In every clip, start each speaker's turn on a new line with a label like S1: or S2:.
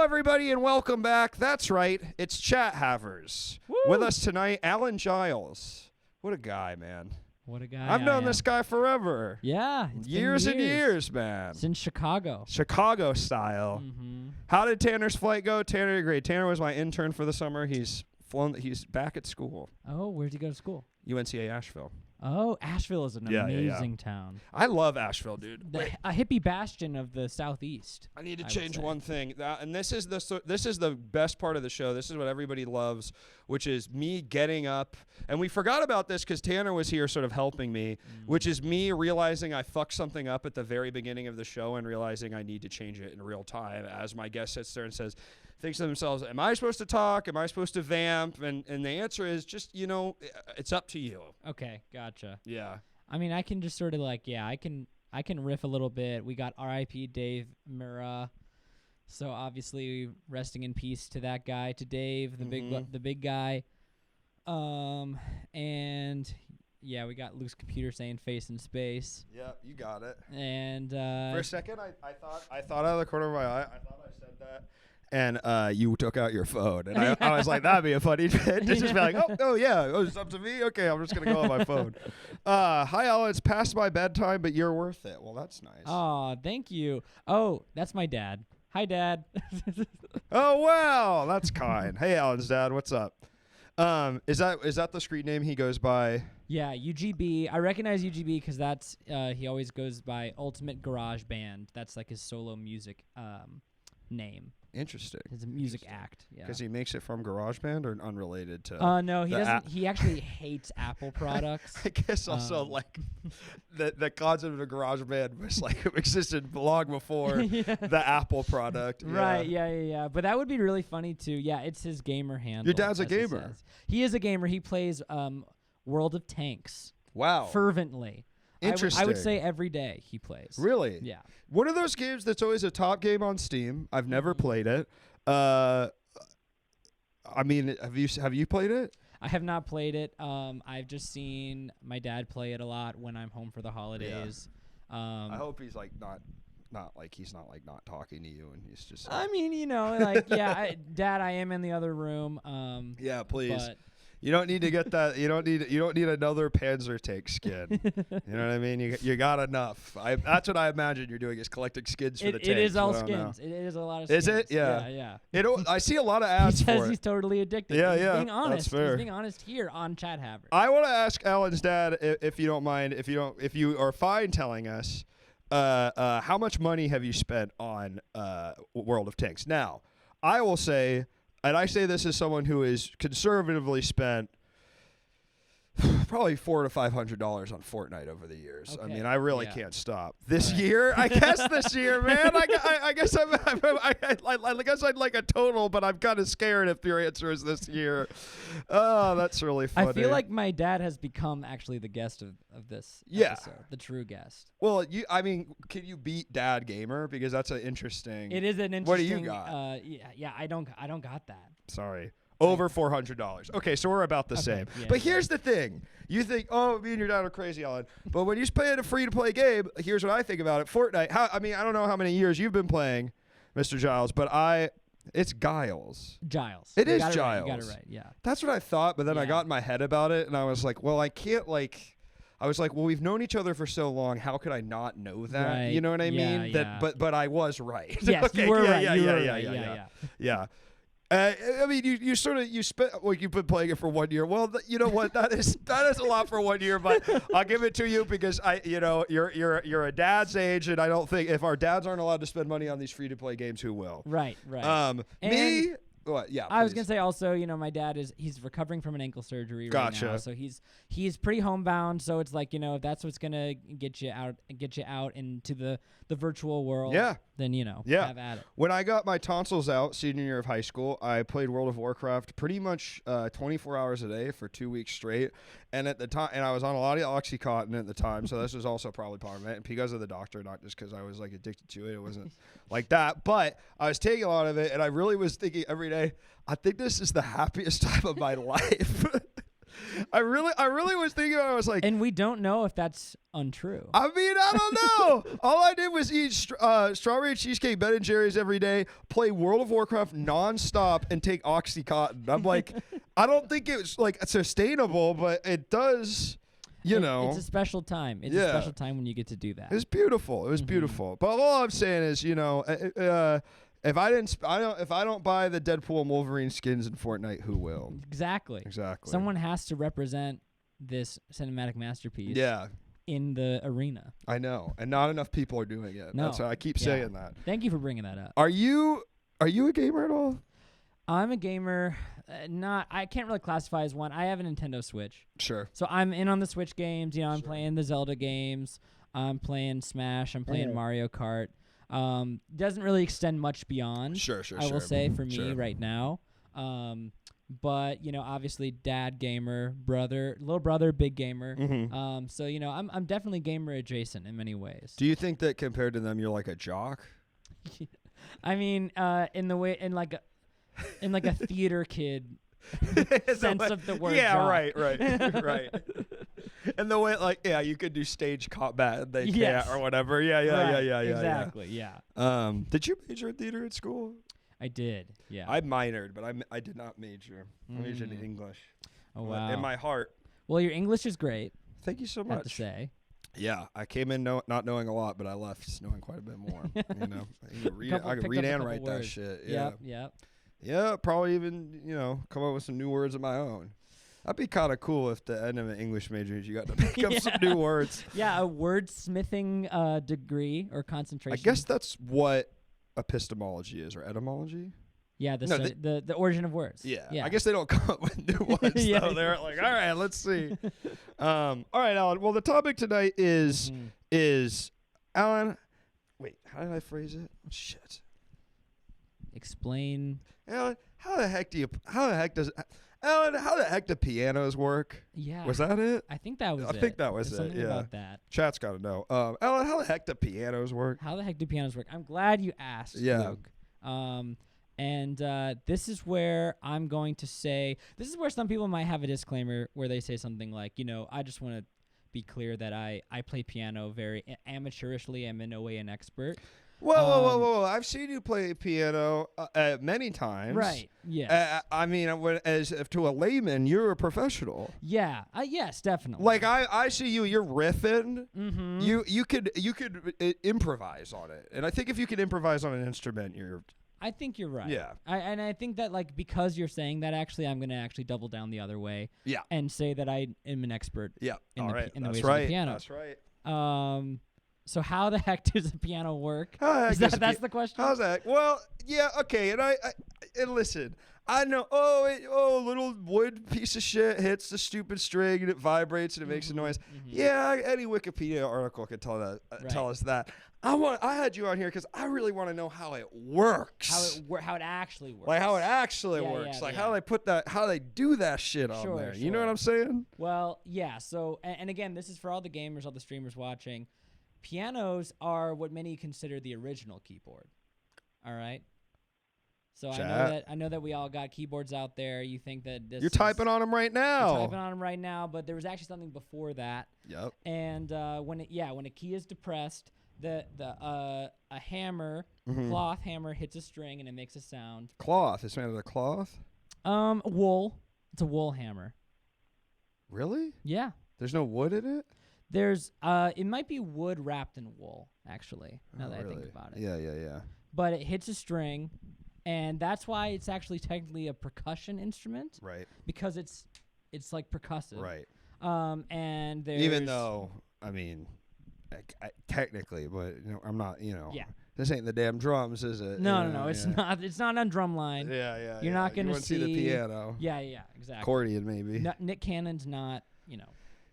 S1: everybody, and welcome back. That's right, it's Chat Havers.
S2: Woo!
S1: With us tonight, Alan Giles. What a guy, man.
S2: What a guy.
S1: I've known this guy forever.
S2: Yeah. It's
S1: Years
S2: been
S1: and years, man.
S2: Since Chicago.
S1: Chicago style.
S2: Mm-hmm.
S1: How did Tanner's flight go? Tanner did great. Tanner was my intern for the summer. He's back at school.
S2: Oh, where'd he go to school?
S1: UNCA Asheville.
S2: Oh, Asheville is an amazing town.
S1: I love Asheville, dude.
S2: A hippie bastion of the Southeast.
S1: I need to change one thing, and this is the best part of the show. This is what everybody loves, which is me getting up. And we forgot about this because Tanner was here, sort of helping me, which is me realizing I fucked something up at the very beginning of the show and realizing I need to change it in real time. As my guest sits there and thinks to themselves, "Am I supposed to talk? Am I supposed to vamp?" And the answer is just, it's up to you.
S2: Okay, gotcha.
S1: Yeah.
S2: I mean, I can just sort of I can riff a little bit. We got R.I.P. Dave Murrah. So obviously resting in peace to that guy, to Dave, the big guy. And yeah, we got Luke's computer saying face in space.
S1: Yeah, you got it.
S2: And
S1: for a second I thought out of the corner of my eye, I thought I said that. And you took out your phone, and I was like, that'd be a funny bit. Just be like, oh yeah, it's up to me. Okay, I'm just gonna go on my phone. Hi, Ella. It's past my bedtime, but you're worth it. Well, that's nice.
S2: Oh, thank you. Oh, that's my dad. Hi, Dad.
S1: Oh wow, that's kind. Hey, Alan's dad. What's up? Is that the street name he goes by?
S2: Yeah, UGB. I recognize UGB because that's he always goes by Ultimate Garage Band. That's like his solo music name.
S1: Interesting.
S2: It's a music act. Yeah.
S1: Because he makes it from GarageBand or unrelated to.
S2: No, he doesn't. He actually hates Apple products.
S1: I guess also like the concept of a GarageBand was like existed long before the Apple product.
S2: Right. Yeah. But that would be really funny too. Yeah, it's his gamer handle.
S1: Your dad's a gamer.
S2: He is a gamer. He plays World of Tanks.
S1: Wow.
S2: Fervently.
S1: Interesting.
S2: I would say every day he plays.
S1: Really?
S2: Yeah.
S1: One of those games that's always a top game on Steam. I've never played it. I mean, have you played it?
S2: I have not played it. I've just seen my dad play it a lot when I'm home for the holidays. Yeah.
S1: I hope he's like not talking to you and he's just.
S2: I mean, Dad, I am in the other room.
S1: Yeah, please.
S2: But
S1: you don't need to get that. You don't need another Panzer tank skin. You know what I mean? You got enough. That's what I imagine you're doing is collecting skins for the tanks.
S2: It is all skins. It is a lot of skins.
S1: Is it? Yeah. I see a lot of ads
S2: he
S1: for it.
S2: He says he's totally addicted.
S1: Yeah,
S2: He's being honest.
S1: That's fair.
S2: He's being honest here on Chat Havers.
S1: I want to ask Alan's dad if you don't mind, if you are fine telling us, how much money have you spent on World of Tanks? Now, I will say. And I say this as someone who is conservatively spent probably $400 to $500 on Fortnite over the years.
S2: Okay.
S1: I mean, I really can't stop. This year, I guess this year, man. I guess I guess I'd like a total, but I'm kind of scared if your answer is this year. Oh, that's really funny.
S2: I feel like my dad has become actually the guest of this episode, the true guest.
S1: Well, can you beat Dad Gamer? Because that's an interesting.
S2: It is an interesting.
S1: What do you got?
S2: I don't got that.
S1: Sorry. Over $400. Okay, so we're about the same.
S2: Yeah,
S1: but here's the thing. You think, oh, me and your dad are crazy, Alan. But when you play a free-to-play game, here's what I think about it. Fortnite, I don't know how many years you've been playing, Mr. Giles, but it's Giles.
S2: Giles.
S1: It is
S2: Giles.
S1: Giles.
S2: You got it right, yeah.
S1: That's what I thought, but then I got in my head about it, and I was like, well, I can't, I was like, well, we've known each other for so long. How could I not know that?
S2: Right.
S1: You know what I mean?
S2: Yeah.
S1: But I was right.
S2: Yes,
S1: okay.
S2: you were right.
S1: Yeah. I mean, you spent you've been playing it for 1 year. Well, you know what? That is a lot for 1 year, but I'll give it to you because you're a dad's age, and I don't think if our dads aren't allowed to spend money on these free to play games, who will?
S2: Right.
S1: Me. What? Yeah.
S2: I was gonna say also, my dad he's recovering from an ankle surgery right now, so he's pretty homebound. So it's like if that's what's gonna get you out into the virtual world.
S1: Yeah.
S2: Then have at it.
S1: When I got my tonsils out senior year of high school, I played World of Warcraft pretty much 24 hours a day for 2 weeks straight. And at the time, and I was on a lot of Oxycontin at the time, so this was also probably part of it. And because of the doctor, not just because I was addicted to it. It wasn't like that, but I was taking a lot of it, and I really was thinking every day, I think this is the happiest time of my life. I really was thinking about it. I was like,
S2: And we don't know if that's untrue.
S1: I mean, I don't know. All I did was eat strawberry cheesecake, Ben and Jerry's every day, play World of Warcraft nonstop, and take OxyContin. I'm like, I don't think it's like sustainable, but it does.
S2: It's a special time. It's a
S1: Yeah.
S2: special time when you get to do that.
S1: It was beautiful. It was beautiful. But all I'm saying is, if I don't buy the Deadpool and Wolverine skins in Fortnite, who will?
S2: Exactly.
S1: Exactly.
S2: Someone has to represent this cinematic masterpiece.
S1: Yeah.
S2: In the arena.
S1: I know, and not enough people are doing it.
S2: No.
S1: That's why I keep saying that.
S2: Thank you for bringing that up.
S1: Are you a gamer at all?
S2: I'm a gamer. I can't really classify as one. I have a Nintendo Switch.
S1: Sure.
S2: So I'm in on the Switch games. I'm playing the Zelda games. I'm playing Smash. I'm playing Mario Kart. Doesn't really extend much beyond.
S1: Sure.
S2: I will say for me right now. But obviously, dad gamer, little brother, big gamer.
S1: Mm-hmm.
S2: So I'm definitely gamer adjacent in many ways.
S1: Do you think that compared to them, you're like a jock?
S2: I mean, in like a theater kid sense of the word.
S1: Yeah,
S2: jock.
S1: right. And the way, you could do stage combat, they
S2: Yes.
S1: can't or whatever. Yeah.
S2: Exactly. Yeah.
S1: Did you major in theater at school?
S2: I did. Yeah.
S1: I minored, but I did not major. I majored in English.
S2: Oh wow.
S1: In my heart.
S2: Well, your English is great.
S1: Thank you so
S2: I have to
S1: much.
S2: say.
S1: Yeah, I came in not knowing a lot, but I left knowing quite a bit more. I can read,
S2: Couple-
S1: I can
S2: picked
S1: read
S2: up a
S1: and
S2: couple
S1: write that
S2: words.
S1: shit. Yeah.
S2: Yep.
S1: Yeah, probably even, come up with some new words of my own. That'd be kind of cool if the end of an English major you got to make up some new words.
S2: Yeah, a wordsmithing degree or concentration.
S1: I guess that's what epistemology is, or etymology.
S2: Yeah,
S1: No,
S2: the origin of words.
S1: Yeah.
S2: Yeah.
S1: I guess they don't come up with new ones,
S2: Yeah.
S1: though. They're like, all right, let's see. All right, Alan. Well, the topic tonight is Alan. Wait, how did I phrase it? Shit.
S2: Explain.
S1: Alan, how the heck do pianos work?
S2: Yeah.
S1: Was that it?
S2: I think that was it.
S1: I think that was
S2: There's
S1: it.
S2: something
S1: Yeah.
S2: about that.
S1: Chat's got to know. Alan, how the heck do pianos work?
S2: How the heck do pianos work? I'm glad you asked,
S1: Yeah.
S2: Luke. And this is where I'm going to say, this is where some people might have a disclaimer where they say something like, I just want to be clear that I play piano very amateurishly. I'm in no way an expert.
S1: Whoa. I've seen you play piano many times.
S2: Right. Yes.
S1: I mean, as if to a layman, you're a professional.
S2: Yeah. Yes, definitely.
S1: Like I see you're riffing.
S2: Mm-hmm.
S1: You could improvise on it, and I think if you can improvise on an instrument,
S2: I think you're right.
S1: Yeah.
S2: And I think that because you're saying that, actually, I'm going to actually double down the other way.
S1: Yeah.
S2: And say that I am an expert.
S1: Yeah.
S2: In
S1: All
S2: the
S1: right.
S2: in the
S1: That's
S2: ways
S1: right.
S2: of the piano.
S1: That's right.
S2: So how the heck does a piano work? That's the question?
S1: How's that? Well, yeah, okay. And listen, I know. Little wood piece of shit hits the stupid string and it vibrates and it makes a noise.
S2: Mm-hmm.
S1: Yeah, any Wikipedia article can tell us that. I had you on here because I really want to know how it works.
S2: How it actually works.
S1: Like how it actually
S2: Yeah,
S1: works.
S2: yeah,
S1: Like
S2: yeah.
S1: how they do that shit on
S2: Sure,
S1: there. You know what
S2: sure.
S1: I'm saying?
S2: Well, yeah. So, and again, this is for all the gamers, all the streamers watching. Pianos are what many consider the original keyboard. All right. So I know that we all got keyboards out there. You think that this
S1: You're typing on them right now.
S2: You're typing on them right now, but there was actually something before that.
S1: Yep.
S2: And when a key is depressed, a hammer,
S1: Mm-hmm.
S2: cloth hammer hits a string and it makes a sound.
S1: Cloth. It's made out of cloth?
S2: Wool. It's a wool hammer.
S1: Really?
S2: Yeah.
S1: There's no wood in it?
S2: There's it might be wood wrapped in wool, actually, now that I think about it.
S1: Yeah.
S2: But it hits a string, and that's why it's actually technically a percussion instrument.
S1: Right.
S2: Because it's like percussive.
S1: Right.
S2: And there's
S1: Even though, I mean, technically, but I'm not,
S2: Yeah.
S1: This ain't the damn drums, is it?
S2: No, it's not. It's not on drumline.
S1: Yeah.
S2: You're not gonna
S1: you see the piano.
S2: Yeah, exactly.
S1: Accordion, maybe.
S2: No, Nick Cannon's not,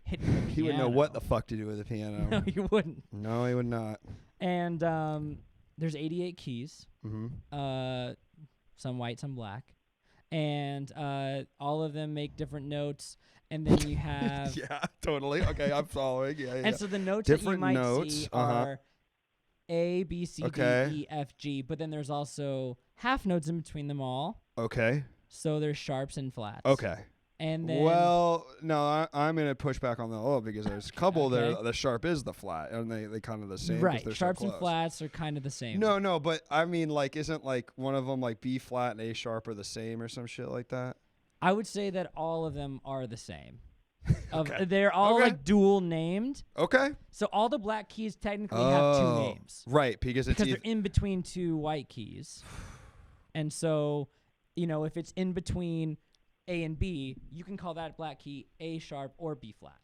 S2: hitting the piano.
S1: He wouldn't know what the fuck to do with a piano.
S2: No, he wouldn't.
S1: No, he would not.
S2: And there's 88 keys.
S1: Mm-hmm.
S2: Some white, some black, and all of them make different notes. And then you have
S1: Yeah, totally. Okay, I'm following. Yeah.
S2: And so the notes
S1: Different
S2: that you might
S1: notes,
S2: see are A, B, C,
S1: Okay.
S2: D, E, F, G. But then there's also half notes in between them all.
S1: Okay.
S2: So there's sharps and flats.
S1: Okay.
S2: And then
S1: Well, no, I'm going to push back on that a little because there's a couple there.
S2: Okay.
S1: The sharp is the flat, and they kind of the same. 'cause
S2: right,
S1: they're so
S2: sharps and
S1: close.
S2: flats are kind of the same.
S1: No, but I mean, like, isn't like one of them like B flat and A sharp are the same or some shit like that?
S2: I would say that all of them are the same.
S1: Okay.
S2: They're all
S1: Okay.
S2: like dual named.
S1: Okay.
S2: So all the black keys technically have two names.
S1: Right, because it's
S2: Because they're in between two white keys. And so, if it's in between A and B, you can call that black key A sharp or B flat.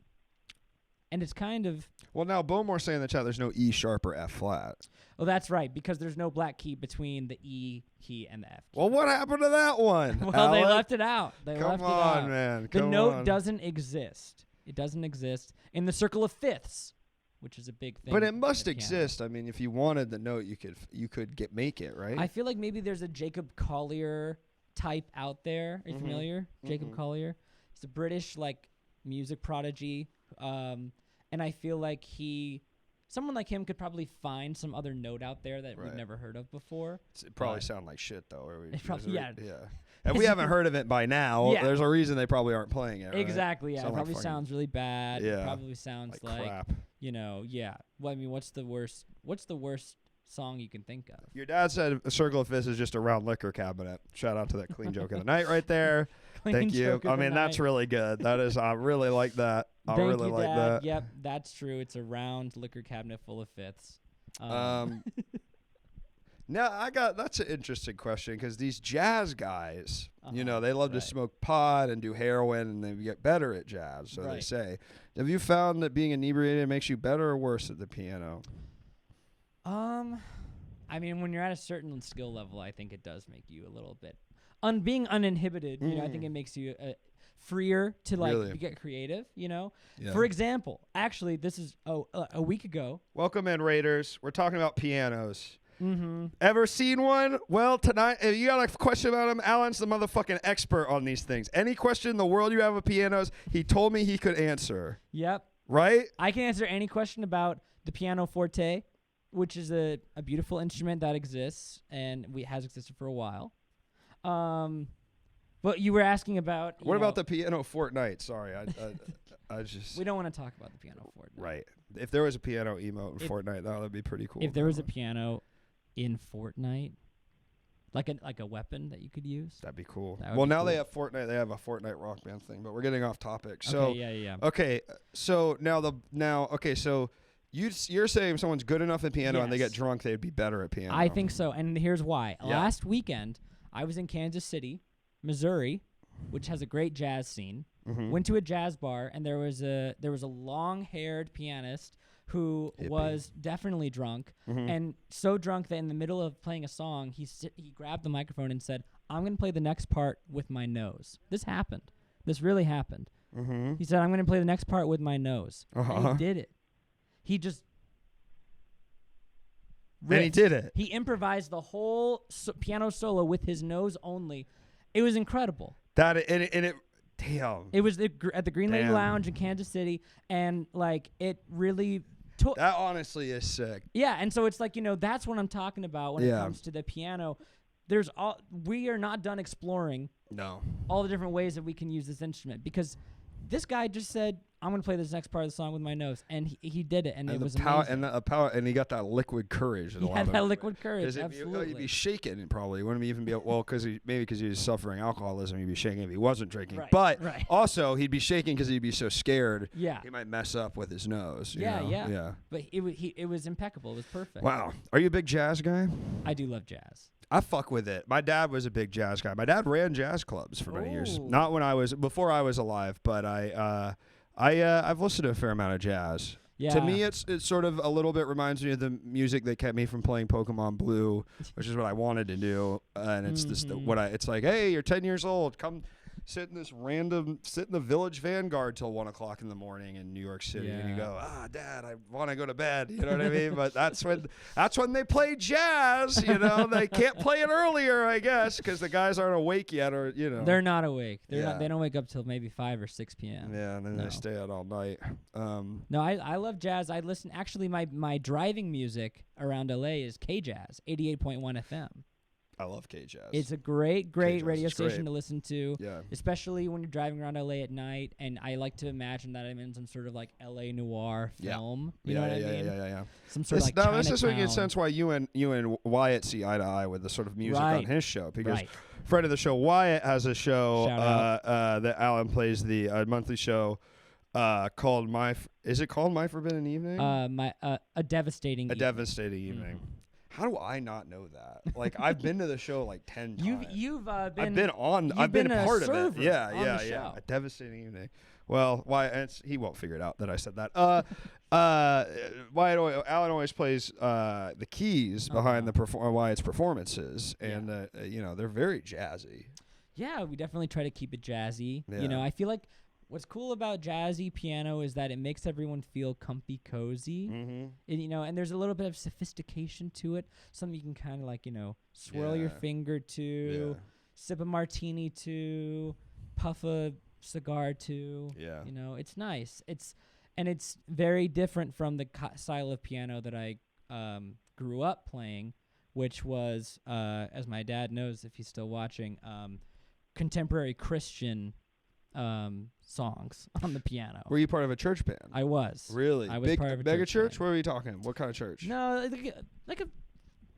S2: And it's kind of...
S1: Well, now Bowmore's saying in the chat there's no E sharp or F flat.
S2: Oh, that's right, because there's no black key between the E key and the F key.
S1: Well, what happened to that one?
S2: Well, they
S1: Alec?
S2: left it out.
S1: Come on, man.
S2: The
S1: Come
S2: note
S1: on.
S2: doesn't exist. It doesn't exist in the circle of fifths, which is a big thing.
S1: But it
S2: in
S1: must
S2: the piano.
S1: exist. I mean, if you wanted the note, you could make it, right?
S2: I feel like maybe there's a Jacob Collier type out there. Are you familiar? Jacob Collier. He's a British music prodigy, and I feel like someone like him could probably find some other note out there that we've never heard of before.
S1: It probably sound like shit though.
S2: Yeah.
S1: And we haven't heard of it by now.
S2: Yeah.
S1: There's a reason they probably aren't playing it. Right?
S2: Exactly. Yeah.
S1: Sound
S2: It
S1: like
S2: probably
S1: fucking-
S2: sounds really bad.
S1: Yeah.
S2: It probably sounds like
S1: crap.
S2: yeah. Well, I mean, what's the worst song you can think of?
S1: Your dad said a circle of fists is just a round liquor cabinet. Shout out to that clean joke of the night right there.
S2: Clean
S1: Thank you.
S2: joke of
S1: I
S2: the
S1: mean, that's
S2: night.
S1: really good. That is, I really like that. I
S2: Thank
S1: really
S2: you,
S1: like
S2: Dad.
S1: that.
S2: Yep, that's true. It's a round liquor cabinet full of fifths.
S1: Now that's an interesting question because these jazz guys,
S2: Uh-huh,
S1: they love to
S2: right.
S1: smoke pot and do heroin and they get better at jazz. So they
S2: Right.
S1: say. Have you found that being inebriated makes you better or worse at the piano?
S2: I mean, when you're at a certain skill level, I think it does make you a little bit being uninhibited. I think it makes you freer to
S1: Really?
S2: get creative.
S1: Yeah.
S2: For example, actually, this is a week ago.
S1: Welcome in, Raiders. We're talking about pianos.
S2: Mm-hmm.
S1: Ever seen one? Well, tonight, if you got a question about him, Alan's the motherfucking expert on these things. Any question in the world you have with pianos, he told me he could answer.
S2: Yep.
S1: Right?
S2: I can answer any question about the piano forte, which is a beautiful instrument that exists and has existed for a while. But you were asking about
S1: What about the piano Fortnite? Sorry, I just...
S2: We don't want to talk about the piano Fortnite.
S1: Right. If there was a piano emote in Fortnite, that would be pretty cool.
S2: If there was a piano in Fortnite, like a weapon that you could use.
S1: That'd be cool.
S2: That would
S1: Well,
S2: be
S1: now
S2: cool.
S1: they have Fortnite. They have a Fortnite rock band thing, but we're getting off topic. So
S2: Okay, yeah.
S1: okay, so so you're saying if someone's good enough at piano and they get
S2: Yes.
S1: drunk, they'd be better at piano.
S2: I think so, and here's why.
S1: Yeah.
S2: Last weekend, I was in Kansas City, Missouri, which has a great jazz scene.
S1: Mhm.
S2: Went to a jazz bar, and there was a long-haired pianist who
S1: Hippie.
S2: was definitely drunk,
S1: Mhm.
S2: and so drunk that in the middle of playing a song, he grabbed the microphone and said, "I'm going to play the next part with my nose." This happened. This really happened.
S1: Mhm.
S2: He said, "I'm going to play the next part with my nose."
S1: Uh-huh.
S2: And he did it. He just
S1: And he
S2: riffed.
S1: did it.
S2: He improvised the whole piano solo with his nose only. It was incredible.
S1: And it damn.
S2: It was at the Green Lady
S1: Damn.
S2: Lounge in Kansas City, and it really took.
S1: That honestly is sick.
S2: Yeah, and so it's that's what I'm talking about when it
S1: Yeah.
S2: comes to the piano. We are not done exploring
S1: No.
S2: all the different ways that we can use this instrument because this guy just said, "I'm going to play this next part of the song with my nose," and he did it, and it was
S1: the power
S2: amazing.
S1: and the power, and he got that liquid courage.
S2: He had that liquid courage, absolutely.
S1: He'd be shaking probably. Wouldn't even be because he was suffering alcoholism. He'd be shaking if he wasn't drinking.
S2: Right,
S1: But
S2: right.
S1: also he'd be shaking because he'd be so scared.
S2: Yeah.
S1: He might mess up with his nose. you
S2: Yeah,
S1: know?
S2: yeah. But it was impeccable. It was perfect.
S1: Wow. Are you a big jazz guy?
S2: I do love jazz.
S1: I fuck with it. My dad was a big jazz guy. My dad ran jazz clubs for many years.
S2: Oh.
S1: Not before I was alive, but I've listened to a fair amount of jazz.
S2: Yeah.
S1: To me, it's sort of a little bit reminds me of the music that kept me from playing Pokemon Blue, which is what I wanted to do. And it's it's like, hey, you're 10 years old, come sit in the Village Vanguard till 1 o'clock in the morning in New York City, and you
S2: Yeah.
S1: go, Dad, I want to go to bed. You know what I mean? But that's when they play jazz. They can't play it earlier, I guess, because the guys aren't awake yet, or
S2: They're not awake. They're
S1: Yeah.
S2: not. They don't wake up till maybe 5 or 6 p.m.
S1: Yeah, and then
S2: No.
S1: they stay out all night.
S2: No, I love jazz. I listen. Actually, my driving music around LA is K-Jazz, 88.1 FM.
S1: I love K-Jazz.
S2: It's a great radio
S1: K-Jazz is
S2: station
S1: great.
S2: to listen to,
S1: Yeah.
S2: especially when you're driving around LA at night. And I like to imagine that I'm in some sort of like LA noir film. You know what I mean?
S1: Yeah.
S2: Some sort of like Chinatown.
S1: This is making sense why you and Wyatt see eye to eye with the sort of music on his show, because friend of the show Wyatt has a show that Alan plays, the monthly show called Is it called My Forbidden Evening?
S2: A devastating
S1: evening. How do I not know that? Like, I've been to the show like 10 times.
S2: I've
S1: been a part of it. Yeah. A devastating evening. Well, he won't figure it out that I said that. Alan always plays the keys behind Wyatt's performances, and they're very jazzy.
S2: Yeah, we definitely try to keep it jazzy.
S1: Yeah.
S2: I feel like what's cool about jazzy piano is that it makes everyone feel comfy, cozy. Mm-hmm. And there's a little bit of sophistication to it. Something you can kind of like, swirl your finger to, sip a martini to, puff a cigar to.
S1: Yeah.
S2: It's nice. It's very different from the style of piano that I grew up playing, which was, as my dad knows if he's still watching, contemporary Christian songs on the piano.
S1: Were you part of a church band?
S2: I was.
S1: Really?
S2: I was part of a
S1: mega church?
S2: band.
S1: What were you talking? What kind of church?
S2: No, like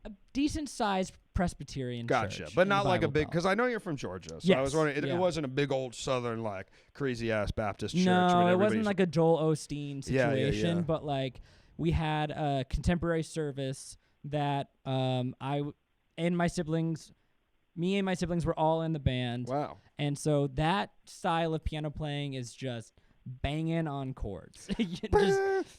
S2: a decent sized Presbyterian
S1: Gotcha.
S2: church.
S1: But not like a big, because I know you're from Georgia, so I was wondering, it
S2: yeah.
S1: wasn't a big old southern like crazy ass Baptist church.
S2: No, it wasn't like a Joel Osteen situation,
S1: yeah.
S2: but like we had a contemporary service that me and my siblings were all in the band.
S1: Wow.
S2: And so that style of piano playing is just banging on chords.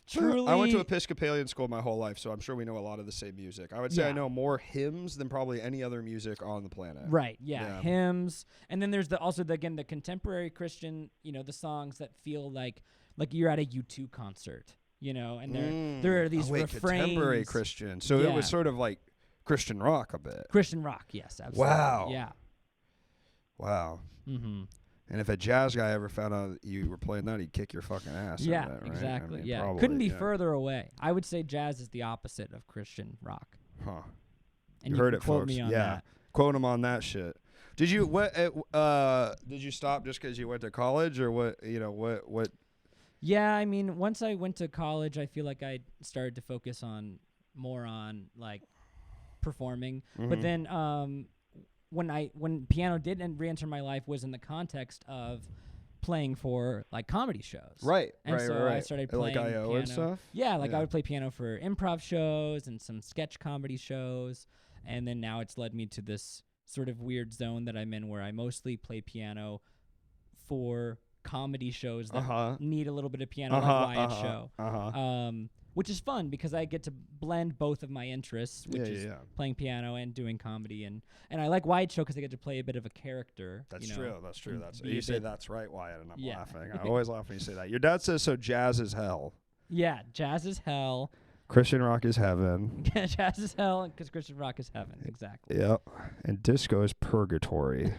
S2: Truly.
S1: I went to Episcopalian school my whole life, so I'm sure we know a lot of the same music. I would say I know more hymns than probably any other music on the planet.
S2: Right, yeah. Hymns. And then there's the contemporary Christian, the songs that feel like you're at a U2 concert, and there are these refrains.
S1: Contemporary Christian. So it was sort of like Christian rock a bit.
S2: Christian rock, yes, absolutely.
S1: Wow.
S2: Yeah.
S1: Wow.
S2: Mm-hmm.
S1: And if a jazz guy ever found out that you were playing that, he'd kick your fucking ass.
S2: Yeah,
S1: that, right?
S2: exactly.
S1: I mean, probably,
S2: couldn't be further away. I would say jazz is the opposite of Christian rock.
S1: Huh.
S2: And
S1: you heard
S2: can
S1: it,
S2: quote
S1: folks.
S2: me on that.
S1: Quote him on that shit. Did you did you stop just because you went to college, or what? What? Yeah,
S2: I mean, once I went to college, I feel like I started to focus more on like performing. Mm-hmm. But then when piano did re-enter my life was in the context of playing for like comedy shows.
S1: Right.
S2: And so
S1: I
S2: started playing
S1: like IO
S2: piano.
S1: and stuff.
S2: Yeah, I would play piano for improv shows and some sketch comedy shows, and then now it's led me to this sort of weird zone that I'm in where I mostly play piano for comedy shows that need a little bit of piano, like Wyatt's show. Which is fun because I get to blend both of my interests, which is playing piano and doing comedy, and I like Wyatt's show because I get to play a bit of a character.
S1: That's true. You say that's right, Wyatt, and I'm laughing. I always laugh when you say that. Your dad says so. Jazz is hell.
S2: Yeah, jazz is hell.
S1: Christian rock is heaven.
S2: Jazz is hell because Christian rock is heaven. Exactly.
S1: Yep. And disco is purgatory.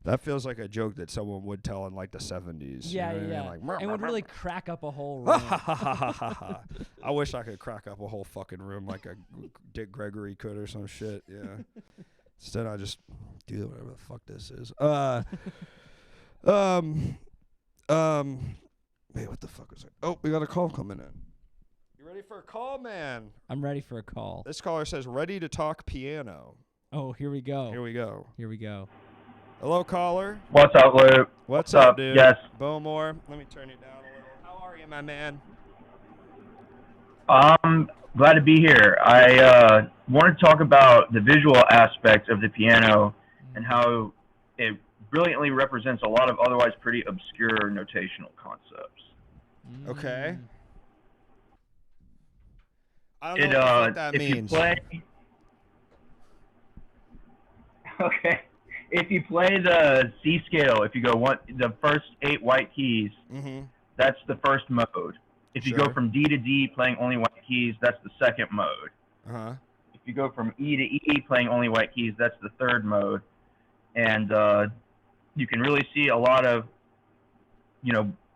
S1: That feels like a joke that someone would tell in like the 70s.
S2: Yeah,
S1: you know
S2: yeah.
S1: I mean? Like,
S2: and would really crack up a whole room.
S1: I wish I could crack up a whole fucking room like a Dick Gregory could or some shit. Yeah. Instead, I just do whatever the fuck this is. Wait, what the fuck was it? Oh, we got a call coming in. You ready for a call, man?
S2: I'm ready for a call.
S1: This caller says, ready to talk piano.
S2: Oh, here we go.
S1: Here we go.
S2: Here we go.
S1: Hello, caller.
S3: What's up, Luke?
S1: What's up, dude?
S3: Yes.
S1: Bowmore. Let me turn you down a little. How are you, my man?
S3: Glad to be here. I want to talk about the visual aspect of the piano and how it brilliantly represents a lot of otherwise pretty obscure notational concepts.
S1: Okay. I don't know what that means.
S3: Okay. If you play the C scale, if you go the first 8 white keys, that's the first mode. If you go from D to D playing only white keys, that's the second mode. If you go from E to E playing only white keys, that's the third mode. And you can really see a lot of,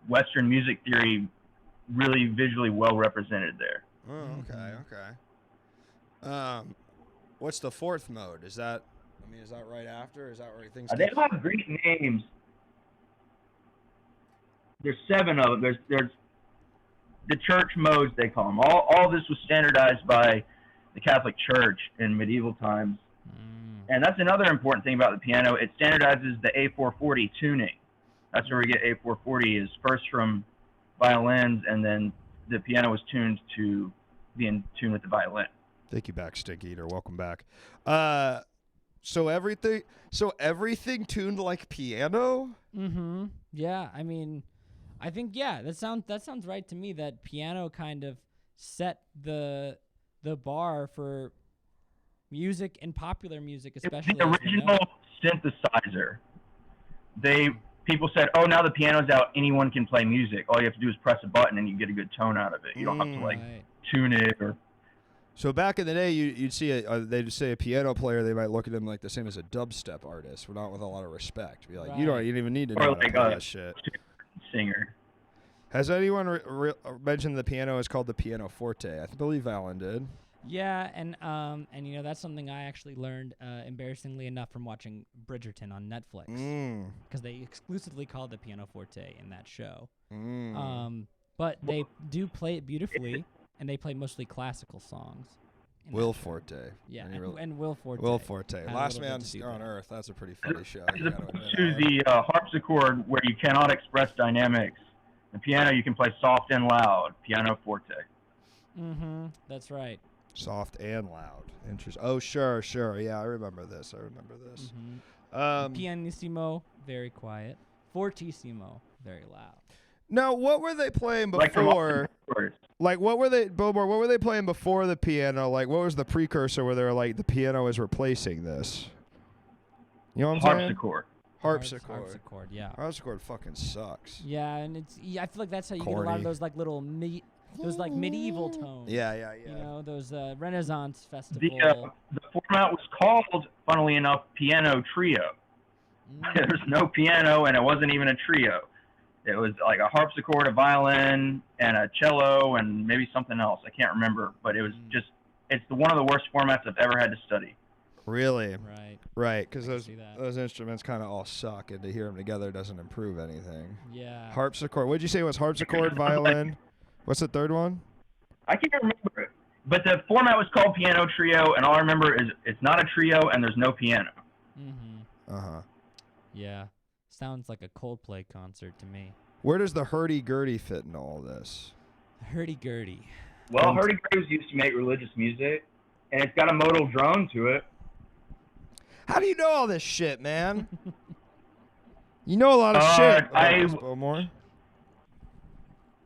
S3: Western music theory really visually well represented there.
S1: Oh, okay. What's the fourth mode? Is that right after? Is that where things
S3: They
S1: get...
S3: all have great names. There's 7 of them. There's the church modes, they call them. All this was standardized by the Catholic Church in medieval times. And that's another important thing about the piano. It standardizes the A440 tuning. That's where we get A440, is first from violins, and then the piano was tuned to be in tune with the violin.
S1: Thank you back, Stink Eater. Welcome back. So everything tuned like piano?
S2: Mm-hmm. Yeah, I mean, I think that sounds right to me. That piano kind of set the bar for music and popular music, especially
S3: the original synthesizer. People said, "Oh, now the piano's out. Anyone can play music. All you have to do is press a button, and you get a good tone out of it. You don't have to tune it or."
S1: So back in the day, you'd see they'd say a piano player. They might look at him like the same as a dubstep artist, not with a lot of respect. Be like, you don't even need to know how to play that shit.
S3: Singer.
S1: Has anyone mentioned the piano is called the piano forte? I believe Alan did.
S2: Yeah, and that's something I actually learned, embarrassingly enough, from watching Bridgerton on Netflix, because they exclusively called the piano forte in that show. But they do play it beautifully, and they play mostly classical songs.
S1: Will Forte.
S2: Yeah, and Will Forte.
S1: Will Forte. Last Man on Earth. That's a pretty funny show.
S3: As opposed to the harpsichord, where you cannot express dynamics. The piano, you can play soft and loud. Piano forte.
S2: Mm-hmm. That's right.
S1: Soft and loud. Interesting. Oh, sure. Yeah, I remember this.
S2: Pianissimo, very quiet. Fortissimo, very loud.
S1: Now, what were they playing before? What were they playing before the piano? Like, what was the precursor where they're like, the piano is replacing this? You know what I'm saying?
S2: Harpsichord, yeah.
S1: Harpsichord fucking sucks.
S2: Yeah, and I feel like that's how you get a lot of those like little medieval tones.
S1: Yeah.
S2: You know, those Renaissance festival.
S3: The format was called, funnily enough, piano trio. There's no piano, and it wasn't even a trio. It was like a harpsichord, a violin, and a cello, and maybe something else. I can't remember, but it was it's one of the worst formats I've ever had to study.
S1: Really? Right, because those instruments kind of all suck, and to hear them together doesn't improve anything.
S2: Yeah.
S1: Harpsichord. What'd you say was harpsichord, violin? What's the third one?
S3: I can't remember it. But the format was called piano trio, and all I remember is it's not a trio, and there's no piano.
S2: Mm-hmm.
S1: Uh-huh.
S2: Yeah. Sounds like a Coldplay concert to me.
S1: Where does the hurdy-gurdy fit in all this?
S2: Hurdy-gurdy.
S3: Well, hurdy-gurdy was used to make religious music, and it's got a modal drone to it.
S1: How do you know all this shit, man? You know a lot of shit.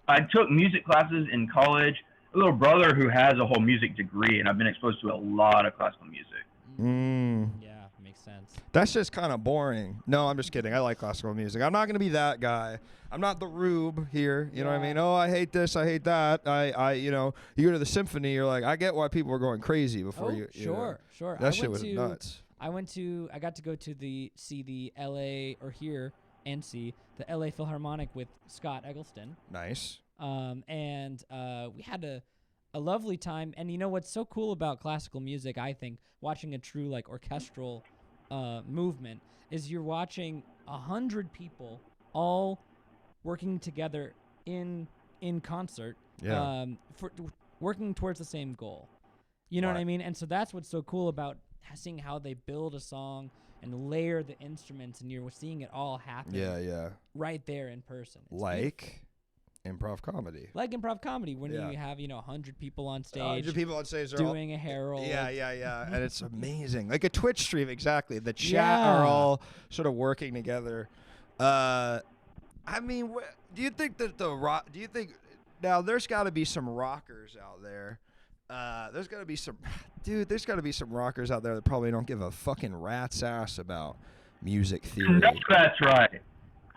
S3: I took music classes in college. A little brother who has a whole music degree, and I've been exposed to a lot of classical music.
S2: Yeah, makes sense.
S1: That's just kind of boring. No, I'm just kidding. I like classical music. I'm not going to be that guy. I'm not the rube here. You know what I mean? Oh, I hate this. I hate that. You go to the symphony. You're like, I get why people were going crazy before you.
S2: Sure.
S1: That shit was nuts.
S2: I got to go to see the LA the LA Philharmonic with Scott Eggleston.
S1: Nice.
S2: And we had a lovely time. And you know what's so cool about classical music, I think, watching a true like orchestral movement, is you're watching 100 people all working together in concert, for working towards the same goal. You know what I mean? And so that's what's so cool about seeing how they build a song and layer the instruments, and you're seeing it all happen.
S1: Yeah.
S2: Right there in person. It's
S1: like improv comedy.
S2: Like improv comedy, when you have 100 people on stage.
S1: 100 people on stage
S2: doing a herald.
S1: Yeah. And it's amazing. Like a Twitch stream, exactly. The chat are all sort of working together. I mean, do you think that now there's got to be some rockers out there. There's got to be some rockers out there that probably don't give a fucking rat's ass about music theory.
S3: No, that's right.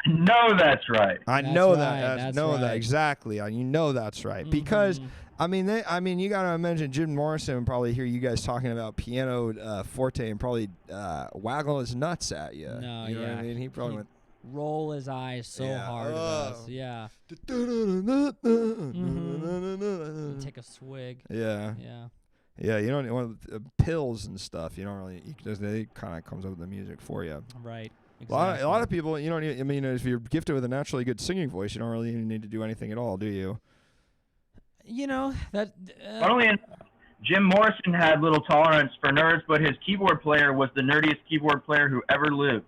S3: No, that's right.
S1: I know that exactly. You know that's right. Because I mean, you gotta imagine Jim Morrison would probably hear you guys talking about piano forte and probably waggle his nuts at you.
S2: No,
S1: you know what I mean? He probably went
S2: roll his eyes so hard at us. Yeah.
S1: Mm-hmm.
S2: Take a swig.
S1: Yeah. Yeah, you don't want pills and stuff. You don't really. They kind of comes up with the music for you.
S2: Right.
S1: Exactly. A lot of people, you don't. I mean, if you're gifted with a naturally good singing voice, you don't really even need to do anything at all, do you?
S2: You know that.
S3: Not only Jim Morrison had little tolerance for nerds, but his keyboard player was the nerdiest keyboard player who ever lived.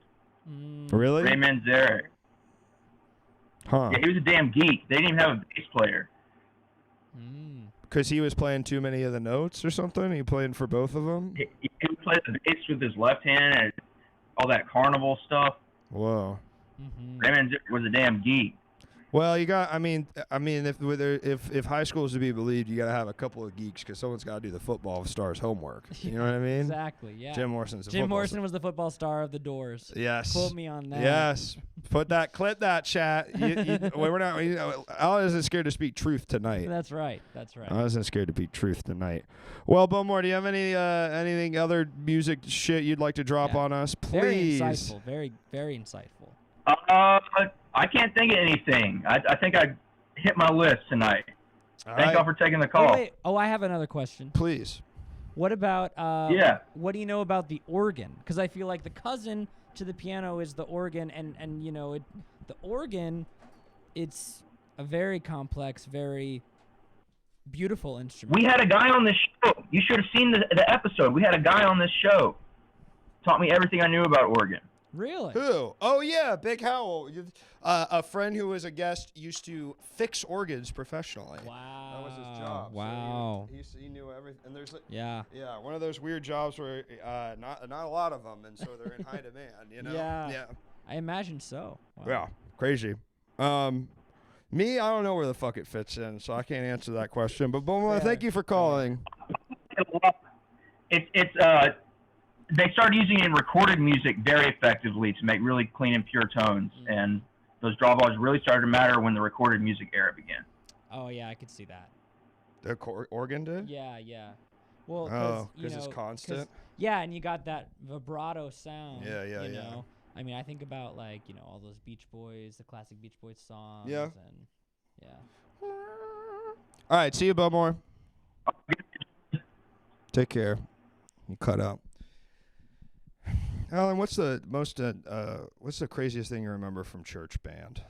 S1: Really?
S3: Ray Manzarek.
S1: Huh.
S3: Yeah, he was a damn geek. They didn't even have a bass player.
S1: Because he was playing too many of the notes or something? He played for both of them?
S3: He would play the bass with his left hand and all that carnival stuff.
S1: Whoa.
S3: Ray Manzarek was a damn geek.
S1: Well, you got. I mean, if high school is to be believed, you got to have a couple of geeks because someone's got to do the football stars homework. You know what I mean?
S2: Exactly. Yeah.
S1: Jim Morrison's.
S2: Jim Morrison was the football star of the Doors.
S1: Yes.
S2: Quote me on that.
S1: Yes. Clip that chat. We're not. I wasn't scared to speak truth tonight.
S2: That's right.
S1: I wasn't scared to speak truth tonight. Well, Bowmore, do you have anything other music shit you'd like to drop on us, please?
S2: Very insightful. Very, very insightful.
S3: I can't think of anything. I think I hit my list tonight. Thank y'all for taking the call.
S2: Oh, wait. Oh, I have another question.
S1: Please.
S2: What about
S3: yeah.
S2: What do you know about the organ? Because I feel like the cousin to the piano is the organ, and you know the organ, it's a very complex, very beautiful instrument.
S3: We had a guy on this show. You should have seen the episode. We had a guy on this show. Taught me everything I knew about organ.
S2: Really?
S1: Who? Oh, yeah, Big Howell. A friend who was a guest used to fix organs professionally.
S2: Wow.
S1: That was his job.
S2: Wow.
S1: So he knew everything. And there's
S2: yeah,
S1: one of those weird jobs where not a lot of them, and so they're in high demand. You know.
S2: Yeah. I imagine so. Wow.
S1: Yeah. Crazy. Me, I don't know where the fuck it fits in, so I can't answer that question. But Bowman, thank you for calling.
S3: They started using it in recorded music very effectively to make really clean and pure tones, and those drawballs really started to matter when the recorded music era began.
S2: Oh yeah, I could see that.
S1: The organ did?
S2: Yeah. Well,
S1: because it's constant.
S2: Yeah, and you got that vibrato sound.
S1: Yeah.
S2: You know? I mean, I think about all those Beach Boys, the classic Beach Boys songs.
S1: Yeah.
S2: And yeah.
S1: All right, see you, Bowmore. Take care. You cut out. Alan, what's the craziest thing you remember from church band?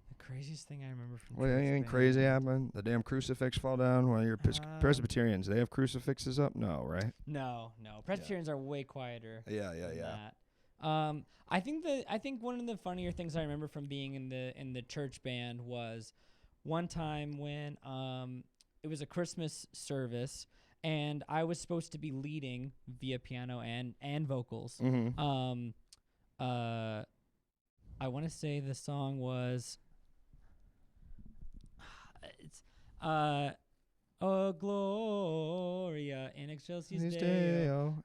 S2: The craziest thing I remember from
S1: church anything
S2: band.
S1: Crazy happen? The damn crucifix fall down? Well, you're Presbyterians. They have crucifixes up? No, right?
S2: No. Presbyterians are way quieter.
S1: Yeah.
S2: That. I think one of the funnier things I remember from being in the church band was one time when it was a Christmas service. And I was supposed to be leading via piano and vocals.
S1: Mm-hmm.
S2: I want to say the song was "Oh Gloria in Excelsis Deo."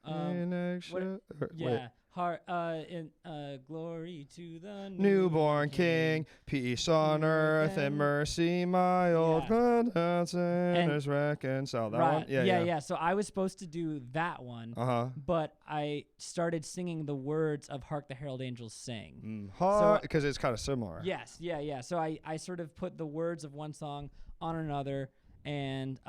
S2: Glory to the
S1: newborn King, peace on earth and mercy mild, God sinners reconciled. That one?
S2: Yeah. So I was supposed to do that one, but I started singing the words of "Hark the Herald Angels Sing."
S1: Because it's kind of similar.
S2: Yes, yeah. So I sort of put the words of one song on another, and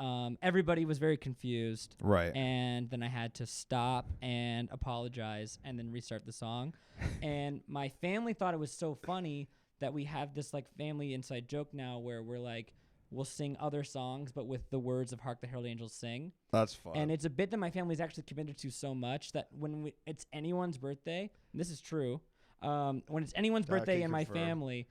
S2: everybody was very confused.
S1: Right.
S2: And then I had to stop and apologize and then restart the song. And my family thought it was so funny that we have this family inside joke now where we'll sing other songs but with the words of "Hark the Herald Angels Sing."
S1: That's fun.
S2: And it's a bit that my family's actually committed to so much that when it's anyone's birthday, and this is true, when it's anyone's birthday in my family,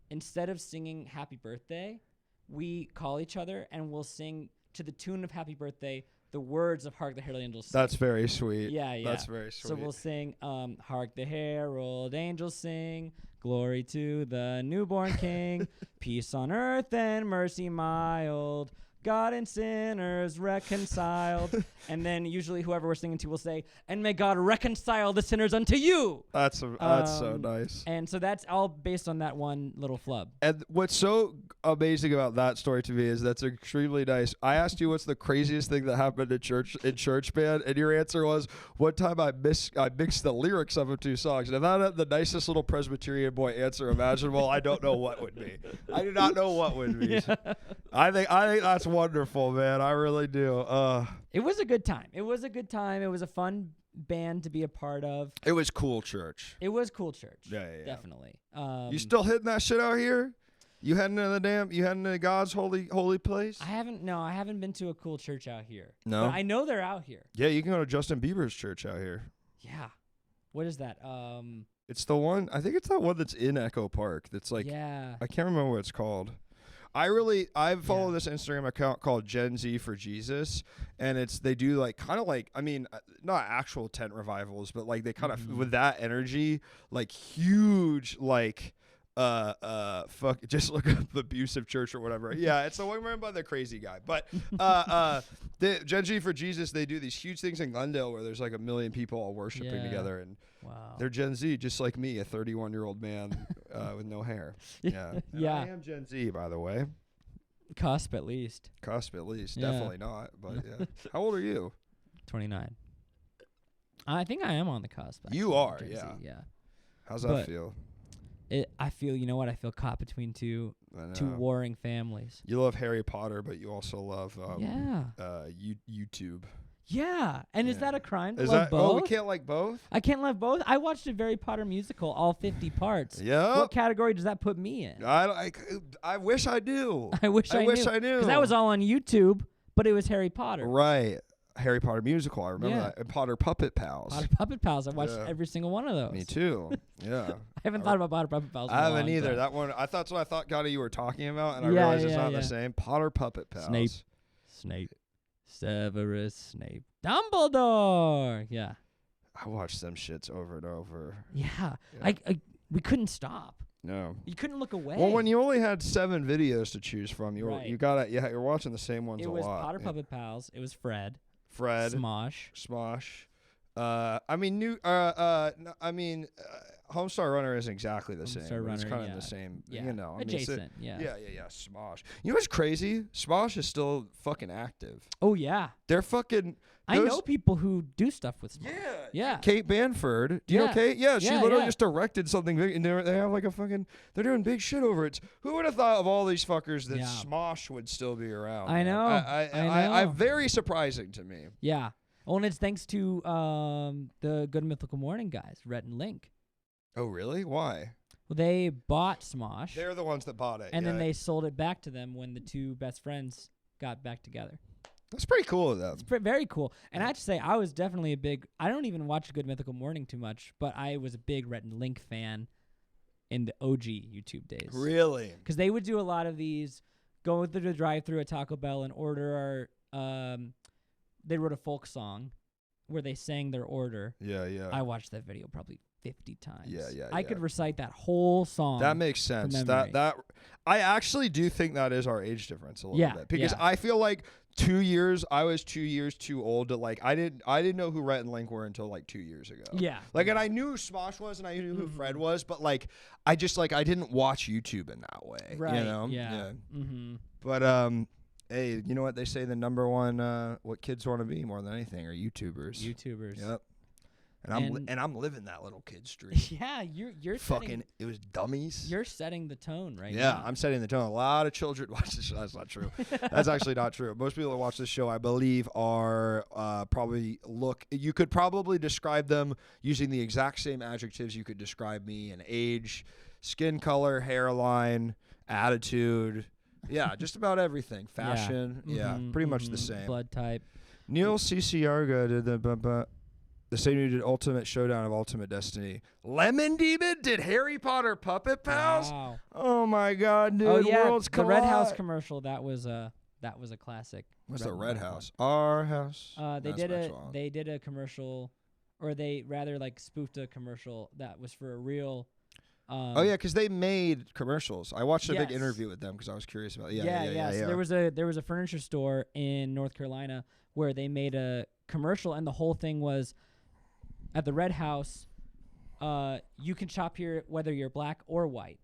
S2: instead of singing "Happy Birthday," we call each other and we'll sing to the tune of "Happy Birthday" the words of "Hark the Herald Angels Sing."
S1: That's very sweet.
S2: Yeah.
S1: That's very sweet.
S2: So we'll sing "Hark the Herald Angels Sing, glory to the newborn King, peace on earth and mercy mild, God and sinners reconciled." And then usually whoever we're singing to will say, "And may God reconcile the sinners unto you."
S1: That's so nice.
S2: And so that's all based on that one little flub.
S1: And what's so amazing about that story to me is that's extremely nice. I asked you what's the craziest thing that happened in church band, and your answer was one time I mixed the lyrics of 2 songs. And if that had the nicest little Presbyterian boy answer imaginable, I don't know what would be. I do not know what would be. I think that's wonderful, man. I really do.
S2: It was a good time. It was a fun band to be a part of.
S1: It was cool church.
S2: It was cool church.
S1: Yeah.
S2: Definitely.
S1: You still hitting that shit out here? You heading to God's holy place?
S2: I haven't been to a cool church out here.
S1: No?
S2: But I know they're out here.
S1: Yeah, you can go to Justin Bieber's church out here.
S2: Yeah. What is that?
S1: It's the one, I think it's that one that's in Echo Park. That's like,
S2: yeah.
S1: I can't remember what it's called. I follow this Instagram account called Gen Z for Jesus, and they do like kind of like, I mean, not actual tent revivals, but like they kind of with that energy, like huge, like just look up the abusive church or whatever. Yeah, it's the one run by the crazy guy. But the Gen Z for Jesus, they do these huge things in Glendale where there's like 1 million people all worshiping together, and they're Gen Z, just like me, a 31-year-old man with no hair. Yeah,
S2: yeah.
S1: I am Gen Z, by the way.
S2: Cusp at least.
S1: Definitely not. But yeah, how old are you?
S2: 29. I think I am on the cusp. Actually,
S1: you are,
S2: Gen
S1: yeah.
S2: Z, yeah.
S1: How's that feel?
S2: I feel, you know what? I feel caught between two warring families.
S1: You love Harry Potter, but you also love YouTube.
S2: Yeah, and is that a crime to
S1: Is
S2: love
S1: that
S2: both?
S1: Oh, we can't like both?
S2: I can't love both. I watched a Harry Potter musical, all 50 parts.
S1: Yeah.
S2: What category does that put me in?
S1: I wish I do.
S2: I wish I knew. Because that was all on YouTube, but it was Harry Potter.
S1: Right. Harry Potter musical. I remember that. And Potter Puppet Pals.
S2: Potter Puppet Pals. I watched every single one of those.
S1: Me too. Yeah.
S2: I haven't thought about Potter Puppet Pals.
S1: I haven't either.
S2: Time.
S1: That one. That's what I thought, Gotti, you were talking about, and I realized it's not the same. Potter Puppet Pals.
S2: Snape. Severus Snape. Dumbledore. Yeah.
S1: I watched them shits over and over.
S2: Yeah. We couldn't stop.
S1: No.
S2: You couldn't look away.
S1: Well, when you only had 7 videos to choose from, you're watching the same ones a lot.
S2: It was Potter Puppet Pals. It was Fred. Smosh.
S1: Homestar Runner isn't exactly the same.
S2: Runner,
S1: it's kind of the same.
S2: Yeah.
S1: You know,
S2: adjacent.
S1: Smosh. You know what's crazy? Smosh is still fucking active.
S2: Oh yeah.
S1: They're fucking.
S2: I know people who do stuff with Smosh. Yeah.
S1: Kate Banford. Do you know Kate? Yeah, she literally just directed something big, and they have like a fucking. They're doing big shit over it. Who would have thought of all these fuckers that Smosh would still be around?
S2: I know.
S1: I know. Very surprising to me.
S2: Yeah. Oh, and it's thanks to the Good Mythical Morning guys, Rhett and Link.
S1: Oh, really? Why?
S2: Well, they bought Smosh.
S1: They're the ones that bought it.
S2: And then they sold it back to them when the two best friends got back together.
S1: That's pretty cool of them.
S2: It's very cool. And I have to say, I was definitely I don't even watch Good Mythical Morning too much, but I was a big Rhett and Link fan in the OG YouTube days.
S1: Really?
S2: Because they would do a lot of these, go through the drive-thru at Taco Bell and order they wrote a folk song where they sang their order.
S1: Yeah.
S2: I watched that video probably 50 times.
S1: Yeah.
S2: I could recite that whole song.
S1: That makes sense. That I actually do think that is our age difference a little bit, because I feel like 2 years. I was 2 years too old to like. I didn't know who Rhett and Link were until like 2 years ago.
S2: Yeah.
S1: Like, and I knew who Smosh was, and I knew who Fred was, but like, I just like I didn't watch YouTube in that way.
S2: Right.
S1: You know?
S2: Yeah. Mm-hmm.
S1: But hey, you know what they say? The number one what kids want to be more than anything are YouTubers. Yep. And I'm living that little kid's dream.
S2: Yeah, you're
S1: fucking. It was dummies.
S2: You're setting the tone right now.
S1: Yeah, I'm setting the tone. A lot of children watch this show. That's not true. That's actually not true. Most people that watch this show, I believe, are you could probably describe them using the exact same adjectives you could describe me in age, skin color, hairline, attitude. Yeah, just about everything. Fashion. Yeah, pretty much the same.
S2: Blood type.
S1: Neil Ciarga did the same who did Ultimate Showdown of Ultimate Destiny. Lemon Demon did Harry Potter Puppet Pals.
S2: Wow.
S1: Oh my God, dude!
S2: Oh yeah,
S1: Worlds
S2: the
S1: collide.
S2: Red House commercial. That was a classic.
S1: What's the Red House? Our house.
S2: They did a commercial, or they rather like spoofed a commercial that was for a real.
S1: Oh yeah, because they made commercials. I watched a big interview with them because I was curious about it. Yeah.
S2: So there was a furniture store in North Carolina where they made a commercial, and the whole thing was at the Red House. You can shop here whether you're black or white.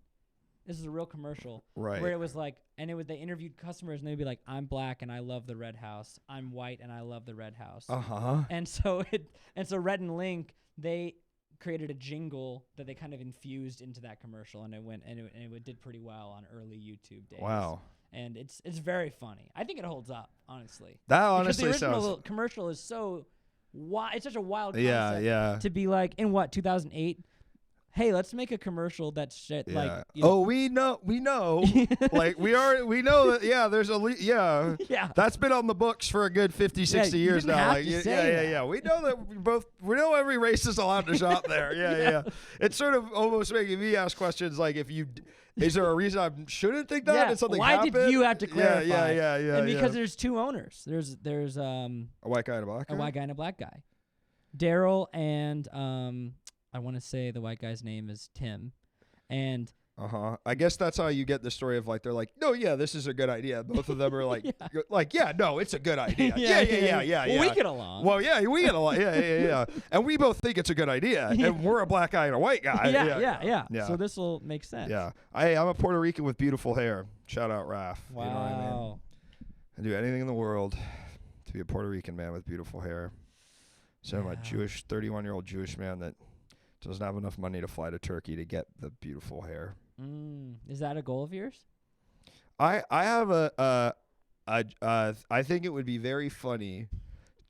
S2: This is a real commercial,
S1: right?
S2: Where it was like, they interviewed customers, and they'd be like, "I'm black and I love the Red House. I'm white and I love the Red House."
S1: And
S2: so Rhett and Link, created a jingle that they kind of infused into that commercial, and it did pretty well on early YouTube days.
S1: Wow.
S2: And it's very funny. I think it holds up, honestly.
S1: That honestly
S2: because the original
S1: sounds.
S2: commercial is so it's such a wild
S1: Yeah,
S2: concept
S1: yeah.
S2: to be like in 2008. Hey, let's make a commercial that's shit
S1: Yeah.
S2: like.
S1: We know, like we know that. Yeah, there's yeah.
S2: Yeah.
S1: That's been on the books for a good 50, 60
S2: you
S1: years
S2: didn't
S1: now.
S2: have
S1: Like,
S2: to
S1: yeah,
S2: say that.
S1: yeah. We know that we know every race is allowed to shop there. Yeah. It's sort of almost making me ask questions like, is there a reason I shouldn't think that?
S2: Yeah.
S1: Did something
S2: Why
S1: happen?
S2: did you have to clarify?
S1: Yeah.
S2: And because there's two owners. There's
S1: a white guy and a black guy.
S2: a white guy and a black guy. Daryl and I want to say the white guy's name is Tim, and
S1: I guess that's how you get the story of like they're like, no, yeah, this is a good idea. Both of them are like, no, it's a good idea. Yeah.
S2: Well, we get along.
S1: Well, yeah, we get along. Yeah. And we both think it's a good idea. And we're a black guy and a white guy.
S2: Yeah. So this will make sense.
S1: Yeah. I'm a Puerto Rican with beautiful hair. Shout out Raph.
S2: Wow.
S1: You know what I mean? I'd do anything in the world to be a Puerto Rican man with beautiful hair. So I'm a 31-year-old Jewish man that doesn't have enough money to fly to Turkey to get the beautiful hair.
S2: Is that a goal of yours?
S1: I have I think it would be very funny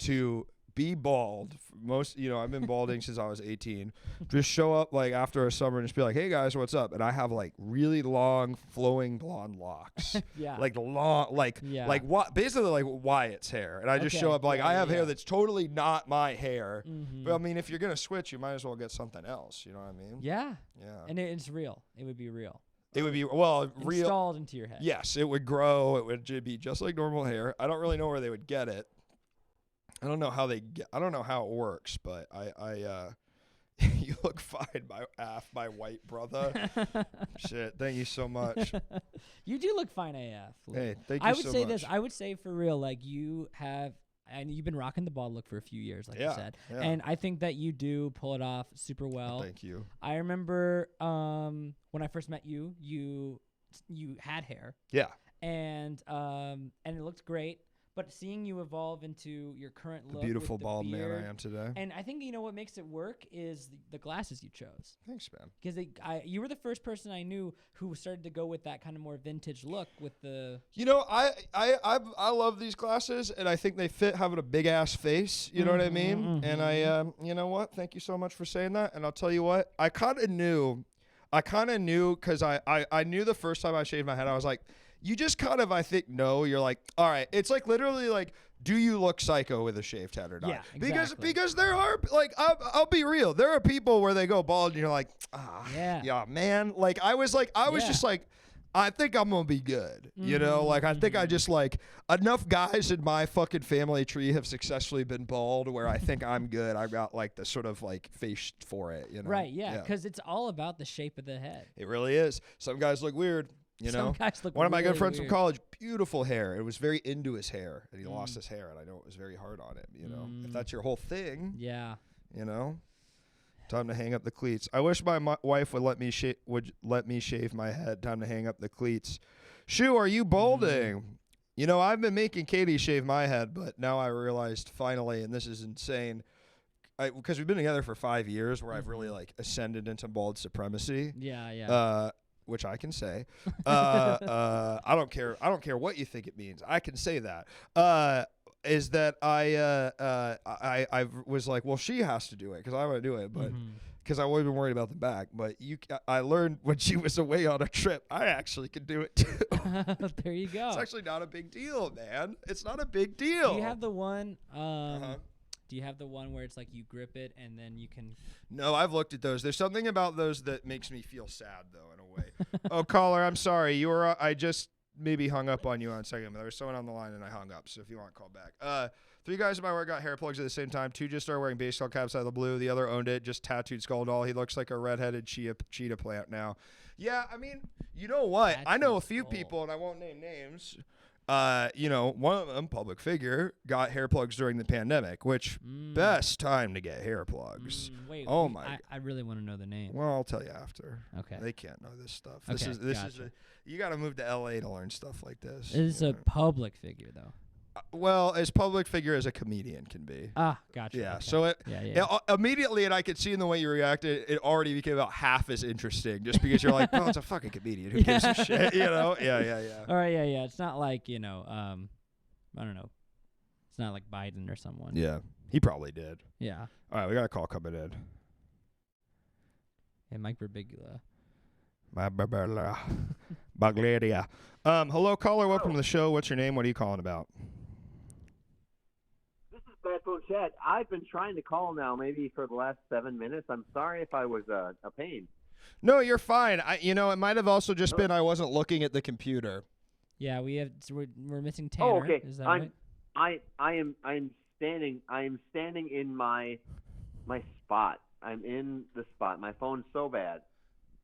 S1: to be bald. I've been balding since I was 18. Just show up like after a summer and just be like, hey guys, what's up? And I have like really long flowing blonde locks.
S2: Yeah.
S1: Like long, basically like Wyatt's hair. And I just show up like I have hair that's totally not my hair.
S2: Mm-hmm.
S1: But I mean, if you're going to switch, you might as well get something else. You know what I mean?
S2: Yeah.
S1: Yeah.
S2: And it's real. It would be real.
S1: It would be, real.
S2: Installed into your head.
S1: Yes, it would grow. It would be just like normal hair. I don't really know where they would get it. I don't know how it works, but you look fine, my white brother. Shit, thank you so much.
S2: You do look fine AF.
S1: Hey, thank you so much.
S2: I would say this. I would say for real, like you have, and you've been rocking the bald look for a few years, like you said.
S1: Yeah.
S2: And I think that you do pull it off super well.
S1: Thank you.
S2: I remember when I first met you, you had hair.
S1: Yeah.
S2: And it looked great. But seeing you evolve into your current look,
S1: the beautiful
S2: with the
S1: bald
S2: beard,
S1: man I am today.
S2: and I think what makes it work is the glasses you chose.
S1: Thanks, man.
S2: Because you were the first person I knew who started to go with that kind of more vintage look with the.
S1: I love these glasses, and I think they fit having a big ass face. You know what I mean?
S2: Mm-hmm.
S1: And you know what? Thank you so much for saying that. And I'll tell you what, I kind of knew because I knew the first time I shaved my head, I was like. You just kind of, I think, know. You're like, all right. It's like literally like, do you look psycho with a shaved head or not?
S2: Yeah, exactly.
S1: Because there are like, I'll be real. There are people where they go bald and you're like, yeah, man. Like I was just like, I think I'm gonna be good. You know, like I think I just like enough guys in my fucking family tree have successfully been bald where I think I'm good. I've got like the sort of like face for it. You know?
S2: Right. Yeah. Because it's all about the shape of the head.
S1: It really is. Some guys look weird. You know, one of my good friends from college, beautiful hair. It was very into his hair, and he lost his hair, and I know it was very hard on him. You know, if that's your whole thing, you know, time to hang up the cleats. I wish my wife would let me shave my head. Time to hang up the cleats. Shu, are you balding? You know, I've been making Katie shave my head, but now I realized finally, and this is insane, because we've been together for 5 years, where I've really like ascended into bald supremacy. Which I can say. I don't care. I don't care what you think it means. I can say that. Is that I was like, well, she has to do it because I want to do it, but because I wasn't worried about the back. But I learned when she was away on a trip, I actually could do it too.
S2: There you go.
S1: It's actually not a big deal, man. It's not a big deal.
S2: Do you have the one? Do you have the one where it's like you grip it and then you can?
S1: No, I've looked at those. There's something about those that makes me feel sad, though, in a way. Oh, caller, I'm sorry. I just maybe hung up on you on a second. There was someone on the line and I hung up. So if you want to call back. 3 guys in my work got hair plugs at the same time. 2 just started wearing baseball caps out of the blue. The other owned it, just tattooed skull and all. He looks like a redheaded cheetah plant now. Yeah, I mean, you know what? I know a few people, and I won't name names. You know, one of them, public figure, got hair plugs during the pandemic, which best time to get hair plugs.
S2: Wait, I really want to know the name.
S1: Well, I'll tell you after.
S2: Okay.
S1: They can't know this stuff.
S2: Okay,
S1: This is you got to move to LA to learn stuff like this.
S2: It is a public figure though.
S1: Well, as public figure as a comedian can be.
S2: Ah, gotcha.
S1: Yeah.
S2: Okay.
S1: So immediately, and I could see in the way you reacted, it already became about half as interesting, just because you're like, well, it's a fucking comedian. Who gives a shit? You know? Yeah.
S2: All right. Yeah. It's not like I don't know. It's not like Biden or someone.
S1: Yeah. He probably did.
S2: Yeah.
S1: All right, we got a call coming in.
S2: Hey, Mike Birbiglia.
S1: Bagladia. Hello, caller. Welcome to the show. What's your name? What are you calling about?
S4: This is Bad Phone Chat. I've been trying to call now maybe for the last 7 minutes. I'm sorry if I was a pain.
S1: No, you're fine. It might have also just been I wasn't looking at the computer.
S2: Yeah, we're missing Tanner.
S4: Oh, okay.
S2: Is that right?
S4: I'm standing in my spot. I'm in the spot. My phone's so bad.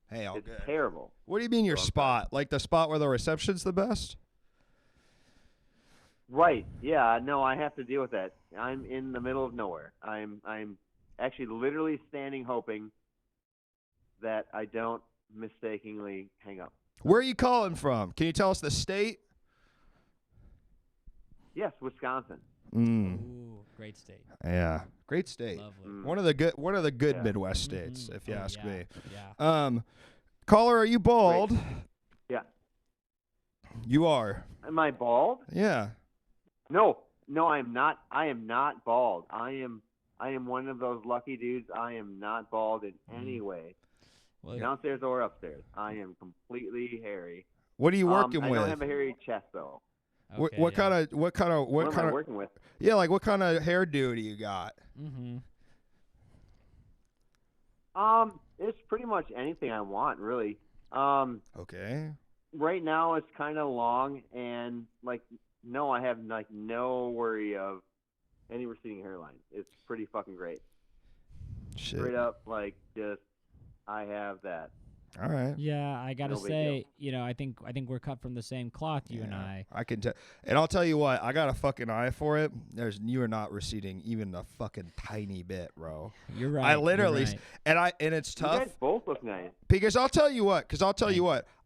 S1: Hey, all
S4: It's
S1: good.
S4: terrible.
S1: What do you mean your
S4: So I'm
S1: spot? Like the spot where the reception's the best?
S4: Right. Yeah, no, I have to deal with that. I'm in the middle of nowhere. I'm actually literally standing hoping that I don't mistakenly hang up.
S1: Where are you calling from? Can you tell us the state?
S4: Yes, Wisconsin.
S2: Ooh, great state.
S1: Yeah. Great state.
S2: Lovely.
S1: One of the good
S4: Yeah.
S1: Midwest states, if you
S2: Oh,
S1: ask
S2: yeah,
S1: me.
S2: Yeah.
S1: Caller, are you bald?
S4: Yeah.
S1: You are.
S4: Am I bald?
S1: Yeah.
S4: No, I am not. I am not bald. I am one of those lucky dudes. I am not bald in any way,
S2: Well,
S4: downstairs or upstairs. I am completely hairy.
S1: What are you working
S4: I
S1: with?
S4: don't have a hairy chest though.
S2: okay,
S1: what kind of
S4: What am I working with?
S1: yeah, like what kind of hairdo do you got?
S2: Mm-hmm.
S4: It's pretty much anything I want, really.
S1: Okay.
S4: Right now it's kind of long, and no, I have no worry of any receding hairline. It's pretty fucking great.
S1: Shit.
S4: Straight up, just I have that.
S1: All right.
S2: Yeah, I gotta
S4: No big
S2: say, I think we're cut from the same cloth, you and I.
S1: I can tell, and I'll tell you what, I got a fucking eye for it. You are not receding even a fucking tiny bit, bro.
S2: You're right.
S1: I literally,
S2: you're right.
S1: and it's
S4: You
S1: tough
S4: guys both look nice.
S1: because I'll tell you what,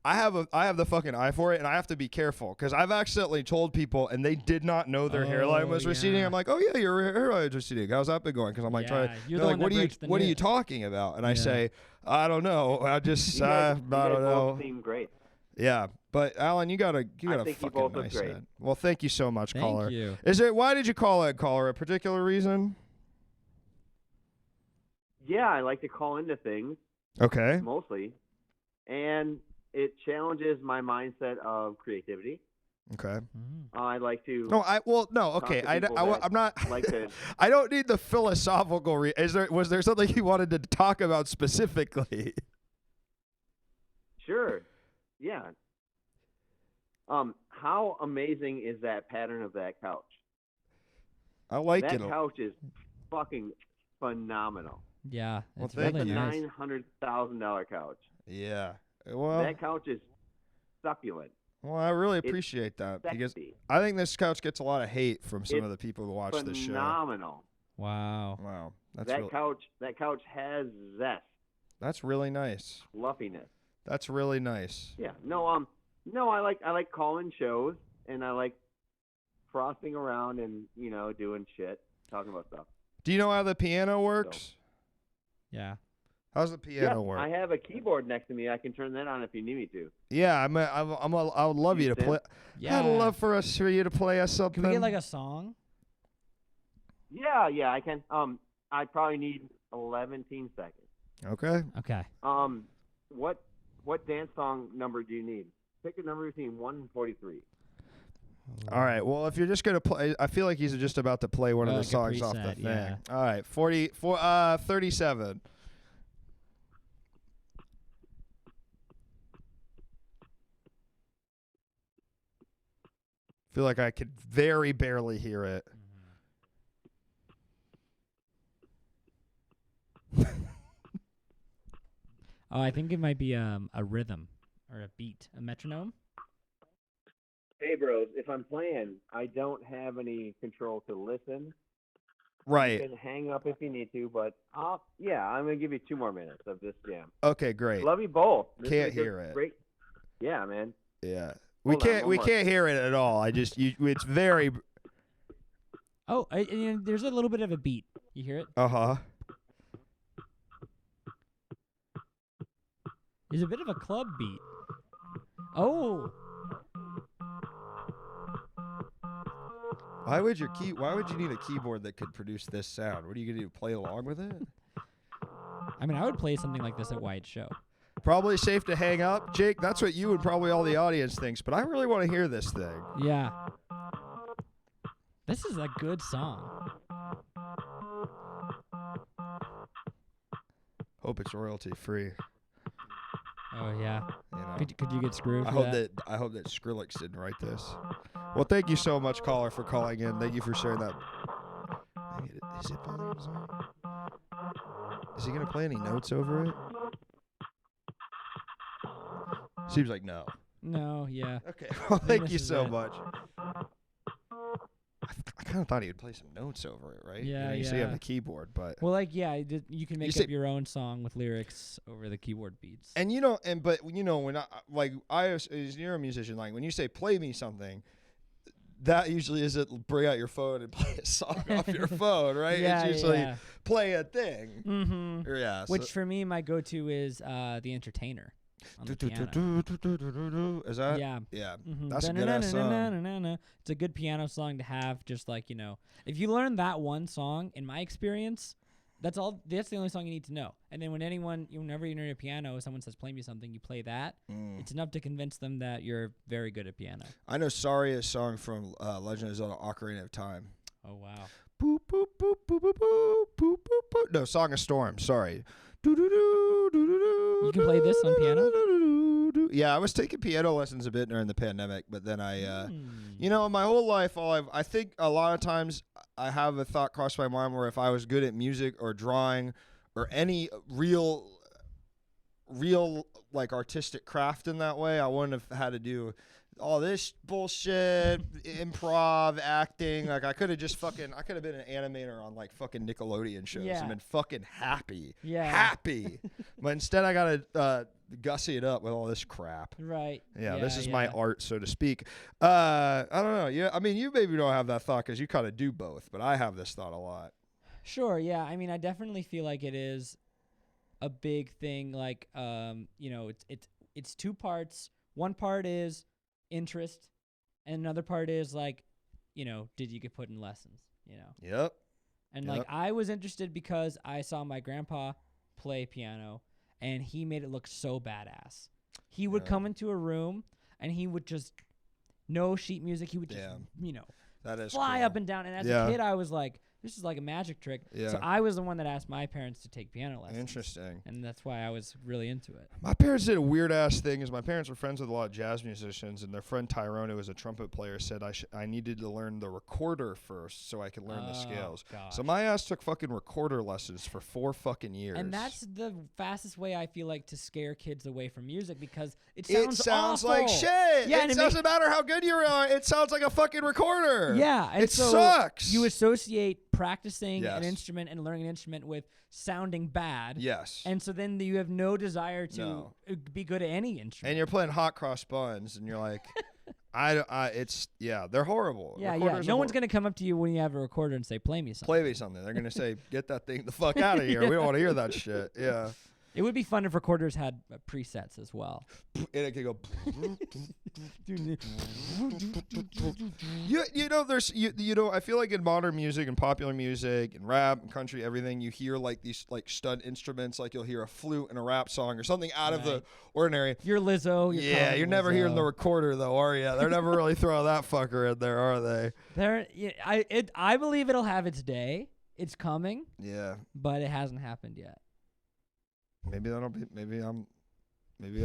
S1: I have the fucking eye for it, and I have to be careful because I've accidentally told people, and they did not know their hairline was receding.
S2: yeah.
S1: I'm like, oh yeah, your hairline is receding. How's that been going? Because I'm like,
S2: Yeah, you're the
S1: they're like,
S2: one that breaks the
S1: what are you
S2: news.
S1: talking about? And I
S2: Yeah.
S1: say, I don't know. I just,
S4: You guys,
S1: I don't know.
S4: both seem great.
S1: Yeah, but Alan, you got a
S4: think you
S1: fucking
S4: both look
S1: nice
S4: great.
S1: head. Well, thank you so much,
S2: Thank
S1: caller.
S2: you.
S1: Why did you call it, caller? A particular reason?
S4: Yeah, I like to call into things
S1: Okay.
S4: mostly, and it challenges my mindset of creativity.
S1: Okay.
S4: I like to
S1: No, okay.
S4: to people that
S1: I'm not.
S4: like to.
S1: I don't need the philosophical. Was there something you wanted to talk about specifically?
S4: Sure. Yeah. How amazing is that pattern of that couch?
S1: I like
S4: That
S1: it.
S4: couch is fucking phenomenal.
S2: Yeah,
S1: Well,
S2: it's
S1: thank
S2: really
S1: you.
S2: nice.
S4: $900,000 couch.
S1: Yeah. Well,
S4: That couch is succulent.
S1: I really appreciate that because
S4: Sexy.
S1: I think this couch gets a lot of hate from some
S4: It's
S1: of the people who watch the show.
S4: Phenomenal.
S2: Wow.
S1: Wow,
S4: That couch has zest,
S1: that's really nice.
S4: fluffiness.
S1: That's really nice.
S4: Yeah. No, I like calling shows, and I like frosting around and doing shit, talking about stuff.
S1: Do you know how the piano works?
S2: Yeah.
S1: How's the piano
S4: Yeah,
S1: work?
S4: I have a keyboard next to me. I can turn that on if you need me to.
S1: Yeah, I would love you to
S4: Sim?
S1: play.
S2: Yeah.
S1: I'd love for you to play us something.
S2: Can we get like a song?
S4: Yeah, I can. I probably need 11 seconds.
S1: Okay.
S2: Okay.
S4: What dance song number do you need? Pick a number between 1 and 43.
S1: All right. Well, if you're just gonna play, I feel like he's just about to play one of the
S2: Like a
S1: songs off the
S2: preset,
S1: thing.
S2: yeah.
S1: All right. 37. Feel like I could very barely hear it.
S2: Oh, I think it might be a rhythm or a beat, a metronome.
S4: Hey, bros, if I'm playing, I don't have any control to listen.
S1: Right.
S4: You can hang up if you need to, but I'm gonna give you 2 more minutes of this jam.
S1: Okay. Great.
S4: Love you both. This
S1: Can't
S4: is a
S1: hear it.
S4: Great. Yeah, man.
S1: Yeah. We
S4: Hold on,
S1: can't.
S4: one
S1: We
S4: more.
S1: can't hear it at all. It's very.
S2: Oh, there's a little bit of a beat. You hear it?
S1: Uh-huh.
S2: There's a bit of a club beat. Oh.
S1: Why would you need a keyboard that could produce this sound? What are you going to do, play along with it?
S2: I mean, I would play something like this at White's show.
S1: Probably safe to hang up. Jake, that's what you and probably all the audience thinks, but I really want to hear this thing.
S2: Yeah. This is a good song.
S1: Hope it's royalty free.
S2: Oh, yeah.
S1: You know?
S2: Could you get screwed
S1: I
S2: for
S1: hope that Skrillex didn't write this. Well, thank you so much, caller, for calling in. Thank you for sharing that. Is it volume? Is he gonna play any notes over it? Seems like no.
S2: No, yeah.
S1: Okay. Well, thank
S2: this
S1: you
S2: is
S1: so
S2: it.
S1: much. I kind of thought he would play some notes over it, right?
S2: Yeah,
S1: You say you have
S2: yeah.
S1: the keyboard, but
S2: Well, like, yeah, you can make
S1: say-
S2: up your own song with lyrics over the keyboard beats.
S1: when you're a musician, like when you say play me something, that usually isn't bring out your phone and play a song off your phone, right?
S2: Yeah,
S1: it's usually
S2: yeah.
S1: play a thing.
S2: Mm-hmm.
S1: Or, yeah.
S2: Which for me, my go-to is The Entertainer on the piano.
S1: Is that?
S2: Yeah.
S1: Yeah.
S2: Mhm.
S1: That's a good ass song.
S2: Da-na-na-na-na-na-na. It's a good piano song to have. Just like, if you learn that one song, in my experience, that's the only song you need to know. And then whenever you're near a piano, someone says play me something, you play that. It's enough to convince them that you're very good at piano.
S1: I know Saria's song from Legend of Zelda: Ocarina of Time.
S2: Oh wow.
S1: Boop boop boop boop boop boop boop boop boop. No, Song of Storm. Sorry. You
S2: can play this on piano?
S1: Yeah, I was taking piano lessons a bit during the pandemic, but then my whole life, I think a lot of times I have a thought cross my mind where if I was good at music or drawing or any real like artistic craft in that way, I wouldn't have had to do all this bullshit, improv, acting. Like I could have been an animator on like fucking Nickelodeon shows and been fucking happy.
S2: Yeah.
S1: Happy. But instead I gotta gussy it up with all this crap.
S2: Right.
S1: Yeah, this is my art, so to speak. I don't know. Yeah, I mean, you maybe don't have that thought because you kind of do both, but I have this thought a lot.
S2: Sure, yeah. I mean, I definitely feel like it is a big thing. Like, it's two parts. One part is interest, and another part is like, did you get put in lessons?
S1: Yep.
S2: And like, I was interested because I saw my grandpa play piano, and he made it look so badass. He would come into a room, and he would just no sheet music. He would just,
S1: that is
S2: fly
S1: cool.
S2: up and down. And as a kid, I was like, this is like a magic trick.
S1: Yeah.
S2: So I was the one that asked my parents to take piano lessons.
S1: Interesting.
S2: And that's why I was really into it.
S1: My parents did a weird ass thing. Is my parents were friends with a lot of jazz musicians, and their friend Tyrone, who was a trumpet player, said I needed to learn the recorder first so I could learn the scales.
S2: Gosh.
S1: So my ass took fucking recorder lessons for 4 fucking years.
S2: And that's the fastest way I feel like to scare kids away from music because it
S1: it
S2: sounds
S1: sounds like
S2: awful.
S1: shit.
S2: Yeah,
S1: It doesn't matter how good you are. It sounds like a fucking recorder.
S2: Yeah, and
S1: it
S2: so
S1: sucks.
S2: You associate practicing
S1: Yes.
S2: an instrument and learning an instrument with sounding bad.
S1: Yes.
S2: And so then you have no desire to be good at any instrument.
S1: And you're playing hot cross buns, and you're like, they're horrible.
S2: Yeah,
S1: Recorders
S2: No
S1: are
S2: one's going to come up to you when you have a recorder and say, play me something.
S1: play me something. They're gonna say, get that thing the fuck out of here. We don't want to hear that shit. Yeah.
S2: It would be fun if recorders had presets as well.
S1: And it could go. I feel like in modern music and popular music and rap and country, everything, you hear like these like stud instruments, like you'll hear a flute in a rap song or something out of the ordinary.
S2: You're Lizzo.
S1: You're never hearing the recorder though, are you? They're never really throwing that fucker in there, are they?
S2: I believe it'll have its day. It's coming.
S1: Yeah.
S2: But it hasn't happened yet.
S1: Maybe that'll be. Maybe I'm
S2: Maybe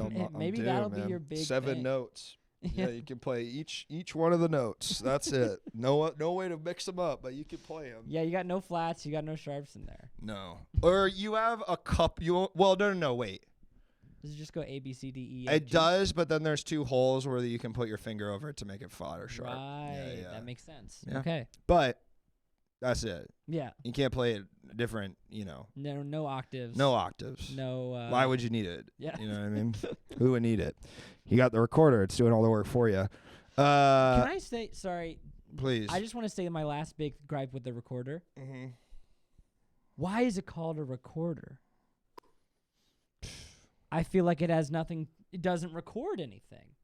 S1: due,
S2: that'll
S1: man.
S2: be your big
S1: 7
S2: thing.
S1: notes. Yeah, you can play each one of the notes. That's it. No way to mix them up, but you can play them.
S2: Yeah, you got no flats, you got no sharps in there.
S1: No. Or you have a cup. No. Wait.
S2: Does it just go A, B, C, D, E, F,
S1: It
S2: G?
S1: does, but then there's 2 holes where you can put your finger over it to make it flat or sharp.
S2: Right.
S1: Yeah.
S2: That makes sense.
S1: Yeah.
S2: Okay.
S1: But that's it.
S2: Yeah.
S1: You can't play it different.
S2: No octaves.
S1: No octaves.
S2: No.
S1: Why would you need it?
S2: Yeah.
S1: You know what I mean? Who would need it? You got the recorder. It's doing all the work for you.
S2: Can I say, sorry,
S1: Please.
S2: I just want to say my last big gripe with the recorder.
S1: Mm-hmm.
S2: Why is it called a recorder? I feel like it has nothing. It doesn't record anything.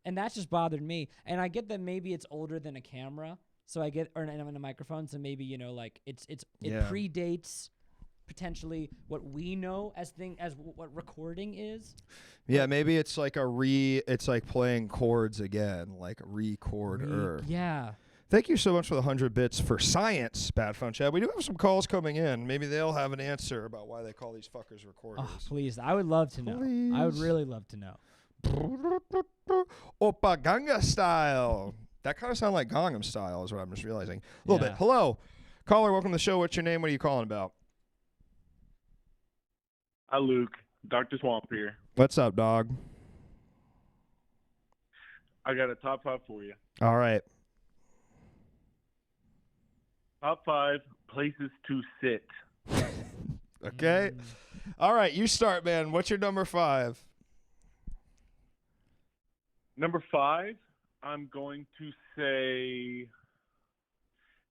S2: And that's just bothered me. And I get that maybe it's older than a camera. So I get, or a microphone. So maybe, like it predates potentially what we know as what recording is.
S1: Yeah, maybe it's like it's like playing chords again, like recorder.
S2: Yeah.
S1: Thank you so much for the 100 bits for science, Bad Phone Chat. We do have some calls coming in. Maybe they'll have an answer about why they call these fuckers recorders.
S2: Oh, please. I would love to know. I would really love to know.
S1: Oppa Ganga Style. That kind of sounds like Gangnam Style is what I'm just realizing. A little bit. Hello. Caller, welcome to the show. What's your name? What are you calling about?
S5: Hi, Luke. Dr. Swamp here.
S1: What's up, dog?
S5: I got a top 5 for you.
S1: All right.
S5: Top 5 places to sit.
S1: Okay. All right, you start, man. What's your number 5?
S5: Number 5, I'm going to say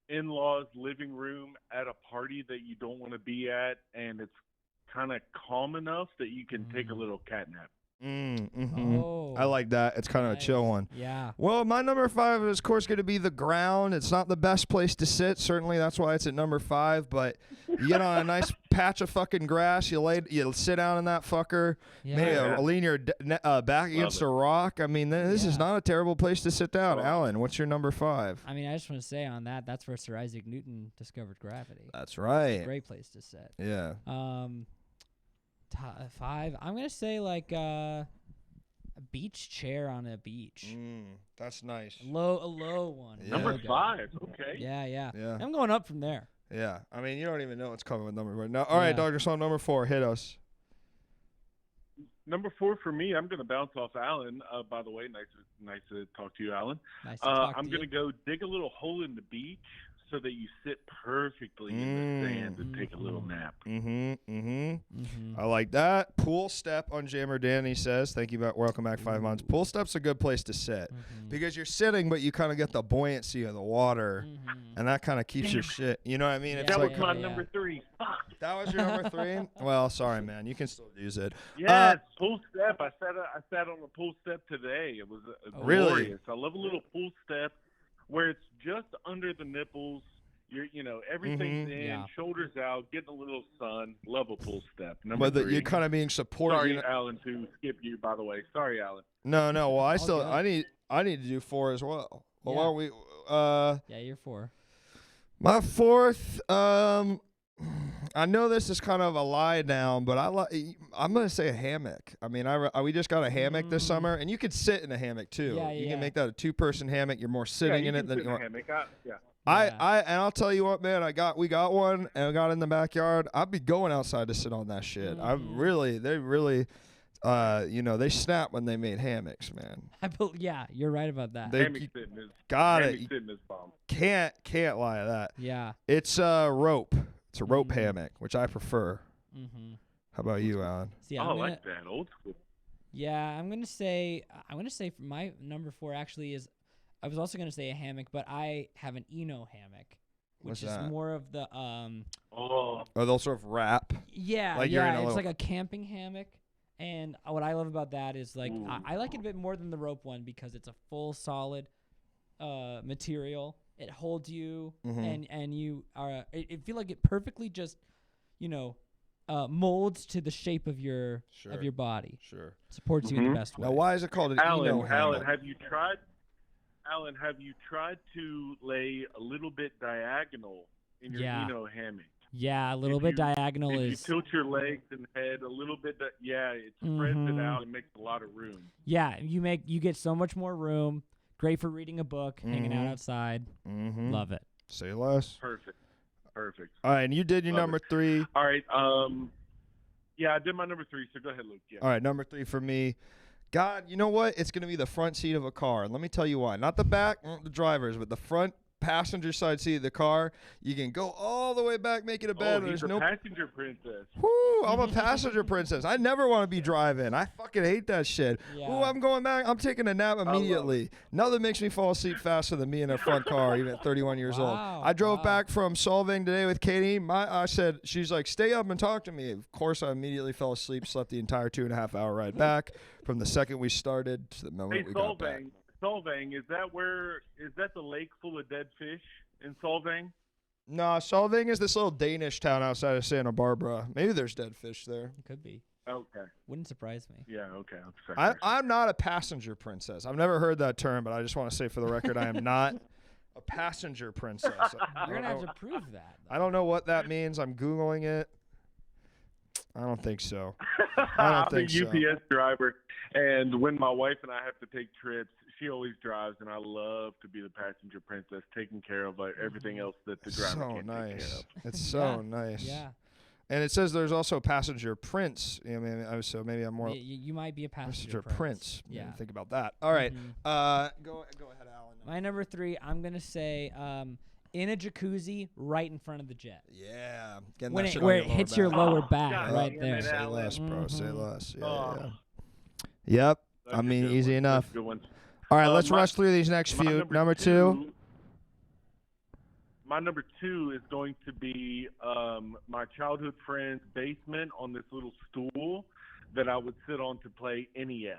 S5: in-laws' living room at a party that you don't want to be at, and it's kind of calm enough that you can take a little cat nap.
S2: Oh,
S1: I like that. It's kind of a chill one.
S2: Yeah.
S1: Well, my number 5 is, of course, going to be the ground. It's not the best place to sit. Certainly, that's why it's at number 5. But you get on a nice patch of fucking grass. You sit down in that fucker.
S2: Yeah.
S1: Maybe lean your back against a rock. I mean, this is not a terrible place to sit down. Alan, what's your number 5?
S2: I mean, I just want to say on that's where Sir Isaac Newton discovered gravity.
S1: That's right.
S2: Great place to sit.
S1: Yeah.
S2: 5. I'm gonna say like a beach chair on a beach.
S1: That's nice.
S2: A low one.
S1: Yeah.
S5: Number 5, okay.
S2: Yeah.
S1: Yeah.
S2: I'm going up from there.
S1: Yeah. I mean, you don't even know what's coming with number 1. No. All right, Dr. Slum, number 4. Hit us.
S5: Number 4 for me, I'm going to bounce off Alan. By the way, nice to talk to you, Alan.
S2: Nice to talk
S5: I'm
S2: to
S5: going
S2: you.
S5: to go dig a little hole in the beach so that you sit perfectly in the sand and take a little nap.
S1: I like that. Pool step on Jammer Danny says, thank you, welcome back 5 months. Pool step's a good place to sit because you're sitting, but you kind of get the buoyancy of the water, and that kind of keeps your shit. You know what I mean? It's
S5: That
S1: like
S5: was my number 3. Fuck.
S1: That was your number 3? Well, sorry, man. You can still use it.
S5: Yes, pool step. I sat on a pool step today. It was
S1: Really?
S5: glorious. I love a little pool step where it's just under the nipples. Everything's in, shoulders out, getting a little sun. Love a pool step. Number 3.
S1: You're kind of being supported.
S5: Sorry, Alan, to skip you, by the way. Sorry, Alan.
S1: No. Well, I need to do 4 as well. Well, why don't we?
S2: Yeah, you're 4.
S1: My 4th. I know this is kind of a lie down, but I'm gonna say a hammock. I mean, we just got a hammock this summer, and you could sit in a hammock too.
S2: Yeah,
S1: you can make that a 2-person hammock. You're more sitting in it than you are.
S5: Hammock.
S1: And I'll tell you what, man. We got one, and we got it in the backyard. I'd be going outside to sit on that shit. They really, they snap when they made hammocks, man.
S2: Yeah, you're right about that.
S5: Hammock sitting is bomb.
S1: Can't lie to that.
S2: Yeah.
S1: It's a rope. It's a rope hammock, which I prefer. How about you, Alan?
S2: See,
S5: I like that. Old school.
S2: Yeah, I'm gonna say for my number 4 actually is. I was also gonna say a hammock, but I have an Eno hammock, which is more of the
S1: they'll sort of wrap.
S2: Yeah,
S1: like
S2: it's like a camping hammock. And what I love about that is like
S5: Ooh.
S2: I like it a bit more than the rope one because it's a full solid material. It holds you, and you are. It feel like it perfectly just, molds to the shape of your body.
S1: Sure,
S2: supports you in the best way.
S1: Now, why is it called an Eno hammock?
S5: Alan, have you tried to lay a little bit diagonal in your Eno hammock?
S2: Yeah, a little bit diagonal
S5: if
S2: is.
S5: you tilt your legs and head a little bit, it spreads it out and makes a lot of room.
S2: Yeah, you get so much more room. Great for reading a book, hanging out outside. Love it.
S1: Say less.
S5: Perfect.
S1: All right, and you did your number 3.
S5: All right. Yeah, I did my number 3. So go ahead, Luke. Yeah.
S1: All right, number 3 for me. God, you know what? It's going to be the front seat of a car. And let me tell you why. Not the back, the drivers, but the front passenger side seat of the car. You can go all the way back, make it a bed.
S5: He's
S1: There's
S5: a
S1: no
S5: passenger princess.
S1: Woo, I'm a passenger princess. I never want to be driving. I fucking hate that shit.
S2: Yeah.
S1: Ooh, I'm going back. I'm taking a nap immediately. Nothing makes me fall asleep faster than me in a front car, even at 31 years old.
S2: Wow,
S1: I drove
S2: wow.
S1: back from Solvang today with Katie. I said, she's like, stay up and talk to me. Of course, I immediately fell asleep, slept the entire 2.5 hour ride back from the second we started to the moment we got back.
S5: Solvang, is that the lake full of dead fish in Solvang?
S1: No, Solvang is this little Danish town outside of Santa Barbara. Maybe there's dead fish there.
S2: It could be.
S5: Okay.
S2: Wouldn't surprise me.
S5: Yeah, okay. I'm sorry.
S1: I'm not a passenger princess. I've never heard that term, but I just want to say for the record, I am not a passenger princess.
S2: You're gonna have to prove that.
S1: I don't know what that means. I'm Googling it. I don't think so.
S5: I'm a UPS driver, and when my wife and I have to take trips, she always drives, and I love to be the passenger princess, taking care of everything else that the driver
S1: So
S5: can't take care
S1: nice.
S5: of.
S1: It's so nice.
S2: Yeah.
S1: And it says there's also a passenger prince. I mean, so maybe I'm more
S2: You might be a passenger
S1: prince.
S2: Yeah.
S1: Maybe think about that. All right. Go ahead, Alan.
S2: My number 3, I'm gonna say in a jacuzzi right in front of the jet.
S1: Yeah. Getting
S2: When
S1: that
S2: it,
S1: shit
S2: where
S1: on
S2: it
S1: your lower
S2: hits
S1: back.
S2: your lower back
S5: God
S2: right
S5: damn
S2: there.
S5: it,
S1: Say
S5: Alan.
S1: less, bro. Say
S2: Mhm.
S1: less. Yeah,
S5: Oh.
S1: yeah. Yep.
S5: That's
S1: I
S5: a
S1: mean,
S5: good
S1: easy
S5: one.
S1: enough.
S5: That's a good one.
S1: All right, let's
S5: my-
S1: rush through these next
S5: My
S1: few. Number two.
S5: My number 2 is going to be my childhood friend's basement on this little stool that I would sit on to play NES.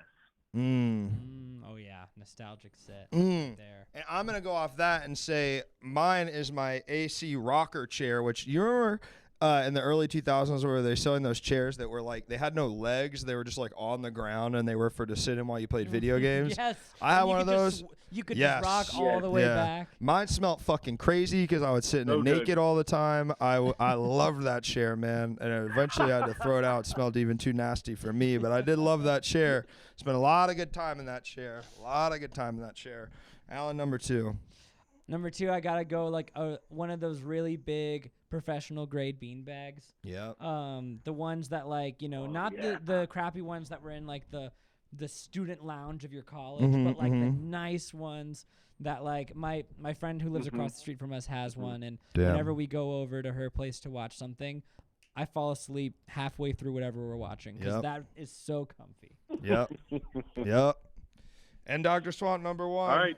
S2: Oh yeah, nostalgic set
S1: Mm.
S2: right there.
S1: And I'm going to go off that and say mine is my AC rocker chair, which you remember in the early 2000s where they were selling those chairs that were like, they had no legs. They were just like on the ground and they were for to sit in while you played video games.
S2: Yes.
S1: I had
S2: And you
S1: one of
S2: could
S1: those.
S2: You could
S1: Yes.
S2: just rock all the way
S1: Yeah.
S2: back.
S1: Mine smelled fucking crazy because I would sit in it
S5: So good.
S1: naked all the time. I loved that chair, man. And eventually I had to throw it out. It smelled even too nasty for me, but I did love that chair. Spent a lot of good time in that chair. Alan, number 2.
S2: Number 2, I gotta go like one of those really big professional grade bean bags.
S1: Yep.
S2: The ones that like not the crappy ones that were in like the student lounge of your college, but like the nice ones that like my friend who lives across the street from us has one, and whenever we go over to her place to watch something, I fall asleep halfway through whatever we're watching because that is so comfy.
S1: Yep. Yep. And Dr. Swamp, number 1.
S5: All right,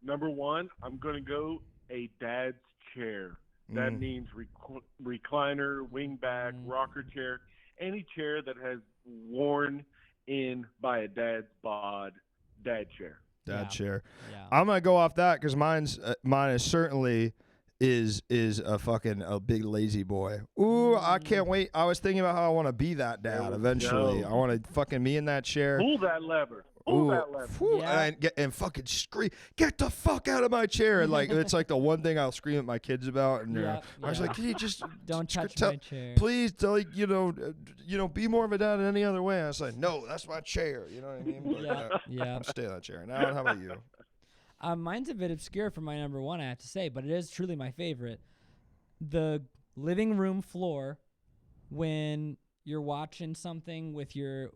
S5: number 1, I'm going to go a dad's chair. That means recliner, wingback, rocker chair, any chair that has worn in by a dad's bod, dad chair.
S1: Dad chair.
S2: Yeah.
S1: I'm gonna go off that because mine is certainly is a big lazy boy. Ooh, I can't wait. I was thinking about how I want to be that dad eventually. I want to fucking be in that chair.
S5: Pull that lever.
S1: Whew, and fucking scream, get the fuck out of my chair. And like it's like the one thing I'll scream at my kids about. And I was like, can you just
S2: don't touch my chair,
S1: please? Be more of a dad in any other way. I was like, no, that's my chair. You know what I mean? But, I'm staying in that chair. Now, how about you?
S2: Mine's a bit obscure for my number 1, I have to say, but it is truly my favorite. The living room floor when you're watching something with your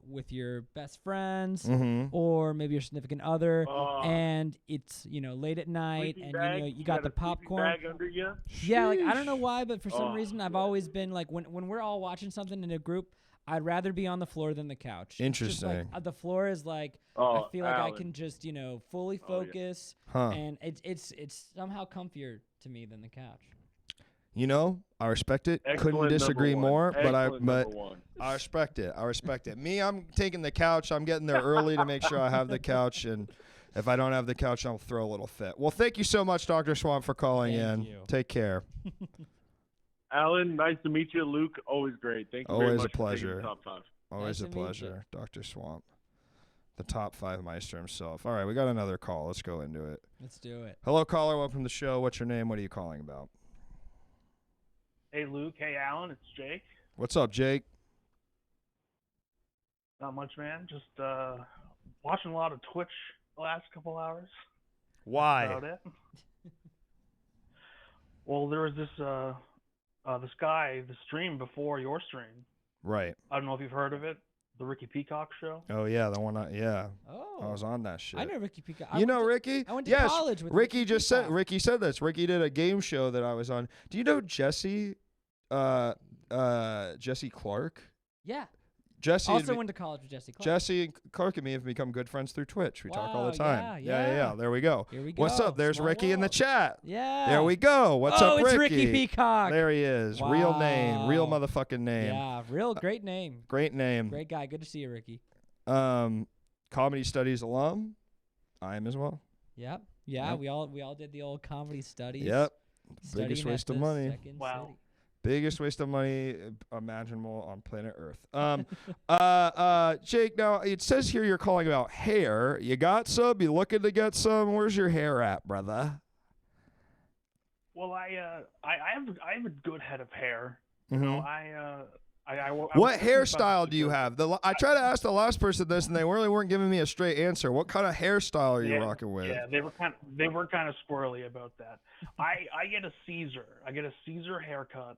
S2: best friends or maybe your significant other, and it's late at night, and you got the popcorn.
S5: Bag under you?
S2: Yeah, like I don't know why, but for some reason I've always been like when we're all watching something in a group, I'd rather be on the floor than the couch.
S1: Interesting.
S2: Just like, the floor is like I feel like I can just fully focus, and it's somehow comfier to me than the couch.
S1: I respect it.
S5: Excellent.
S1: Couldn't disagree more, but
S5: Excellent.
S1: I respect it. Me, I'm taking the couch. I'm getting there early to make sure I have the couch, and if I don't have the couch, I'll throw a little fit. Well, thank you so much, Dr. Swamp, for calling in.
S2: You.
S1: Take care.
S5: Alan, nice to meet you. Luke, always great. Thank you very
S1: Always
S5: much
S1: a pleasure.
S5: for taking the top 5.
S1: Always
S2: Nice
S1: a
S2: to meet
S1: pleasure, Dr. Swamp. The top 5 Meister himself. All right, we got another call. Let's go into it.
S2: Let's do it.
S1: Hello, caller. Welcome to the show. What's your name? What are you calling about?
S6: Hey, Luke. Hey, Alan. It's Jake.
S1: What's up, Jake?
S6: Not much, man. Just watching a lot of Twitch the last couple hours.
S1: Why?
S6: About it. Well, there was this guy, the stream before your stream.
S1: Right.
S6: I don't know if you've heard of it. the Ricky Peacock show.
S1: Oh yeah, the one. I
S2: Oh,
S1: was on that shit.
S2: I know Ricky Peacock.
S1: You know Ricky?
S2: I went to
S1: yes.
S2: college with
S1: Ricky.
S2: Ricky
S1: Just said.
S2: Peacock.
S1: Ricky said this. Ricky did a game show that I was on. Do you know Jesse? Jesse Clark.
S2: Yeah.
S1: Jesse.
S2: Also went to college with Jesse Clark.
S1: Jesse and Clark and me have become good friends through Twitch. We talk all the
S2: Wow,
S1: time.
S2: yeah.
S1: There we go.
S2: Here we go.
S1: What's up? There's
S2: Small
S1: Ricky in the
S2: world.
S1: chat.
S2: Yeah.
S1: There we go. What's up,
S2: it's
S1: Ricky?
S2: Ricky Peacock.
S1: There he is. Real name. Real
S2: Wow.
S1: motherfucking name.
S2: Yeah, real great name.
S1: Great name.
S2: Great guy. Good to see you, Ricky.
S1: Comedy studies alum. I am as well.
S2: Yep. Yeah,
S1: Yep.
S2: we all did the old comedy studies.
S1: Yep.
S2: Studying
S1: Biggest
S2: at
S1: waste of
S2: the
S1: money.
S2: Second
S6: Wow.
S2: City.
S1: Biggest waste of money imaginable on planet Earth. Jake, now it says here you're calling about hair. You got some? You looking to get some? Where's your hair at, brother?
S6: Well, I have a good head of hair.
S1: Mhm.
S6: You know, I
S1: What
S6: was thinking about
S1: hairstyle
S6: this
S1: do you
S6: because-
S1: have? I tried to ask the last person this, and they really weren't giving me a straight answer. What kind of hairstyle are you
S6: Yeah,
S1: rocking with?
S6: Yeah, they were kind of squirrely about that. I get a Caesar. I get a Caesar haircut,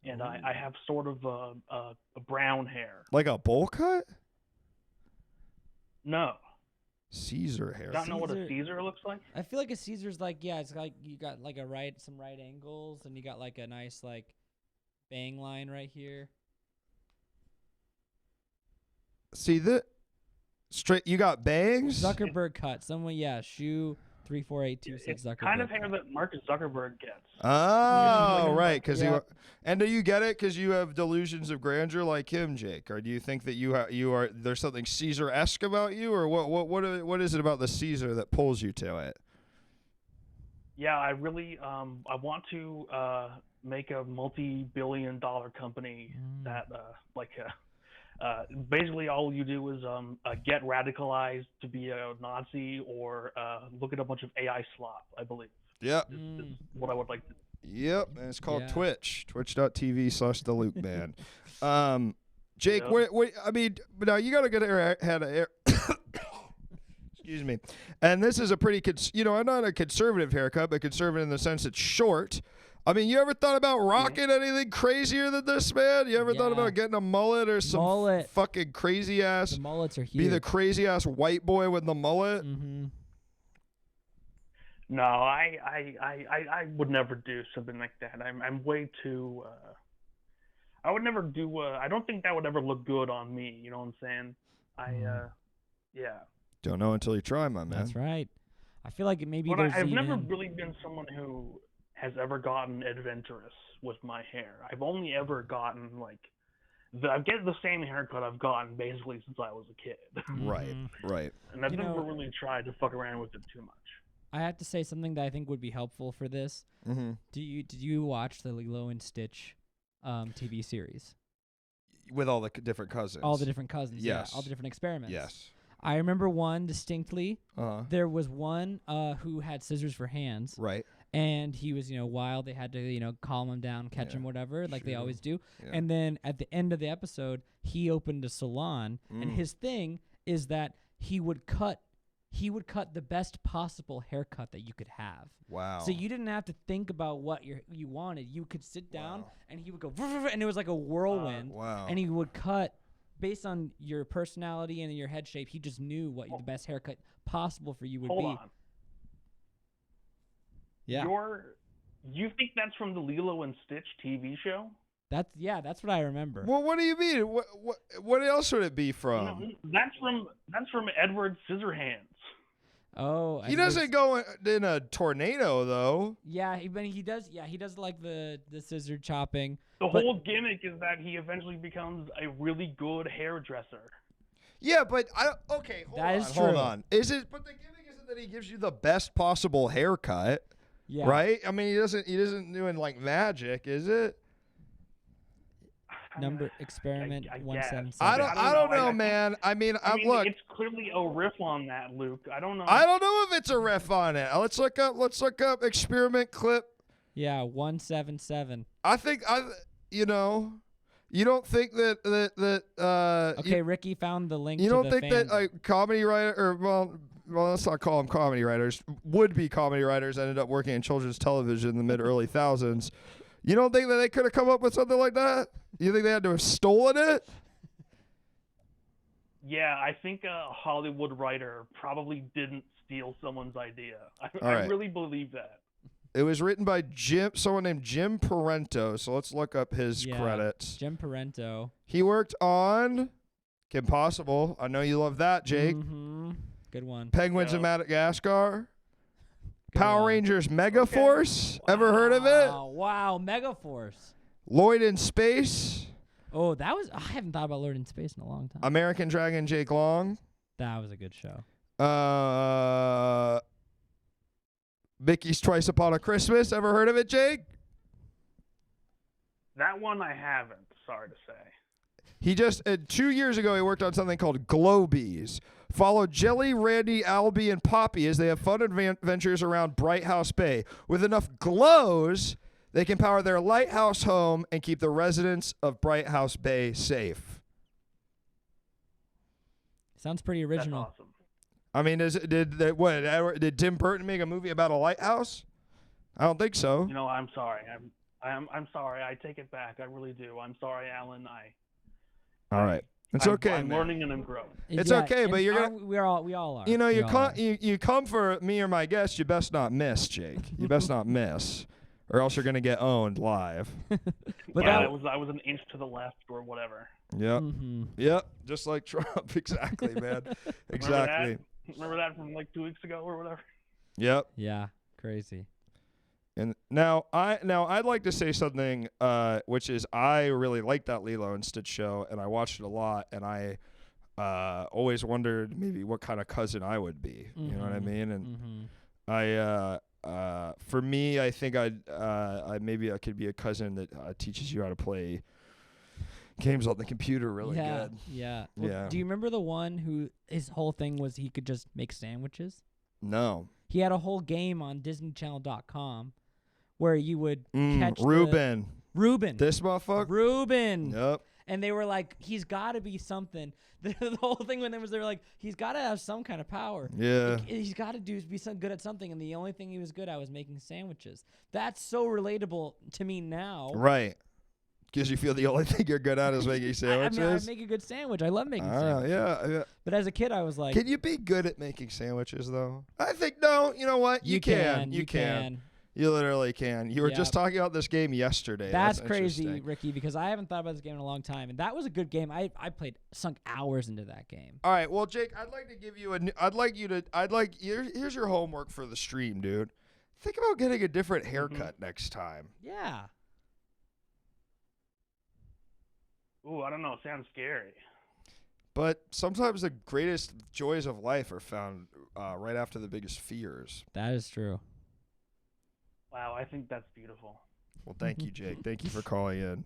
S6: and I have sort of a brown hair.
S1: Like a bowl cut?
S6: No,
S1: Caesar hair.
S6: don't know what a
S2: Caesar-
S6: Caesar looks like.
S2: I feel like a Caesar's like, yeah, it's like you got like some right angles, and you got like a nice like bang line right here.
S1: See the straight. You got bangs.
S2: Zuckerberg cut. Someone, yeah, shoe 34826
S6: It's
S2: Zuckerberg.
S6: kind of hair
S2: cut.
S6: that Marcus Zuckerberg gets.
S1: Oh,
S6: Yeah.
S1: right. Because
S2: Yeah.
S1: and do you get it? Because you have delusions of grandeur like him, Jake, or do you think that you are there's something Caesar-esque about you, or what is it about the Caesar that pulls you to it?
S6: Yeah, I really I want to make a multi-billion-dollar company that basically all you do is get radicalized to be a Nazi or look at a bunch of AI slop, I believe.
S1: Yep.
S6: Is what I would like to.
S1: Yep. And it's called
S2: Yeah.
S1: Twitch. Twitch.tv/TheLukeMan. Jake,
S6: Yep.
S1: I mean, but now you got to get had a excuse me. And this is a pretty, I'm not a conservative haircut, but conservative in the sense it's short. I mean, you ever thought about rocking anything crazier than this, man? You ever thought
S2: Yeah.
S1: about getting a mullet or some
S2: Mullet.
S1: fucking crazy ass,
S2: The mullets are huge.
S1: be the crazy ass white boy with the mullet?
S2: Mm-hmm.
S6: No, I would never do something like that. I'm way too. I would never do. I don't think that would ever look good on me. You know what I'm saying? Yeah.
S1: Don't know until you try, my man.
S2: That's right. I feel like maybe
S6: But
S2: there's
S6: I've
S2: even...
S6: never really been someone who has ever gotten adventurous with my hair. I've only ever gotten I get the same haircut I've gotten basically since I was a kid,
S1: Right,
S2: Mhm.
S1: right.
S6: and I've
S2: You
S6: never
S2: know-
S6: really tried to fuck around with it too much.
S2: I have to say something that I think would be helpful for this.
S1: Mm-hmm.
S2: Did you watch the Lilo and Stitch TV series?
S1: With all the different cousins.
S2: All the different cousins.
S1: Yes.
S2: Yeah, all the different experiments.
S1: Yes.
S2: I remember one distinctly.
S1: Uh-huh.
S2: There was one who had scissors for hands,
S1: Right.
S2: and he was, wild. They had to, calm him down, catch
S1: Yeah,
S2: him, whatever, like they
S1: sure.
S2: always do.
S1: Yeah.
S2: And then at the end of the episode, he opened a salon, and his thing is that he would cut the best possible haircut that you could have.
S1: Wow.
S2: So you didn't have to think about what you wanted. You could sit down,
S1: Wow.
S2: and he would go, and it was like a whirlwind.
S1: Wow.
S2: And he would cut based on your personality and your head shape. He just knew what the best haircut possible for you would
S6: Hold
S2: be.
S6: on.
S2: Yeah,
S6: You think that's from the Lilo and Stitch TV show?
S2: that's what I remember.
S1: Well, what do you mean? What else would it be from?
S6: No, that's from Edward Scissorhands.
S2: Oh,
S1: He doesn't go in a tornado, though.
S2: Yeah, he does. Yeah, he does like the scissor chopping.
S6: The
S2: But-
S6: whole gimmick is that he eventually becomes a really good hairdresser.
S1: Yeah, but okay,
S2: That is
S1: hold
S2: true.
S1: on. But the gimmick isn't that he gives you the best possible haircut,
S2: Yeah,
S1: right? I mean, he isn't doing like magic, is it?
S2: Number experiment
S6: I guess.
S2: 177.
S1: I don't know,
S6: I-
S1: man. I mean,
S6: I mean,
S1: look,
S6: it's clearly a riff on that, Luke. I don't know.
S1: I don't know if it's a riff on it. Let's look up experiment clip.
S2: Yeah, 177.
S1: I think you don't think that
S2: Okay, Ricky found the link.
S1: you
S2: to
S1: don't
S2: the
S1: think that
S2: fan-
S1: a comedy writer or well, let's not call them comedy writers, would be comedy writers ended up working in children's television in the mid early thousands. You don't think that they could have come up with something like that? You think they had to have stolen it?
S6: Yeah, I think a Hollywood writer probably didn't steal someone's idea. I
S1: right.
S6: really believe that.
S1: It was written by someone named Jim Parento. So let's look up his credits.
S2: Jim Parento.
S1: He worked on Kim Possible. I know you love that, Jake.
S2: Mm-hmm. Good one.
S1: Penguins of Madagascar.
S2: Good
S1: Power
S2: one.
S1: Rangers Megaforce. Ever heard of it?
S2: Wow, Megaforce.
S1: Lloyd in Space.
S2: Oh, I haven't thought about Lord in Space in a long time.
S1: American Dragon Jake Long.
S2: That was a good show.
S1: Mickey's Twice Upon a Christmas. Ever heard of it, Jake?
S6: That one I haven't, sorry to say.
S1: He just 2 years ago he worked on something called Globies. Follow Jelly, Randy, Albie, and Poppy as they have fun adventures around Bright House Bay. With enough glows, they can power their lighthouse home and keep the residents of Bright House Bay safe.
S2: Sounds pretty original.
S6: That's awesome.
S1: I mean, did Tim Burton make a movie about a lighthouse? I don't think so.
S6: You know, I'm sorry. I'm sorry. I take it back. I really do. I'm sorry, Alan.
S1: All right. It's okay.
S6: I'm
S1: man.
S6: learning and I'm growing.
S1: It's okay, but you're gonna.
S2: We all are.
S1: You know,
S2: We
S1: you come for me or my guest. You best not miss, Jake. You best not miss, or else you're gonna get owned live.
S2: But
S6: Yeah, I was an inch to the left or whatever.
S1: Yep.
S2: Mm-hmm.
S1: Yep. Just like Trump. Exactly, man. Exactly.
S6: Remember that from like 2 weeks ago or whatever?
S1: Yep.
S2: Yeah, crazy.
S1: And now I'd like to say something, which is I really like that Lilo and Stitch show, and I watched it a lot, and I always wondered maybe what kind of cousin I would be.
S2: Mm-hmm.
S1: You know what I mean? And
S2: Mm-hmm.
S1: for me, I think I could be a cousin that teaches you how to play games on the computer really good.
S2: Yeah. Well,
S1: Yeah.
S2: do you remember the one who his whole thing was he could just make sandwiches?
S1: No.
S2: He had a whole game on DisneyChannel.com where you would catch
S1: Ruben.
S2: Reuben.
S1: This motherfucker?
S2: Reuben.
S1: Yep.
S2: And they were like, he's got to be something. The whole thing when they were like, he's got to have some kind of power.
S1: Yeah.
S2: He's got to be so good at something. And the only thing he was good at was making sandwiches. That's so relatable to me now.
S1: Right. Because you feel the only thing you're good at is making sandwiches.
S2: I make a good sandwich. I love making sandwiches.
S1: Yeah.
S2: But as a kid, I was like,
S1: Can you be good at making sandwiches, though? I think, no. You know what? You can. You can. You literally can. You were just talking about this game yesterday.
S2: That's crazy, Ricky, because I haven't thought about this game in a long time. And that was a good game. I sunk hours into that game.
S1: All right. Well, Jake, I'd like to give you here's your homework for the stream, dude. Think about getting a different haircut next time.
S2: Yeah.
S6: Ooh, I don't know. Sounds scary.
S1: But sometimes the greatest joys of life are found right after the biggest fears.
S2: That is true.
S6: Wow, I think that's beautiful.
S1: Well, thank you, Jake. Thank you for calling in.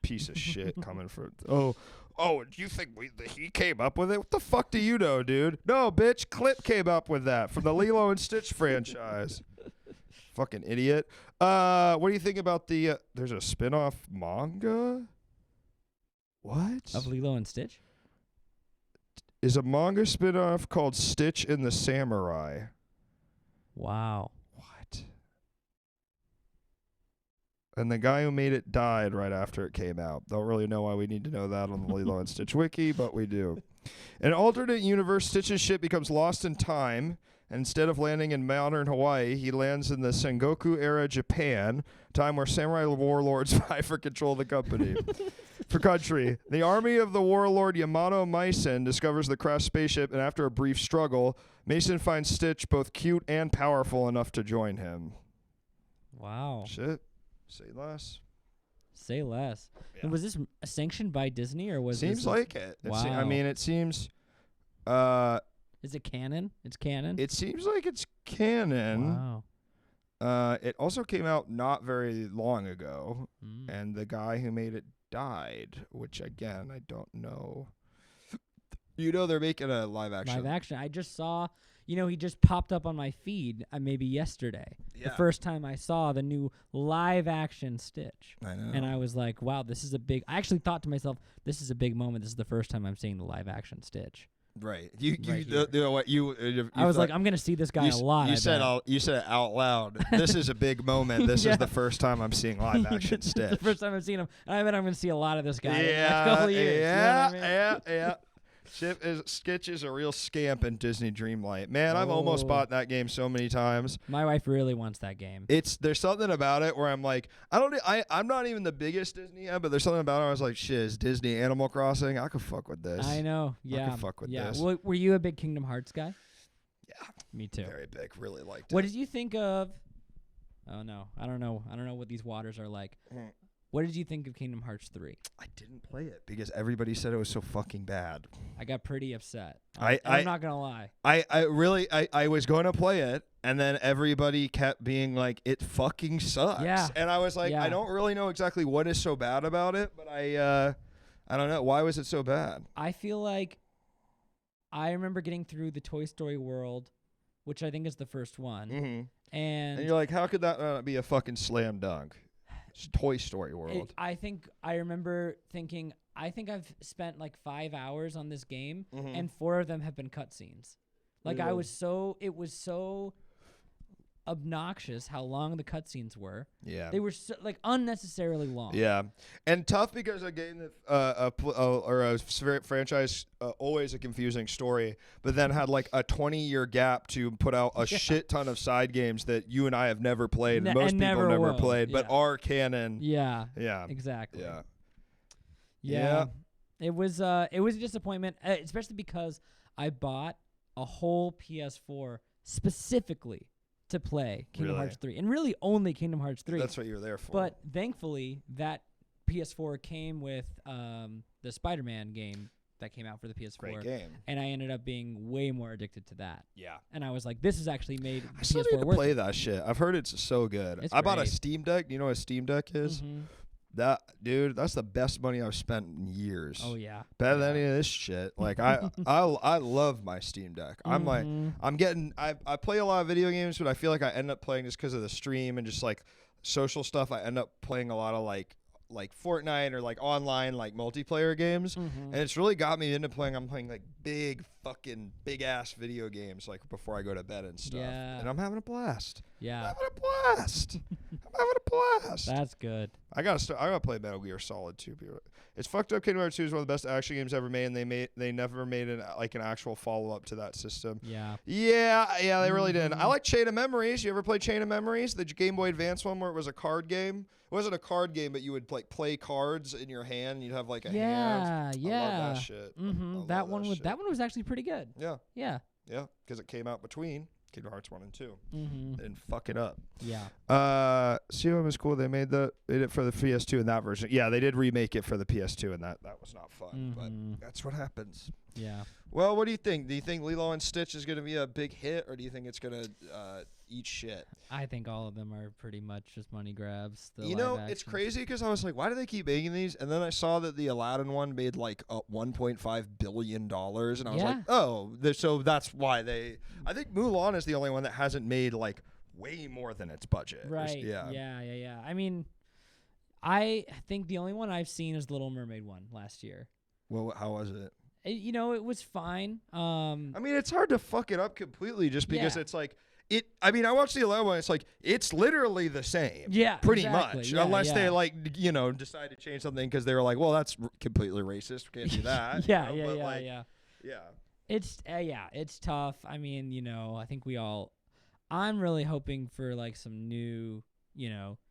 S1: Piece of shit coming from. Oh, do you think he came up with it? What the fuck do you know, dude? No, bitch. Clip came up with that from the Lilo and Stitch franchise. Fucking idiot. What do you think about the? There's a spin-off manga. What?
S2: Of Lilo and Stitch?
S1: Is a manga spin-off called Stitch and the Samurai.
S2: Wow.
S1: What? And the guy who made it died right after it came out. Don't really know why we need to know that on the Lilo and Stitch wiki, but we do. In an alternate universe, Stitch's ship becomes lost in time. And instead of landing in modern Hawaii, he lands in the Sengoku-era Japan, time where samurai warlords vie for control of the country. The army of the warlord Yamato Mason discovers the crashed spaceship, and after a brief struggle, Mason finds Stitch both cute and powerful enough to join him.
S2: Wow.
S1: Shit. Say less.
S2: Say less.
S1: Yeah.
S2: And was this sanctioned by Disney or was
S1: Seems
S2: this
S1: like it.
S2: Wow.
S1: I mean, it seems.
S2: Is it canon? It's canon.
S1: It seems like it's canon.
S2: Wow.
S1: It also came out not very long ago,
S2: Mm.
S1: and the guy who made it died, which again I don't know. You know they're making a live action.
S2: Live action. I just saw. He just popped up on my feed maybe yesterday.
S1: Yeah.
S2: The first time I saw the new live action Stitch.
S1: I know.
S2: And I was like, wow, this is a big. I actually thought to myself, this is a big moment. This is the first time I'm seeing the live action Stitch.
S1: Right. You
S2: Right
S1: you know what you
S2: I was
S1: thought-
S2: like, I'm gonna see this guy a lot.
S1: You
S2: I
S1: said
S2: bet.
S1: you said it out loud. This is a big moment. This
S2: Yeah.
S1: is the first time I'm seeing live action
S2: It's
S1: Stitch.
S2: the first time I've seen him, and I bet I'm gonna see a lot of this guy in the next couple of years. You know what I mean?
S1: Yeah. Skitch is a real scamp in Disney Dreamlight. Man, I've almost
S2: Oh.
S1: bought that game so many times.
S2: My wife really wants that game.
S1: There's something about it where I'm like, I'm not even the biggest Disney guy, but there's something about it. I was like, shiz, Disney Animal Crossing, I could fuck with this.
S2: I know.
S1: I
S2: Yeah.
S1: could fuck with
S2: yeah.
S1: this.
S2: Well, were you a big Kingdom Hearts guy?
S1: Yeah.
S2: Me too.
S1: Very big. Really liked
S2: What
S1: it.
S2: did you think of? Oh no, I don't know. I don't know what these waters are like.
S1: Mm.
S2: What did you think of Kingdom Hearts 3?
S1: I didn't play it because everybody said it was so fucking bad.
S2: I got pretty upset.
S1: I-
S2: I'm not gonna lie.
S1: I was going to play it, and then everybody kept being like, it fucking sucks.
S2: Yeah.
S1: And I was like,
S2: Yeah.
S1: I don't really know exactly what is so bad about it, but I don't know. Why was it so bad?
S2: I feel like I remember getting through the Toy Story world, which I think is the first one,
S1: Mm-hmm.
S2: and
S1: And you're like, how could that not be a fucking slam dunk? It's Toy Story world.
S2: I think I remember thinking, I think I've spent like 5 hours on this game,
S1: Mhm.
S2: and 4 of them have been cutscenes. Like
S1: Yeah.
S2: it was so obnoxious how long the cutscenes were.
S1: Yeah.
S2: They were so, like unnecessarily long.
S1: Yeah, and tough because a game that or a franchise always a confusing story, but then had like a 20-year gap to put out a shit ton of side games that you and I have never played, and most
S2: and
S1: people
S2: never
S1: never
S2: will.
S1: played, but
S2: Yeah.
S1: are canon.
S2: Yeah.
S1: Yeah,
S2: Exactly.
S1: yeah.
S2: Yeah. It was a disappointment, especially because I bought a whole PS4 specifically to play Kingdom
S1: Really?
S2: Hearts 3, and really only Kingdom Hearts 3.
S1: That's what you were there for.
S2: But thankfully, that PS4 came with the Spider-Man game that came out for the PS4.
S1: great game.
S2: And I ended up being way more addicted to that.
S1: Yeah.
S2: And I was like, this has actually made
S1: I still
S2: PS4
S1: need to
S2: worth
S1: play
S2: it.
S1: that shit. I've heard it's so good.
S2: It's
S1: I bought a
S2: great.
S1: Steam Deck. You know what a Steam Deck is?
S2: Mhm.
S1: That dude, that's the best money I've spent in years.
S2: Oh yeah.
S1: Better than
S2: Yeah.
S1: any of this shit. Like I love my Steam Deck. I'm like
S2: Mhm.
S1: I play a lot of video games, but I feel like I end up playing just because of the stream and just like social stuff. I end up playing a lot of like Fortnite or like online like multiplayer games.
S2: Mhm.
S1: And it's really got me into playing. I'm playing like big ass video games like before I go to bed and stuff.
S2: Yeah.
S1: And I'm having a blast. I'm
S2: Yeah.
S1: having a blast. I'm having a blast.
S2: That's good.
S1: I gotta play Metal Gear Solid 2. It's fucked up. Kingdom Hearts 2 is one of the best action games ever made, and they never made an actual follow up to that system.
S2: Yeah.
S1: Yeah, they really didn't. I
S2: Mhm.
S1: like Chain of Memories. You ever play Chain of Memories, the Game Boy Advance one where it was a card game? It wasn't a card game, but you would like play cards in your hand, and you'd have like a hand.
S2: Yeah.
S1: I love that shit. I
S2: Mhm.
S1: love
S2: That one was
S1: shit.
S2: that one was actually pretty good.
S1: Yeah,
S2: Yeah.
S1: because it came out between Kingdom Hearts 1 and 2.
S2: Mhm.
S1: They didn't fuck it up.
S2: Yeah.
S1: COM is cool. They made it for the PS2 in that version. Yeah, they did remake it for the PS2, and that was not fun.
S2: Mhm.
S1: But that's what happens.
S2: Yeah.
S1: Well, what do you think? Do you think Lilo and Stitch is going to be a big hit, or do you think it's going to eat shit?
S2: I think all of them are pretty much just money grabs. The
S1: You know,
S2: live
S1: it's
S2: actions.
S1: crazy because I was like, why do they keep making these? And then I saw that the Aladdin one made like $1.5 billion, and I was like,
S2: Yeah.
S1: oh, so that's why they. I think Mulan is the only one that hasn't made like way more than its budget.
S2: Right. Yeah. I mean, I think the only one I've seen is Little Mermaid 1 last year.
S1: Well, how was it?
S2: It was fine.
S1: I mean, it's hard to fuck it up completely just because
S2: Yeah.
S1: it's like it. I mean, I watched the Aladdin one. It's like it's literally the same.
S2: Yeah,
S1: pretty
S2: exactly.
S1: much.
S2: Yeah,
S1: Unless they
S2: yeah.
S1: like decide to change something because they were like, well, that's completely racist. We can't do that.
S2: yeah,
S1: you know? But, like,
S2: yeah.
S1: yeah.
S2: It's tough. I mean, I think I'm really hoping for like some new,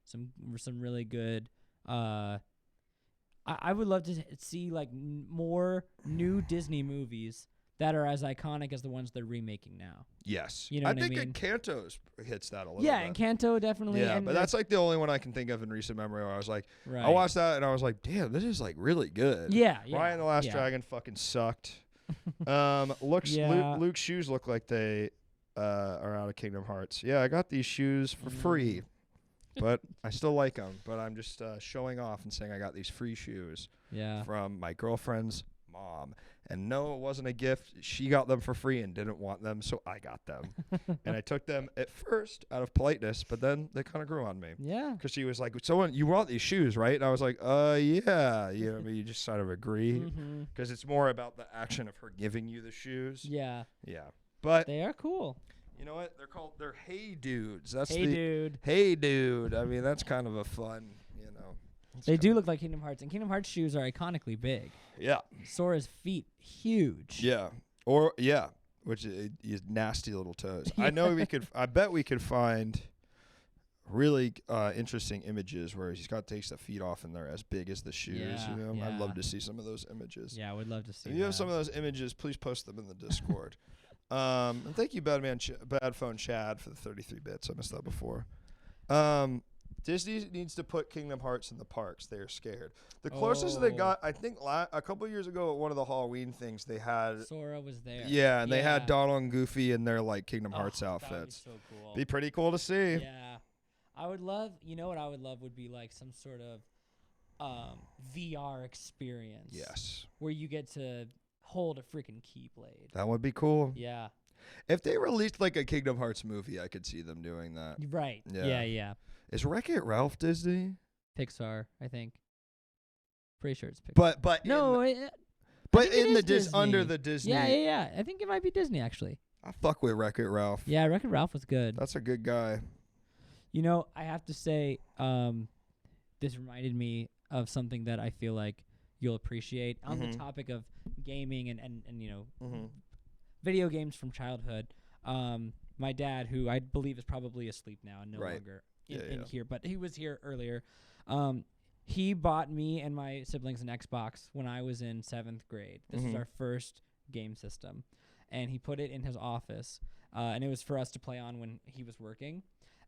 S2: some really good. I would love to see like more new Disney movies that are as iconic as the ones they're remaking now.
S1: Yes.
S2: You know
S1: I
S2: what I
S1: think
S2: mean?
S1: Encanto's hits that a little
S2: Yeah,
S1: bit.
S2: Encanto definitely.
S1: Yeah,
S2: and
S1: but that's like the only one I can think of in recent memory where I was like,
S2: right.
S1: I watched that and I was like, damn, this is like really good.
S2: Yeah.
S1: Ryan the Last
S2: yeah.
S1: Dragon fucking sucked.
S2: Yeah.
S1: Luke's shoes look like they are out of Kingdom Hearts. Yeah, I got these shoes for free, but I still like them. But I'm just showing off and saying I got these free shoes
S2: Yeah.
S1: from my girlfriend's mom. And no, it wasn't a gift. She got them for free and didn't want them, so I got them. And I took them at first out of politeness, but then they kind of grew on me.
S2: Yeah.
S1: Because she was like, "Someone, you want these shoes, right?" And I was like, yeah. You know what I mean? You just sort of agree. Because it's more about the action of her giving you the shoes.
S2: Yeah.
S1: Yeah. But
S2: They are cool.
S1: you know what? They're Hey Dudes. That's
S2: Hey, dude.
S1: Hey Dude. I mean, that's kind of a fun, you know.
S2: They do look like Kingdom Hearts, and Kingdom Hearts shoes are iconically big.
S1: Yeah.
S2: Sora's feet, huge.
S1: Yeah. Which is nasty little toes.
S2: Yeah.
S1: I know I bet we could find really interesting images where he's got takes the feet off and they're as big as the shoes.
S2: Yeah,
S1: You know,
S2: yeah.
S1: I'd love to see some of those images.
S2: Yeah, I would love to see
S1: If you have some of those images, please post them in the Discord. And thank you, Bad Phone Chad, for the 33 bits. I missed that before. Disney needs to put Kingdom Hearts in the parks. They are scared. The closest they got, I think, a couple years ago at one of the Halloween things, they had
S2: Sora was there.
S1: Yeah, and they had Donald and Goofy in their like Kingdom Hearts outfits.
S2: That would be so cool.
S1: Be pretty cool to see.
S2: Yeah. I would love, you know what I would love would be like some sort of VR experience.
S1: Yes.
S2: Where you get to hold a freaking Keyblade.
S1: That would be cool.
S2: Yeah.
S1: If they released like a Kingdom Hearts movie, I could see them doing that.
S2: Right.
S1: Yeah.
S2: Yeah.
S1: Is Wreck-It Ralph Disney?
S2: Pixar, I think. Pretty sure it's Pixar.
S1: But
S2: no,
S1: but
S2: think it
S1: in the
S2: is Disney.
S1: under the Disney.
S2: Yeah. I think it might be Disney actually.
S1: I fuck with Wreck-It Ralph.
S2: Yeah, Wreck-It Ralph was good.
S1: That's a good guy.
S2: You know, I have to say, this reminded me of something that I feel like you'll appreciate on the topic of gaming and you know, video games from childhood. My dad, who I believe is probably asleep now and no longer in here, but he was here earlier. He bought me and my siblings an Xbox when I was in 7th grade. This was our first game system, and he put it in his office, and it was for us to play on when he was working.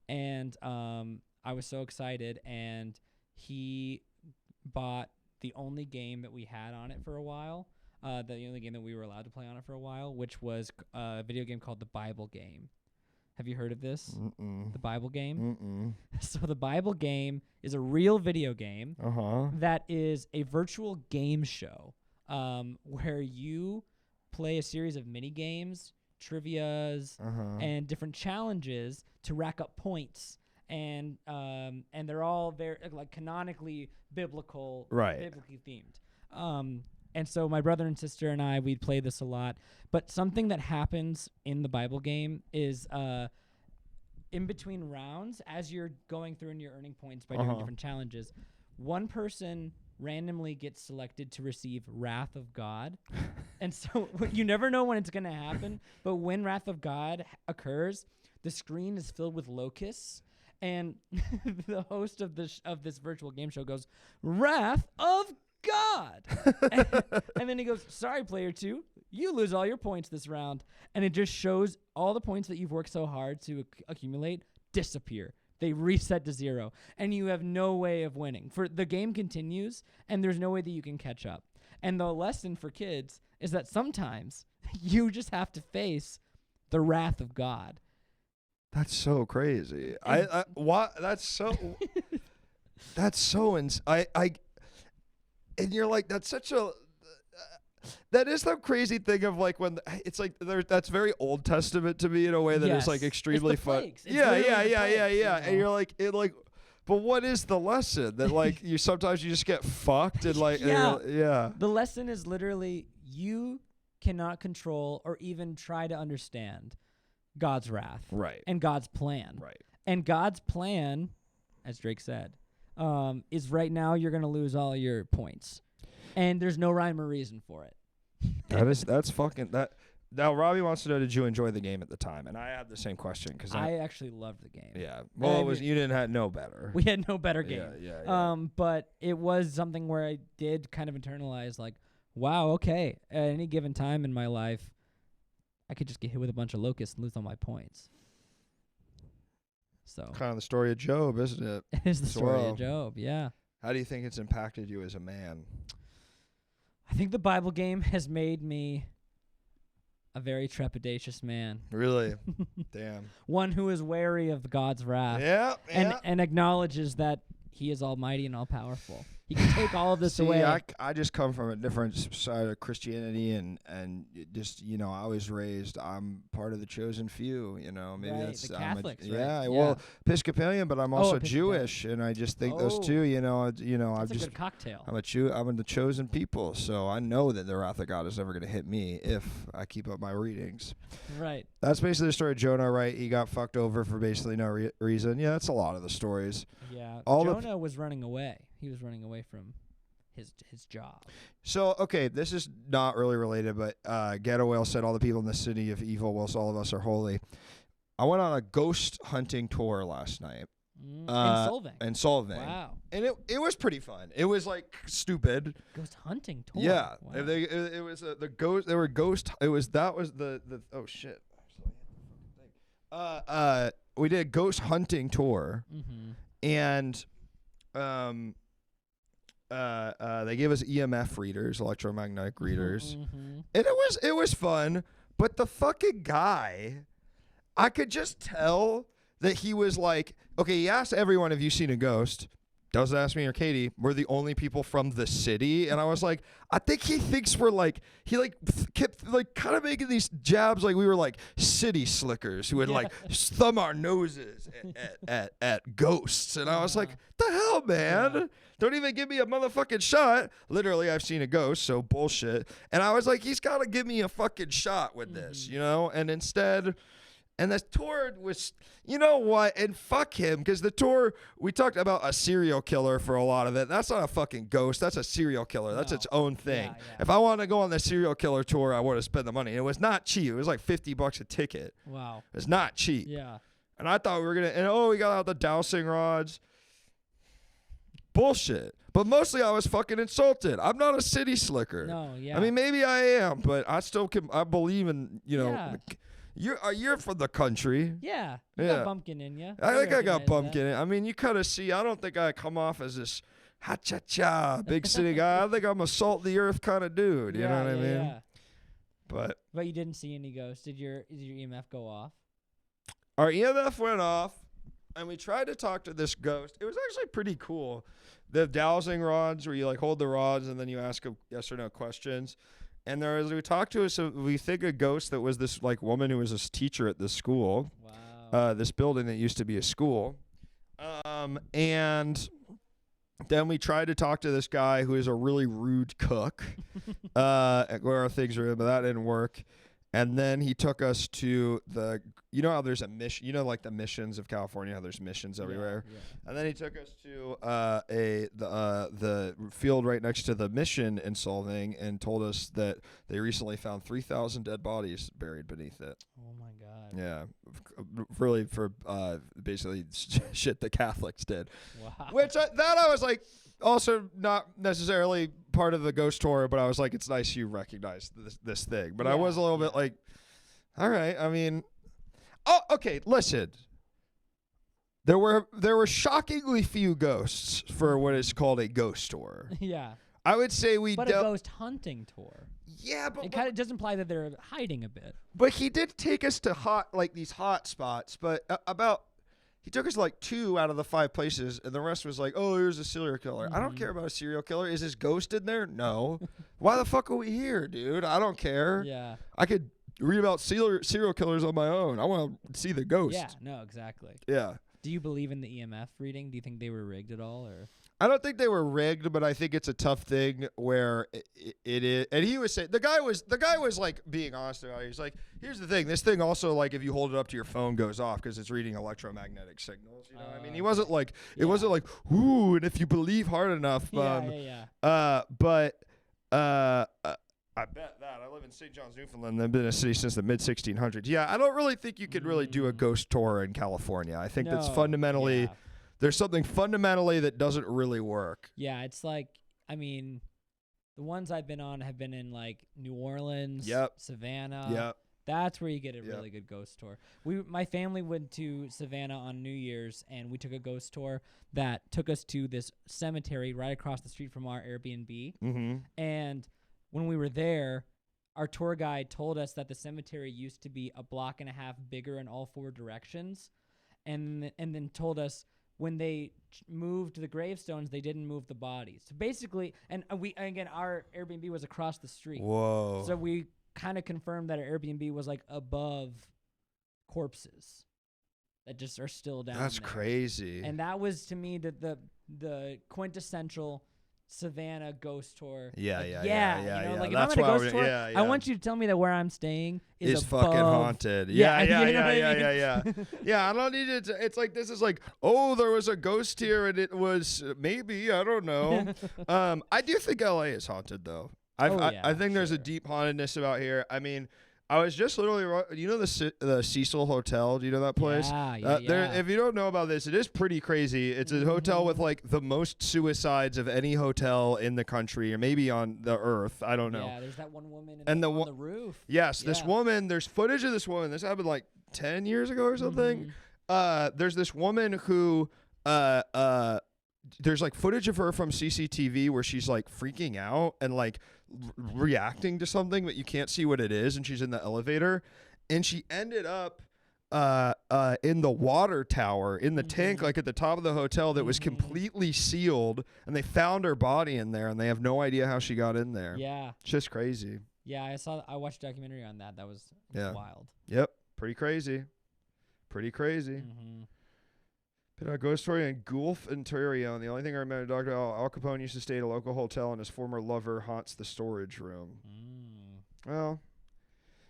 S2: And I was so excited, and he bought the only game that we had on it for a while, the only game that we were allowed to play on it for a while, which was a video game called The Bible Game. Have you heard of this? The Bible Game? So the Bible Game is a real video game that is a virtual game show where you play a series of mini games, trivias, and different challenges to rack up points. And they're all very like canonically biblical, biblically themed. And so my brother and sister and I, we'd play this a lot. But something that happens in the Bible game is in between rounds, as you're going through and you're earning points by doing different challenges, one person randomly gets selected to receive Wrath of God. And so you never know when it's going to happen. But when Wrath of God occurs, the screen is filled with locusts. And the host of this virtual game show goes, Wrath of God. And then he goes, sorry, player 2, you lose all your points this round. And it just shows all the points that you've worked so hard to accumulate disappear. They reset to 0. And you have no way of winning. For the game continues, and there's no way that you can catch up. And the lesson for kids is that sometimes you just have to face the wrath of God.
S1: That's so crazy. That's so and you're like, that's such a that is the crazy thing of like when it's like that's very Old Testament to me in a way that is like extremely fun. Yeah. And you're like but what is the lesson that like you sometimes you just get fucked and like
S2: The lesson is literally you cannot control or even try to understand God's wrath, and God's plan, and God's plan, as Drake said, is right now you're gonna lose all your points, and there's no rhyme or reason for it.
S1: That's fucking that. Now Robbie wants to know, did you enjoy the game at the time? And I had the same question because
S2: I actually loved the game.
S1: Yeah, well, it was you didn't have no better.
S2: We had no better game.
S1: Yeah.
S2: But it was something where I did kind of internalize, like, wow, okay, at any given time in my life, I could just get hit with a bunch of locusts and lose all my points. So
S1: kind of the story of Job, isn't it?
S2: It is the story of Job, yeah.
S1: How do you think it's impacted you as a man?
S2: I think the Bible game has made me a very trepidatious man.
S1: Really? Damn.
S2: One who is wary of God's wrath.
S1: Yeah.
S2: And acknowledges that he is almighty and all-powerful. You can take all of this
S1: See,
S2: away.
S1: I just come from a different side of Christianity, and it just, you know, I was raised, I'm part of the chosen few, you know. Maybe
S2: Right,
S1: that's
S2: the
S1: I'm
S2: Catholics, right?
S1: yeah,
S2: Yeah.
S1: well, Episcopalian, but I'm also
S2: Episcopalian.
S1: Jewish, and I just think those
S2: Oh.
S1: two, you know,
S2: That's
S1: I'm
S2: a
S1: just
S2: good cocktail.
S1: I'm in the chosen people, so I know that the wrath of God is never going to hit me if I keep up my readings.
S2: Right.
S1: That's basically the story of Jonah, right? He got fucked over for basically no reason. Yeah, that's a lot of the stories.
S2: Yeah.
S1: All the
S2: Jonah was running away. He was running away from his job.
S1: So, okay, this is not really related, but Ghetto Whale said all the people in the city of evil, whilst all of us are holy. I went on a ghost hunting tour last night.
S2: In Solvang.
S1: In Solvang.
S2: Wow.
S1: And it was pretty fun. It was like stupid.
S2: Ghost hunting tour.
S1: Yeah.
S2: Wow.
S1: It was the ghost. There were ghost. That was the oh shit. We did a ghost hunting tour, and they gave us EMF readers, electromagnetic readers, and it was fun. But the fucking guy, I could just tell that he was like, okay, he asked everyone, have you seen a ghost? Doesn't ask me or Katie. We're the only people from the city. And I was like, I think he thinks we're like, he like kept like kind of making these jabs like we were like city slickers who would like thumb our noses at ghosts. And I was like, the hell, man? Don't even give me a motherfucking shot. Literally, I've seen a ghost, so bullshit. And I was like, he's got to give me a fucking shot with this, you know? And instead... And the tour was, you know what? And fuck him, because the tour, we talked about a serial killer for a lot of it. That's not a fucking ghost. That's a serial killer. That's its own thing.
S2: Yeah.
S1: If I wanted to go on the serial killer tour, I would have spent the money. It was not cheap. It was like $50 a ticket.
S2: Wow.
S1: It's not cheap.
S2: Yeah.
S1: And I thought we were going to, and we got out the dowsing rods. Bullshit. But mostly I was fucking insulted. I'm not a city slicker.
S2: No, yeah.
S1: I mean, maybe I am, but I still can, I believe in, you know.
S2: Yeah.
S1: You're from the country.
S2: Yeah. You
S1: Yeah.
S2: got bumpkin in you.
S1: I think I got bumpkin. I mean, you kind of see. I don't think I come off as this ha cha cha big city guy. I think I'm a salt the earth kind of dude. You know what I mean?
S2: Yeah.
S1: But
S2: you didn't see any ghosts. Did your EMF go off?
S1: our EMF went off, and we tried to talk to this ghost. It was actually pretty cool. The dowsing rods, where you like hold the rods and then you ask a yes or no questions. And we talked to us, we think a ghost that was this like woman who was this teacher at this school, this building that used to be a school. And then we tried to talk to this guy who is a really rude cook, where our things are in, but that didn't work. And then he took us to you know how there's a mission, you know, like the missions of California, how there's missions everywhere.
S2: Yeah.
S1: And then he took us to the field right next to the mission in Solvang and told us that they recently found 3,000 dead bodies buried beneath it.
S2: Oh my God.
S1: Yeah, really for basically shit the Catholics did.
S2: Wow.
S1: Which I was like, also not necessarily part of the ghost tour, but I was like, it's nice you recognize this thing. But I was a little bit like, all right, I mean, oh, okay, listen. There were shockingly few ghosts for what is called a ghost tour.
S2: Yeah.
S1: I would say
S2: But a ghost hunting tour.
S1: Yeah, but
S2: It kind of does imply that they're hiding a bit.
S1: But he did take us to these hot spots, but he took us to like 2 out of the 5 places, and the rest was like, oh, here's a serial killer. I don't care about a serial killer. Is his ghost in there? No. Why the fuck are we here, dude? I don't care.
S2: Yeah.
S1: I could read about serial killers on my own. I want to see the ghost.
S2: Yeah, no, exactly.
S1: Yeah.
S2: Do you believe in the EMF reading? Do you think they were rigged at all, or?
S1: I don't think they were rigged, but I think it's a tough thing where it is. And he was saying the guy was like being honest about it. He's like, here's the thing. This thing also, like, if you hold it up to your phone, goes off because it's reading electromagnetic signals. You know what I mean? He wasn't like it wasn't like ooh, and if you believe hard enough. But I bet that. I live in St. John's, Newfoundland. I've been in a city since the mid-1600s. Yeah, I don't really think you could really do a ghost tour in California. I think that's fundamentally there's something fundamentally that doesn't really work.
S2: Yeah, it's like, I mean, the ones I've been on have been in like New Orleans, Savannah.
S1: Yep.
S2: That's where you get a really good ghost tour. My family went to Savannah on New Year's, and we took a ghost tour that took us to this cemetery right across the street from our Airbnb.
S1: Mm-hmm.
S2: And when we were there, our tour guide told us that the cemetery used to be a block and a half bigger in all 4 directions, and then told us when they moved the gravestones, they didn't move the bodies. So basically, and our Airbnb was across the street.
S1: Whoa.
S2: So we kind of confirmed that our Airbnb was like above corpses that just are still down
S1: That's
S2: there.
S1: crazy.
S2: And that was to me the quintessential Savannah ghost tour.
S1: Yeah.
S2: Like,
S1: You know,
S2: yeah. Like if
S1: That's
S2: I'm at a
S1: why
S2: ghost tour, I want you to tell me that where I'm staying is
S1: fucking
S2: above.
S1: haunted.
S2: Yeah,
S1: Yeah.
S2: you know what I mean?
S1: Yeah, I don't need it. It's like this is like, oh, there was a ghost here, and it was maybe, I don't know. I do think LA is haunted though. I think there's a deep hauntedness about here. I mean, I was just literally, you know, the Cecil Hotel. Do you know that place?
S2: Yeah.
S1: If you don't know about this, it is pretty crazy. It's a hotel with like the most suicides of any hotel in the country, or maybe on the earth. I don't know.
S2: Yeah, there's that one woman
S1: And the
S2: on the roof.
S1: Yes, this woman. There's footage of this woman. This happened like 10 years ago or something. There's this woman who there's like footage of her from CCTV where she's like freaking out and like reacting to something, but you can't see what it is, and she's in the elevator, and she ended up in the water tower in the tank, like at the top of the hotel that was completely sealed, and they found her body in there, and they have no idea how she got in there.
S2: Yeah.
S1: It's just crazy.
S2: Yeah, I watched a documentary on that. That was wild.
S1: Yep. Pretty crazy. Been a ghost story in Gulf, Ontario, and the only thing I remember, Dr. Al Capone used to stay at a local hotel, and his former lover haunts the storage room. Well,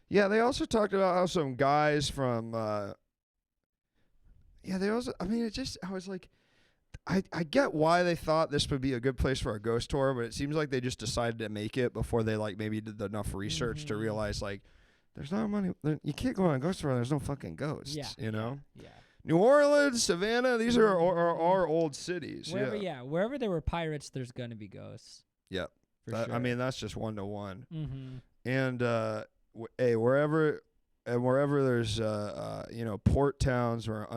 S1: yeah, they also talked about how some guys from, I was like, I get why they thought this would be a good place for a ghost tour, but it seems like they just decided to make it before they like maybe did enough research to realize like, there's not money, you can't go on a ghost tour, there's no fucking ghosts, you know?
S2: Yeah.
S1: New Orleans, Savannah, these are our old cities.
S2: Wherever there were pirates, there's gonna be ghosts.
S1: Yep.
S2: For sure.
S1: I mean, that's just 1-to-1.
S2: Mm-hmm.
S1: And wherever there's port towns where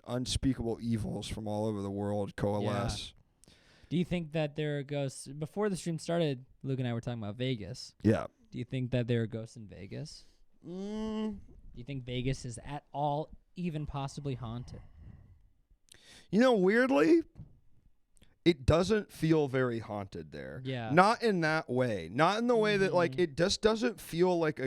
S1: unspeakable evils from all over the world coalesce.
S2: Yeah. Do you think that there are ghosts? Before the stream started, Luke and I were talking about Vegas.
S1: Yeah.
S2: Do you think that there are ghosts in Vegas? Do you think Vegas is at all even possibly haunted?
S1: You know, weirdly, it doesn't feel very haunted there.
S2: Yeah.
S1: Not in that way. Not in the way that like it just doesn't feel like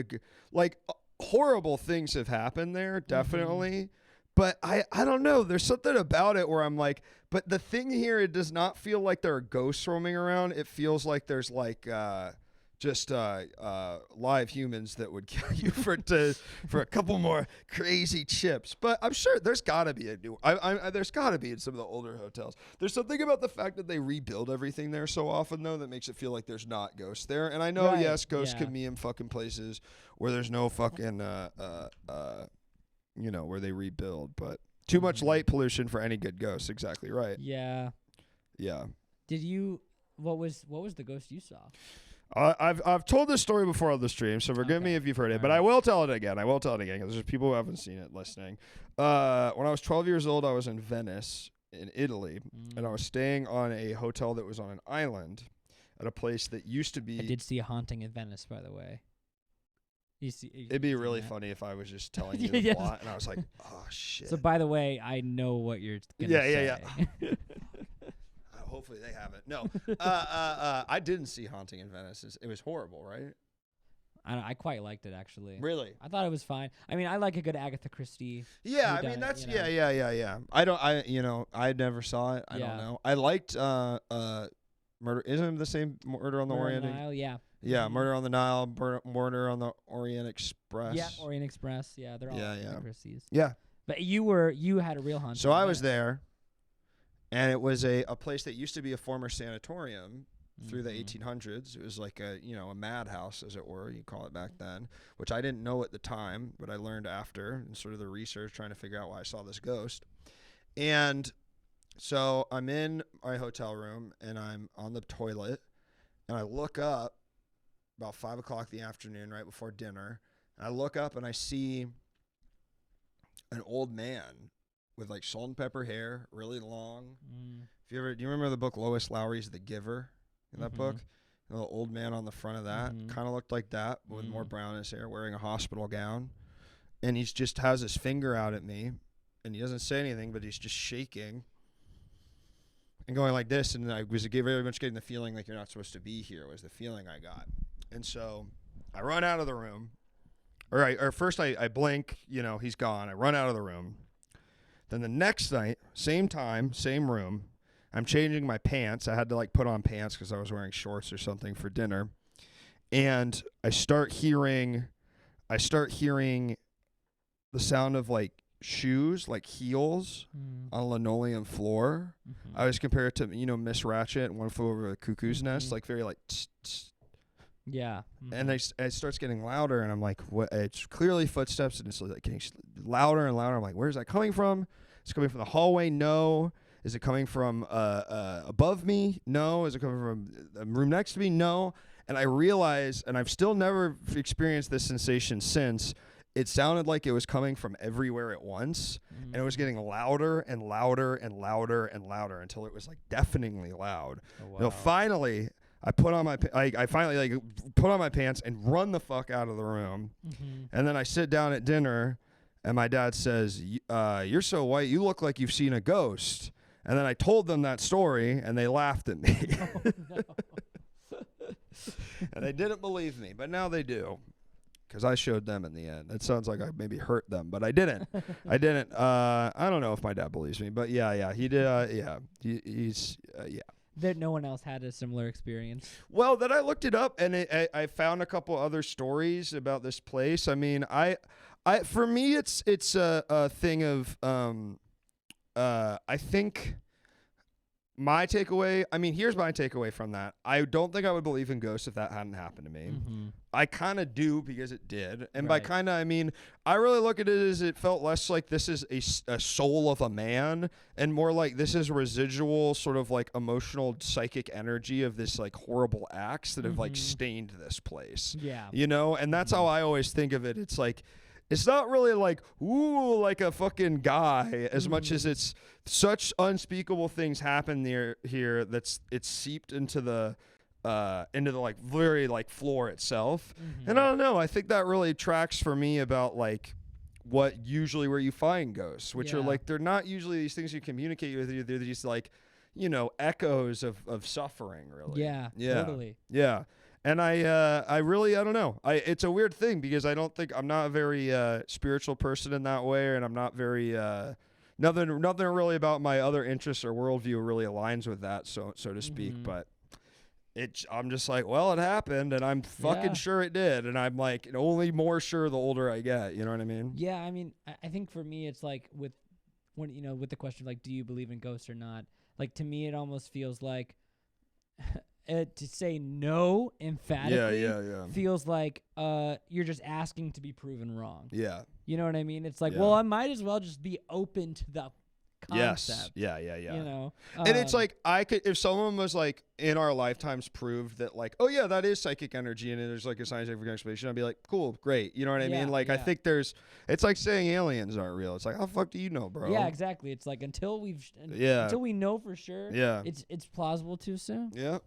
S1: horrible things have happened there, definitely. But I don't know. There's something about it where I'm like, but the thing here, it does not feel like there are ghosts roaming around. It feels like there's like just live humans that would kill you for a couple more crazy chips. But I'm sure there's got to be there's got to be in some of the older hotels. There's something about the fact that they rebuild everything there so often, though, that makes it feel like there's not ghosts there. And I know, yes, ghosts can be in fucking places where there's no fucking, where they rebuild. But too much light pollution for any good ghost. Exactly right.
S2: Yeah.
S1: Yeah.
S2: What was the ghost you saw?
S1: I've told this story before on the stream, so forgive me if you've heard it, but I will tell it again. Because there's people who haven't seen it listening. When I was 12 years old, I was in Venice, in Italy, and I was staying on a hotel that was on an island at a place that used to be...
S2: I did see a haunting in Venice, by the way.
S1: It'd be really funny if I was just telling you the plot, and I was like, oh, shit.
S2: So, by the way, I know what you're going to say.
S1: Yeah. Hopefully they haven't. No, I didn't see Haunting in Venice. It was horrible, right?
S2: I quite liked it, actually.
S1: Really?
S2: I thought it was fine. I mean, I like a good Agatha Christie.
S1: Yeah, I mean that's yeah. I never saw it. I don't know. I liked Murder. Isn't it the same Murder on the Orient?
S2: Nile, yeah.
S1: Yeah, Murder on the Nile, Murder on the Orient Express.
S2: Yeah, Orient Express. Yeah, they're all Agatha Christie's.
S1: Yeah.
S2: But you had a real haunting.
S1: So I was there. And it was a place that used to be a former sanatorium through the 1800s. It was like a madhouse, as it were, you call it back then, which I didn't know at the time, but I learned after and sort of the research trying to figure out why I saw this ghost. And so I'm in my hotel room and I'm on the toilet and I look up about 5 o'clock in the afternoon, right before dinner. And I look up and I see an old man with like salt and pepper hair, really long. Do you remember the book Lois Lowry's The Giver? In that book, the old man on the front of that kind of looked like that, but with more brown in his hair, wearing a hospital gown, and he's just has his finger out at me, and he doesn't say anything, but he's just shaking, and going like this, and I was very much getting the feeling like you're not supposed to be here was the feeling I got. And so I run out of the room. Or first I blink, he's gone. I run out of the room. Then the next night, same time, same room, I'm changing my pants. I had to like put on pants because I was wearing shorts or something for dinner. And I start hearing the sound of like shoes, like heels on a linoleum floor. I always compare it to, Miss Ratchet and One Flew Over the Cuckoo's Nest, like very like tss, tss.
S2: Yeah.
S1: And it starts getting louder, and I'm like, what? It's clearly footsteps, and it's like getting louder and louder. I'm like, where's that coming from? It's coming from the hallway? No. Is it coming from above me? No. Is it coming from the room next to me? No. And I realize, and I've still never experienced this sensation since, it sounded like it was coming from everywhere at once, and it was getting louder and louder and louder and louder until it was like deafeningly loud.
S2: Oh, wow.
S1: Finally, I put on I finally like put on my pants and run the fuck out of the room. And then I sit down at dinner, and my dad says, "You're so white, you look like you've seen a ghost." And then I told them that story, and they laughed at me.
S2: Oh, no.
S1: And they didn't believe me, but now they do, because I showed them in the end. It sounds like I maybe hurt them, but I didn't. I don't know if my dad believes me, but yeah, he did. He's.
S2: That no one else had a similar experience.
S1: Well, then I looked it up, and I found a couple other stories about this place. I mean, for me, it's a thing of I think my takeaway. I mean, here's my takeaway from that. I don't think I would believe in ghosts if that hadn't happened to me. I kind of do because it did, and by kind of I mean I really look at it as it felt less like this is a soul of a man, and more like this is residual sort of like emotional psychic energy of this like horrible acts that have like stained this place.
S2: Yeah,
S1: and that's how I always think of it. It's like it's not really like ooh like a fucking guy as much as it's such unspeakable things happen here that's it's seeped into the like very like floor itself. And I don't know, I think that really tracks for me about like what usually where you find ghosts, which are like they're not usually these things you communicate with you, they're just like echoes of suffering, really.
S2: Yeah, totally.
S1: Yeah. And I really I don't know, it's a weird thing because I don't think I'm not a very spiritual person in that way, and I'm not very nothing really about my other interests or worldview really aligns with that, so to speak. But I'm just like, well, it happened, and I'm fucking sure it did, and I'm like only more sure the older I get. You know what I mean?
S2: Yeah, I mean, I think for me, it's like with the question of like, do you believe in ghosts or not? Like to me, it almost feels like to say no emphatically feels like you're just asking to be proven wrong.
S1: Yeah.
S2: You know what I mean? It's like, well, I might as well just be open to the concept.
S1: Yes. Yeah.
S2: And
S1: it's like I could, if someone was like in our lifetimes proved that like, oh yeah, that is psychic energy and there's like a scientific explanation, I'd be like, cool, great. You know what I mean? Like I think it's like saying aliens aren't real. It's like, how the fuck do you know, bro?
S2: Yeah, exactly. It's like until we know for sure.
S1: Yeah.
S2: It's plausible to assume.
S1: Yeah.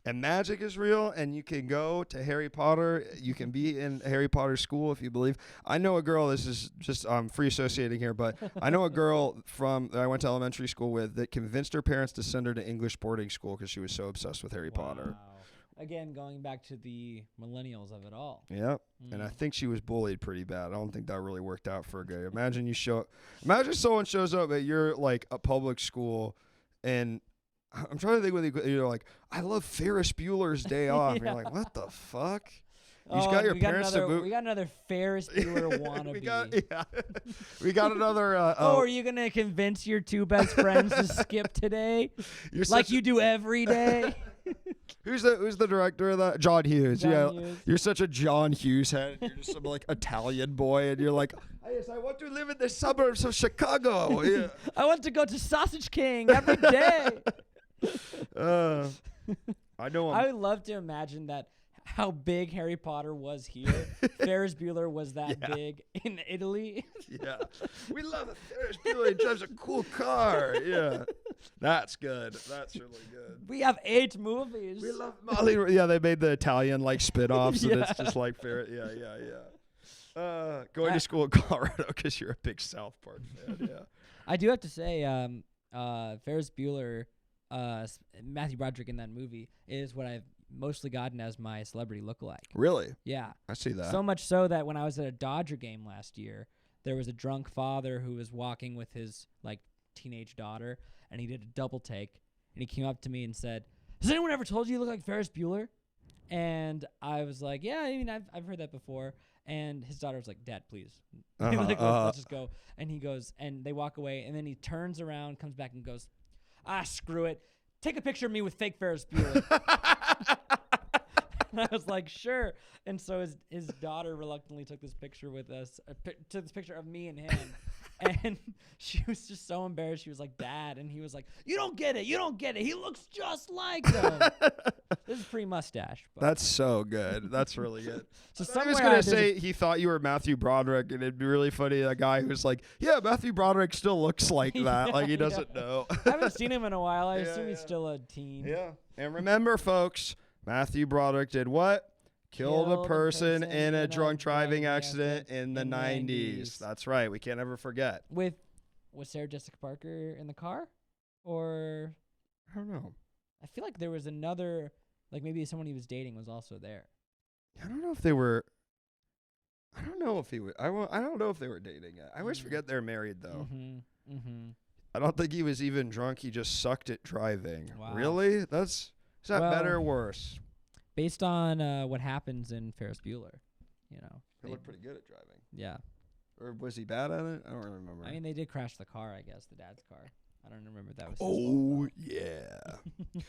S1: And magic is real, and you can go to Harry Potter. You can be in Harry Potter school if you believe. I know a girl, this is just free associating here, but I know a girl that I went to elementary school with that convinced her parents to send her to English boarding school because she was so obsessed with Harry Potter.
S2: Again, going back to the millennials of it all.
S1: Yep. And I think she was bullied pretty bad. I don't think that really worked out for a guy. Imagine someone shows up at your like a public school and I'm trying to think what you're like, I love Ferris Bueller's Day Off. You're like, what the fuck? You just got your parents to move.
S2: We got another Ferris Bueller wannabe.
S1: we got another.
S2: Are you going to convince your two best friends to skip today? Like you do every day?
S1: Who's the director of that? John Hughes.
S2: Hughes.
S1: You're such a John Hughes head. You're just some like Italian boy, and you're like, yes, I want to live in the suburbs of Chicago. Yeah.
S2: I want to go to Sausage King every day.
S1: I know.
S2: I would love to imagine that how big Harry Potter was here. Ferris Bueller was that big in Italy.
S1: Yeah, we love Ferris Bueller. He drives a cool car. Yeah, that's good. That's really good.
S2: We have 8 movies.
S1: We love Molly. Yeah, they made the Italian like spin-offs, and it's just like Ferris. Yeah. Going to school in Colorado because you're a big South Park fan. Yeah.
S2: I do have to say, Ferris Bueller Matthew Broderick in that movie is what I've mostly gotten as my celebrity lookalike.
S1: Really?
S2: Yeah.
S1: I see that.
S2: So much so that when I was at a Dodger game last year, there was a drunk father who was walking with his like teenage daughter, and he did a double take, and he came up to me and said, "Has anyone ever told you you look like Ferris Bueller?" And I was like, "Yeah, I mean, I've heard that before." And his daughter was like, "Dad, please, like, let's just go." And he goes, and they walk away, and then he turns around, comes back, and goes, "Screw it, take a picture of me with fake Ferris Bueller." And I was like, "Sure." And so his daughter reluctantly took this picture with us, took this picture of me and him. And she was just so embarrassed. She was like, "Dad," and he was like, "You don't get it. You don't get it. He looks just like him." This is pre-mustache. But.
S1: That's so good. That's really good.
S2: So
S1: I was gonna say he thought you were Matthew Broderick, and it'd be really funny. A guy who's like, "Yeah, Matthew Broderick still looks like that."
S2: Yeah,
S1: like he doesn't know.
S2: I haven't seen him in a while. I
S1: Yeah,
S2: assume he's
S1: yeah.
S2: still a teen.
S1: Yeah. And remember, folks, Matthew Broderick did what? Killed a person in a drunk driving accident in the 90s. That's right. We can't ever forget.
S2: Was Sarah Jessica Parker in the car? Or
S1: I don't know.
S2: I feel like there was another, like maybe someone he was dating was also there.
S1: I don't know if they were. I don't know if he was. I don't know if they were dating yet. I always forget they're married though. I don't think he was even drunk. He just sucked at driving.
S2: Wow.
S1: Really? Is that
S2: Well,
S1: better or worse?
S2: Based on what happens in Ferris Bueller,
S1: He looked pretty good at driving.
S2: Yeah.
S1: Or was he bad at it? I don't remember.
S2: I mean, they did crash the car, I guess, the dad's car. I don't remember if that was his
S1: Oh
S2: fault,
S1: yeah.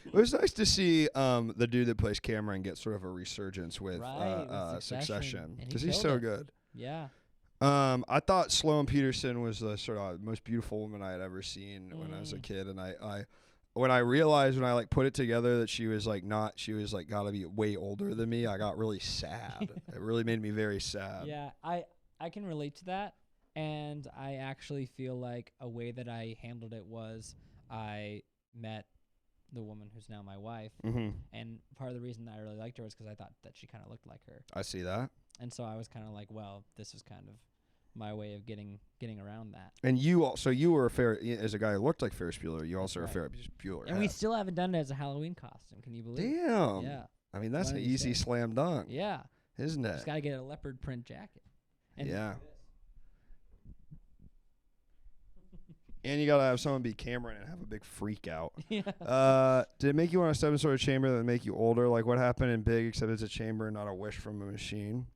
S1: It was nice to see the dude that plays Cameron get sort of a resurgence with,
S2: with
S1: Succession
S2: and he
S1: because he's
S2: killed
S1: so
S2: it.
S1: good.
S2: Yeah.
S1: I thought Sloane Peterson was the sort of most beautiful woman I had ever seen when I was a kid, and I when I realized when I like put it together that she was like gotta be way older than me, I got really sad. It really made me very sad.
S2: Yeah, I can relate to that, and I actually feel like a way that I handled it was I met the woman who's now my wife, and part of the reason I really liked her was because I thought that she kind of looked like her.
S1: I see that.
S2: And so I was kind of like, well, this is kind of my way of getting around that.
S1: And you were as a guy who looked like Ferris Bueller. You also are
S2: right.
S1: Ferris Bueller.
S2: And we still haven't done it as a Halloween costume. Can you believe it?
S1: Damn.
S2: Yeah.
S1: I mean, that's
S2: Why
S1: an
S2: don't you
S1: easy
S2: say?
S1: slam dunk.
S2: Yeah.
S1: Isn't it?
S2: Just got to get a leopard print jacket. And
S1: Yeah. And you gotta have someone be Cameron and have a big freak out.
S2: Yeah.
S1: Did it make you want to step in sort of chamber that would make you older? Like what happened in Big, except it's a chamber, not a wish from a machine.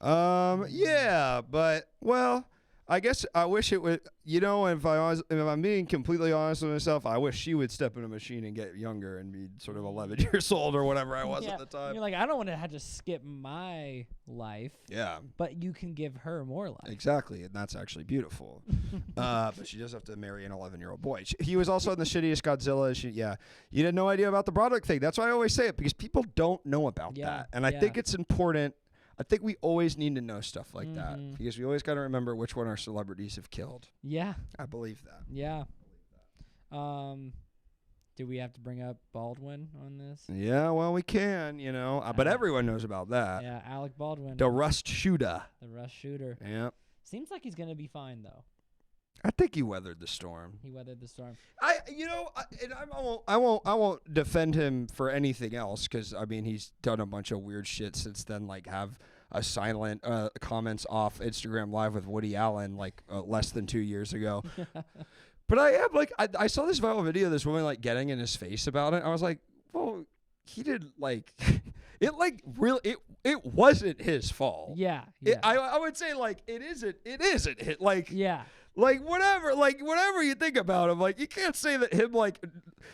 S1: Yeah, but well, I guess I wish it would. You know, if I'm being completely honest with myself, I wish she would step in a machine and get younger and be sort of 11 years old or whatever I was
S2: Yeah.
S1: at the time.
S2: You're like, I don't want to have to skip my life,
S1: Yeah,
S2: but you can give her more life.
S1: exactly, and that's actually beautiful. But she does have to marry an 11-year-old boy. He was also in the shittiest Godzilla. You had no idea about the Broderick thing. That's why I always say it, because people don't know about
S2: Yeah,
S1: that, and I think it's important. I think we always need to know stuff like that, because we always got to remember which one our celebrities have killed.
S2: Yeah.
S1: I believe that.
S2: Yeah. Do we have to bring up Baldwin on this?
S1: Yeah, well, we can, but everyone knows about that.
S2: Yeah, Alec Baldwin,
S1: The Rust Shooter.
S2: the rush shooter.
S1: Yeah.
S2: Seems like he's gonna be fine though.
S1: I think he weathered the storm.
S2: He weathered the storm.
S1: I won't defend him for anything else, because I mean he's done a bunch of weird shit since then, like have a silent comments off Instagram Live with Woody Allen like less than 2 years ago. But I am like I saw this viral video of this woman like getting in his face about it. I was like, well, he did like it like really it wasn't his fault.
S2: Yeah.
S1: I would say like it isn't like
S2: Yeah.
S1: Like whatever you think about him, like you can't say that him like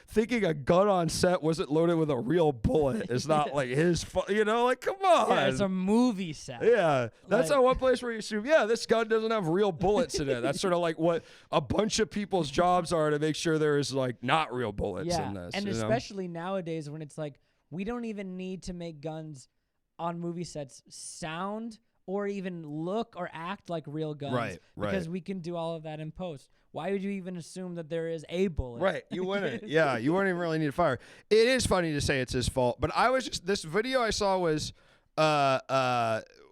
S1: thinking a gun on set wasn't loaded with a real bullet is not like his fault. Like come on.
S2: Yeah, it's a movie set.
S1: Yeah, that's
S2: Like-
S1: not one place where you assume, this gun doesn't have real bullets in it. That's sort of like what a bunch of people's jobs are, to make sure there is like not real bullets in this.
S2: And especially nowadays when it's like we don't even need to make guns on movie sets sound or even look or act like real guns.
S1: Right.
S2: Because we can do all of that in post. Why would you even assume that there is a bullet?
S1: Right, you wouldn't. Yeah, you wouldn't even really need to fire. It is funny to say it's his fault, but this video I saw was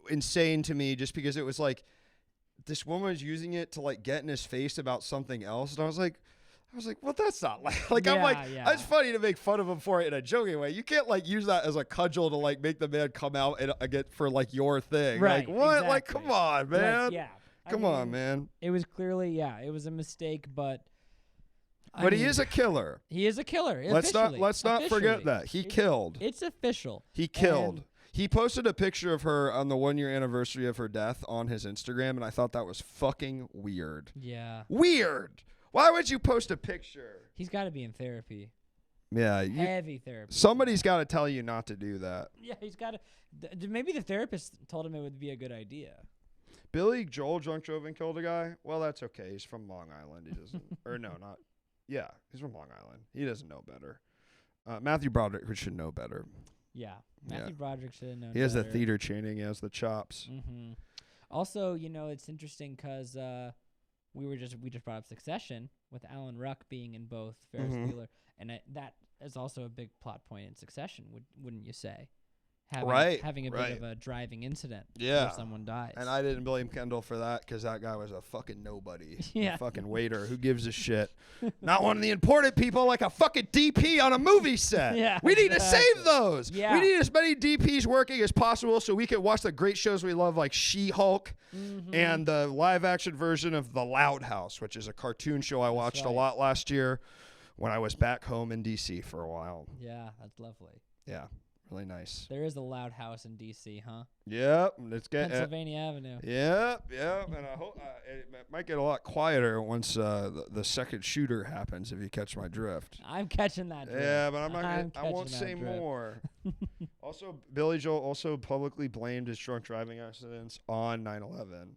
S1: insane to me, just because it was like this woman was using it to like get in his face about something else, and I was like, I was like, well, that's not like I'm like, it's funny to make fun of him for it in a joking way. You can't like use that as a cudgel to like make the man come out and get for like your thing.
S2: Right,
S1: Like what?
S2: exactly.
S1: Like come on, man.
S2: Like, yeah.
S1: Come on, man.
S2: It was clearly, it was a mistake, but
S1: he is a killer.
S2: He is a killer.
S1: Let's not forget that. He killed.
S2: It's official.
S1: He killed. He posted a picture of her on the 1-year anniversary of her death on his Instagram, and I thought that was fucking weird.
S2: Yeah.
S1: Weird. Why would you post a picture?
S2: He's got to be in therapy.
S1: Yeah.
S2: Heavy therapy.
S1: Somebody's got to tell you not to do that.
S2: Yeah, he's got to. Maybe the therapist told him it would be a good idea.
S1: Billy Joel drunk drove and killed a guy? Well, that's okay. He's from Long Island. He doesn't. Or no, not. Yeah, he's from Long Island. He doesn't know better. Matthew Broderick should know better.
S2: Yeah, Matthew Broderick should have known.
S1: He has
S2: better.
S1: the theater training. He has the chops.
S2: Mm-hmm. Also, it's interesting because we just brought up Succession with Alan Ruck being in both Ferris Bueller, and that is also a big plot point in Succession. Wouldn't you say? Having a bit of a driving incident where someone dies.
S1: And I didn't blame Kendall for that because that guy was a fucking nobody.
S2: Yeah.
S1: A fucking waiter. Who gives a shit? Not one of the important people like a fucking DP on a movie set.
S2: Yeah,
S1: we need to save those.
S2: Yeah.
S1: We need as many DPs working as possible so we can watch the great shows we love like She-Hulk and the live action version of The Loud House, which is a cartoon show I watched a lot last year when I was back home in D.C. for a while.
S2: Yeah, that's lovely.
S1: Yeah. Really nice.
S2: There is a Loud House in D.C., huh?
S1: Yep. Let's get
S2: Pennsylvania Avenue.
S1: Yep. And I hope it might get a lot quieter once the second shooter happens. If you catch my drift.
S2: I'm catching that drift.
S1: Yeah, but I'm not. I won't say more. Also, Billy Joel also publicly blamed his drunk driving accidents on 9/11.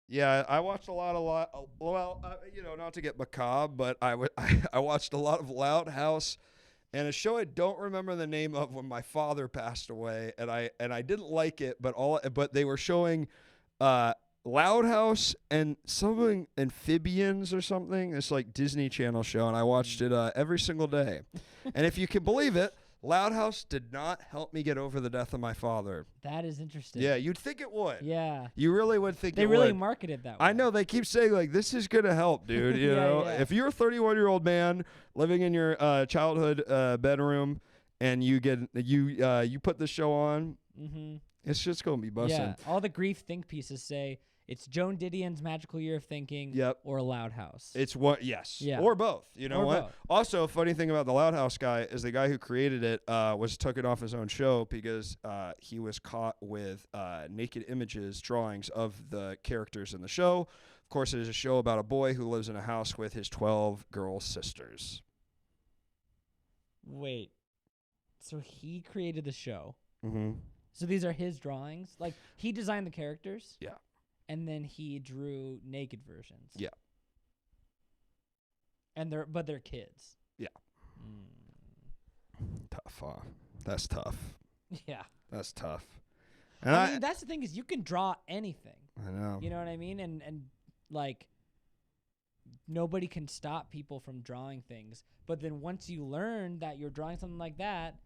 S1: Yeah, I watched a lot. Well, not to get macabre, but I watched a lot of Loud House. And a show I don't remember the name of when my father passed away, and I didn't like it, but they were showing Loud House and something Amphibians or something. It's like Disney Channel show, and I watched it every single day. And if you can believe it, Loud House did not help me get over the death of my father.
S2: That is interesting.
S1: Yeah, you'd think it would.
S2: Yeah.
S1: You really would think it would.
S2: They really market it that way.
S1: I know. They keep saying, like, this is going to help, dude. You know?
S2: Yeah.
S1: If you're a 31-year-old man living in your childhood bedroom and you put the show on, it's just going to be busting.
S2: Yeah. All the grief think pieces say it's Joan Didion's Magical Year of Thinking or Loud House.
S1: It's what? Yes.
S2: Yeah.
S1: Or both. You know
S2: or
S1: what?
S2: Both.
S1: Also, funny thing about the Loud House guy is the guy who created it was taken off his own show because he was caught with naked images, drawings of the characters in the show. Of course, it is a show about a boy who lives in a house with his 12 girl sisters.
S2: Wait. So he created the show.
S1: Mm-hmm.
S2: So these are his drawings? Like, he designed the characters?
S1: Yeah.
S2: And then he drew naked versions.
S1: Yeah.
S2: And they're kids.
S1: Yeah. Tough. That's tough.
S2: Yeah.
S1: That's tough. And
S2: I mean, that's the thing is you can draw anything.
S1: I know.
S2: You know what I mean? And like nobody can stop people from drawing things. But then once you learn that you're drawing something like that,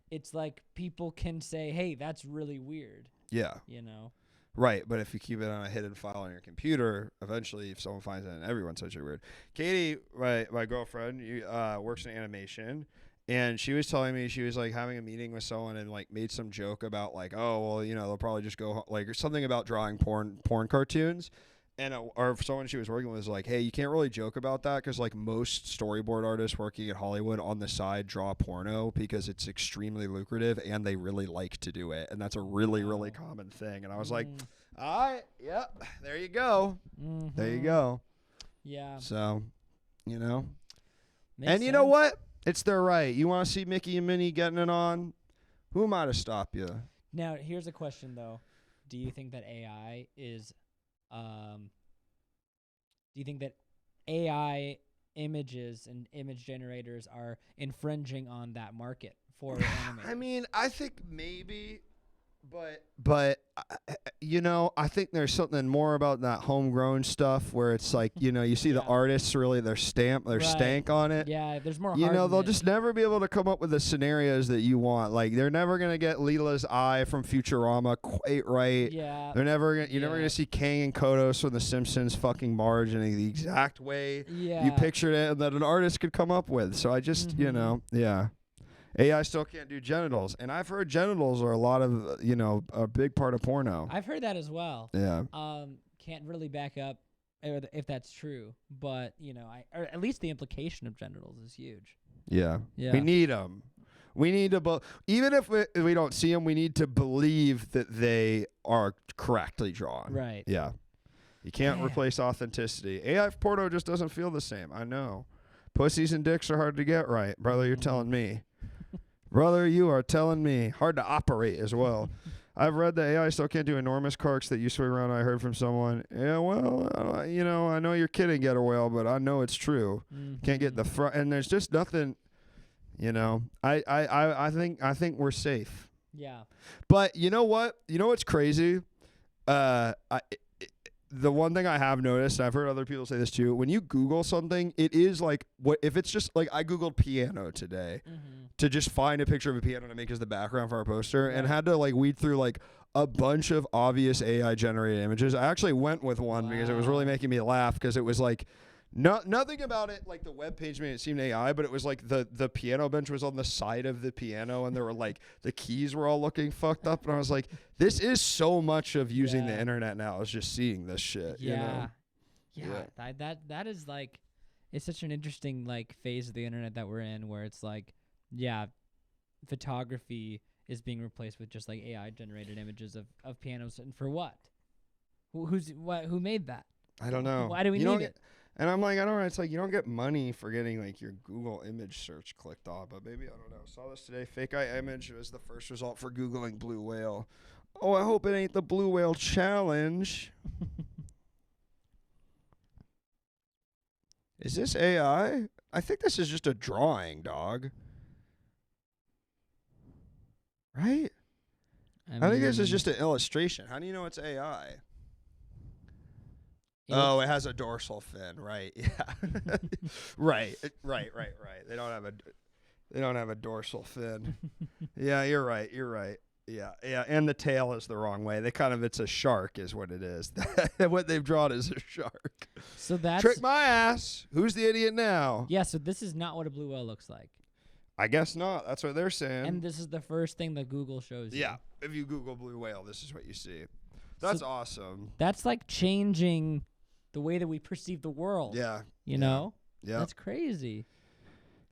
S2: it's like people can say, "Hey, that's really weird."
S1: Yeah.
S2: You know.
S1: Right, but if you keep it on a hidden file on your computer, eventually, if someone finds it, and everyone says you're weird. Katie, my girlfriend, works in animation, and she was telling me she was like having a meeting with someone and like made some joke about like, oh well, they'll probably just go like something about drawing porn cartoons, and or someone she was working with was like, hey, you can't really joke about that because like most storyboard artists working at Hollywood on the side draw porno because it's extremely lucrative and they really like to do it, and that's a really common thing. And I was like, all right, yep, there you go, there you go.
S2: Yeah.
S1: So,
S2: Makes
S1: and you
S2: sense.
S1: know what? It's their right. You want to see Mickey and Minnie getting it on? Who am I to stop you?
S2: Now, here's a question though: do you think that AI is do you think that AI images and image generators are infringing on that market for anime?
S1: I mean, I think maybe, But you know, I think there's something more about that homegrown stuff where it's like, you know, you see the artists really their stank on it.
S2: Yeah, there's more.
S1: You know, they'll
S2: hardness.
S1: just never be able to come up with the scenarios that you want. Like they're never gonna get Leela's eye from Futurama quite right.
S2: Yeah.
S1: They're never gonna. You're never gonna see Kang and Kodos from The Simpsons fucking Marge in the exact way you pictured it, and that an artist could come up with. So I just, you know, AI still can't do genitals, and I've heard genitals are a lot of, you know, a big part of porno.
S2: I've heard that as well.
S1: Yeah.
S2: Can't really back up if that's true, but you know, or at least the implication of genitals is huge.
S1: Yeah.
S2: Yeah.
S1: We need them. We need to, even if we don't see them, we need to believe that they are correctly drawn.
S2: Right.
S1: Yeah. You can't replace authenticity. AI porno just doesn't feel the same. I know. Pussies and dicks are hard to get right. Brother, you're telling me. Brother, you are telling me. Hard to operate as well. I've read that AI still can't do enormous carks that you swing around. I heard from someone. Yeah, well, you know, I know you're kidding, Get a Whale, but I know it's true. Can't get the front, and there's just nothing. You know, I think we're safe.
S2: Yeah.
S1: But you know what? You know what's crazy? The one thing I have noticed, and I've heard other people say this too, when you Google something, it is like, what if it's just like, I Googled piano today to just find a picture of a piano to make as the background for our poster, and had to like weed through like a bunch of obvious AI generated images. I actually went with one because it was really making me laugh, because it was like, nothing about it, like the web page made it seem AI, but it was like the piano bench was on the side of the piano, and there were like the keys were all looking fucked up, and I was like, this is so much of using the internet now, is just seeing this shit.
S2: Yeah.
S1: You know?
S2: That is like, it's such an interesting like phase of the internet that we're in, where it's like, photography is being replaced with just like AI generated images of pianos, and for what? Who made that?
S1: I don't know.
S2: Why do we need it?
S1: And I'm like, I don't know. It's like you don't get money for getting like your Google image search clicked on, but maybe, I don't know. Saw this today. Fake eye image was the first result for Googling blue whale. Oh, I hope it ain't the blue whale challenge. Is this AI? I think this is just a drawing, dog. Right? I think this is just an illustration. How do you know it's AI? Oh, it has a dorsal fin, right? Yeah, right. They don't have a dorsal fin. Yeah, you're right. Yeah, and the tail is the wrong way. It's a shark, is what it is. What they've drawn is a shark.
S2: So that's
S1: trick my ass. Who's the idiot now?
S2: Yeah, so this is not what a blue whale looks like.
S1: I guess not. That's what they're saying.
S2: And this is the first thing that Google shows you.
S1: Yeah, if you Google blue whale, this is what you see. That's awesome.
S2: That's like changing the way that we perceive the world.
S1: Yeah.
S2: You know?
S1: Yeah.
S2: That's crazy.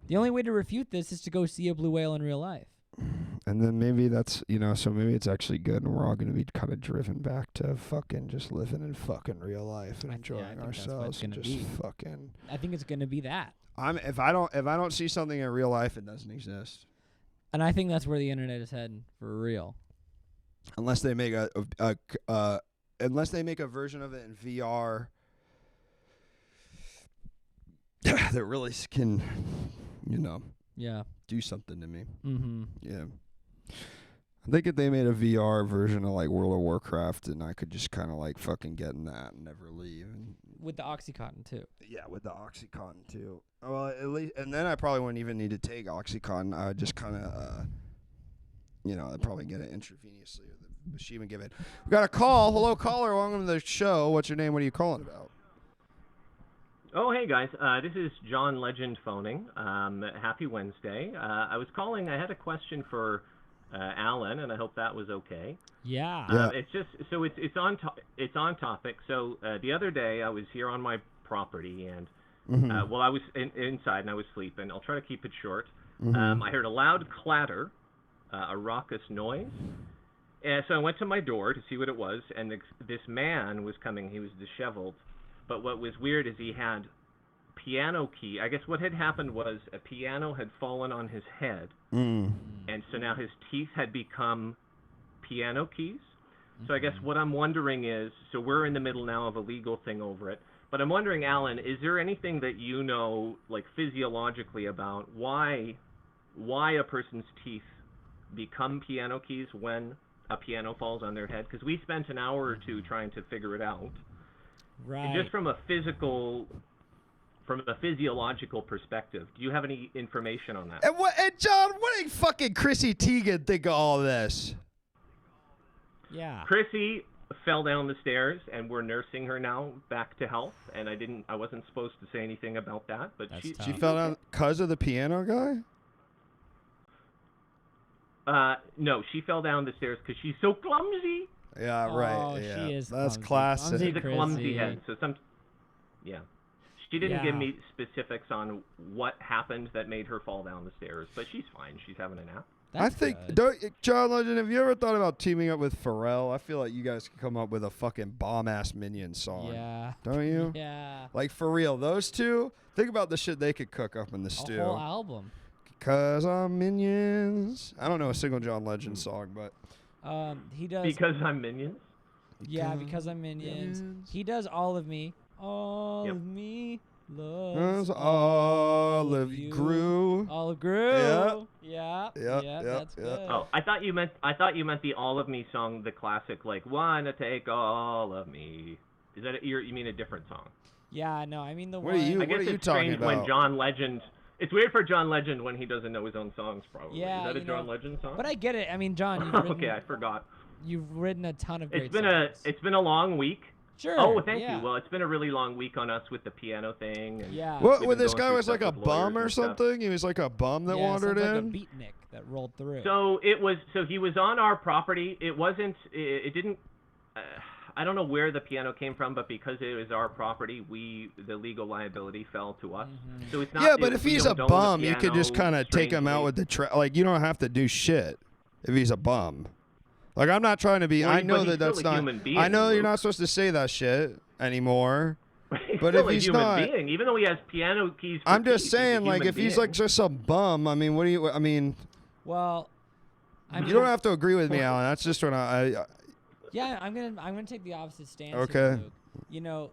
S2: The only way to refute this is to go see a blue whale in real life.
S1: And then maybe that's, so maybe it's actually good, and we're all going to be kind of driven back to fucking just living in fucking real life and enjoying ourselves. And just fucking.
S2: I think it's going to be that.
S1: If I don't see something in real life, it doesn't exist.
S2: And I think that's where the internet is heading for real.
S1: Unless they make a version of it in VR that really can, do something to me.
S2: Mm-hmm.
S1: Yeah. I think if they made a VR version of like World of Warcraft, and I could just kind of like fucking get in that and never leave. And
S2: with the Oxycontin too.
S1: Yeah, with the Oxycontin too. Well, at least, and then I probably wouldn't even need to take Oxycontin. I would just kind of, I'd probably get it intravenously, or the machine would give it. We got a call. Hello, caller. Welcome to the show. What's your name? What are you calling about?
S7: Oh, hey, guys. This is John Legend phoning. Happy Wednesday. I was calling. I had a question for Alan, and I hope that was okay.
S2: Yeah.
S7: It's just so it's on topic. So the other day I was here on my property, and I was inside and I was sleeping. I'll try to keep it short. I heard a loud clatter, a raucous noise. And so I went to my door to see what it was, and this man was coming. He was disheveled. But what was weird is he had piano key. I guess what had happened was a piano had fallen on his head, and so now his teeth had become piano keys. So I guess what I'm wondering is, so we're in the middle now of a legal thing over it, but I'm wondering, Alan, is there anything that you know, like physiologically, about why a person's teeth become piano keys when a piano falls on their head? Because we spent an hour or two trying to figure it out.
S2: Right.
S7: And just from a physiological perspective, do you have any information on that?
S1: And John, what did fucking Chrissy Teigen think of all this?
S2: Yeah.
S7: Chrissy fell down the stairs, and we're nursing her now back to health. And I wasn't supposed to say anything about that, but
S2: That's
S7: she
S2: tough.
S1: She fell down because of the piano guy?
S7: No, she fell down the stairs because she's so clumsy.
S1: Yeah,
S2: Oh,
S1: right. Yeah.
S2: she is
S1: That's
S2: clumsy.
S1: classic.
S2: Clumsy
S7: She's a clumsy
S2: Chrissy.
S7: head. So yeah. She didn't give
S2: Yeah.
S7: me specifics on what happened that made her fall down the stairs, but she's fine. She's having a nap.
S2: That's
S1: I think,
S2: good.
S1: John Legend, have you ever thought about teaming up with Pharrell? I feel like you guys could come up with a fucking bomb-ass Minions song.
S2: Yeah.
S1: Don't you?
S2: Yeah.
S1: Like, for real, those two, think about the shit they could cook up in the
S2: A
S1: stew.
S2: whole album.
S1: Because I'm Minions. I don't know a single John Legend song, but...
S2: He does.
S7: Because I'm Minions?
S2: Yeah, because I'm Minions. He does All of Me. All
S7: Yep.
S2: of me loves
S1: That's all of
S2: you.
S1: Gru.
S2: All of Gru.
S1: Yeah.
S2: Yeah.
S1: Yeah,
S2: That's
S1: yeah.
S2: good.
S7: Oh, I thought you meant the All of Me song, the classic, like, wanna take all of me. Is that you mean a different song?
S2: Yeah, no, I mean the
S1: What are
S2: one.
S1: you-
S7: I guess
S1: What
S7: it's
S1: talking
S7: strange when
S1: about?
S7: John Legend. It's weird for John Legend when he doesn't know his own songs, probably.
S2: Yeah,
S7: Is that a
S2: you know,
S7: John Legend song?
S2: But I get it. I mean, John, you've written,
S7: Okay, I forgot.
S2: you've written a ton of great
S7: It's been
S2: songs.
S7: a long week.
S2: Sure.
S7: Oh, thank
S2: yeah.
S7: you. Well, it's been a really long week on us with the piano thing. And
S2: Yeah.
S1: What,
S7: we've
S1: when
S7: been
S1: this
S7: going
S1: guy
S7: through
S1: was like a
S7: stuff with
S1: bum
S7: lawyers
S1: or
S7: and stuff.
S1: something? He was like a bum that
S2: Yeah,
S1: wandered
S2: sounds
S1: in?
S2: like a beatnik that rolled through.
S7: So he was on our property. It didn't. I don't know where the piano came from, but because it was our property, the legal liability fell to us.
S2: Mm-hmm.
S7: So it's not.
S1: Yeah, but if
S7: we
S1: he's
S7: don't
S1: a
S7: own the
S1: bum, you could just
S7: piano,
S1: kind of take him out
S7: strangely.
S1: with the like, you don't have to do shit if he's a bum. Like, I'm not trying to be.
S7: Well,
S1: I
S7: but
S1: know
S7: he's
S1: that that's
S7: still a
S1: not.
S7: human being,
S1: I know you're
S7: Luke.
S1: not supposed to say that shit anymore.
S7: He's
S1: But
S7: still
S1: if
S7: a
S1: he's
S7: human
S1: not-
S7: being, even though he has piano keys. For
S1: I'm just
S7: teeth, he's a
S1: saying, like,
S7: human
S1: if he's
S7: being.
S1: like just a bum, I mean, what do you? I mean,
S2: Well, I'm
S1: you don't have to agree with me, Alan. That's just what I
S2: Yeah, I'm gonna take the opposite stance.
S1: Okay.
S2: Here, Luke. You know,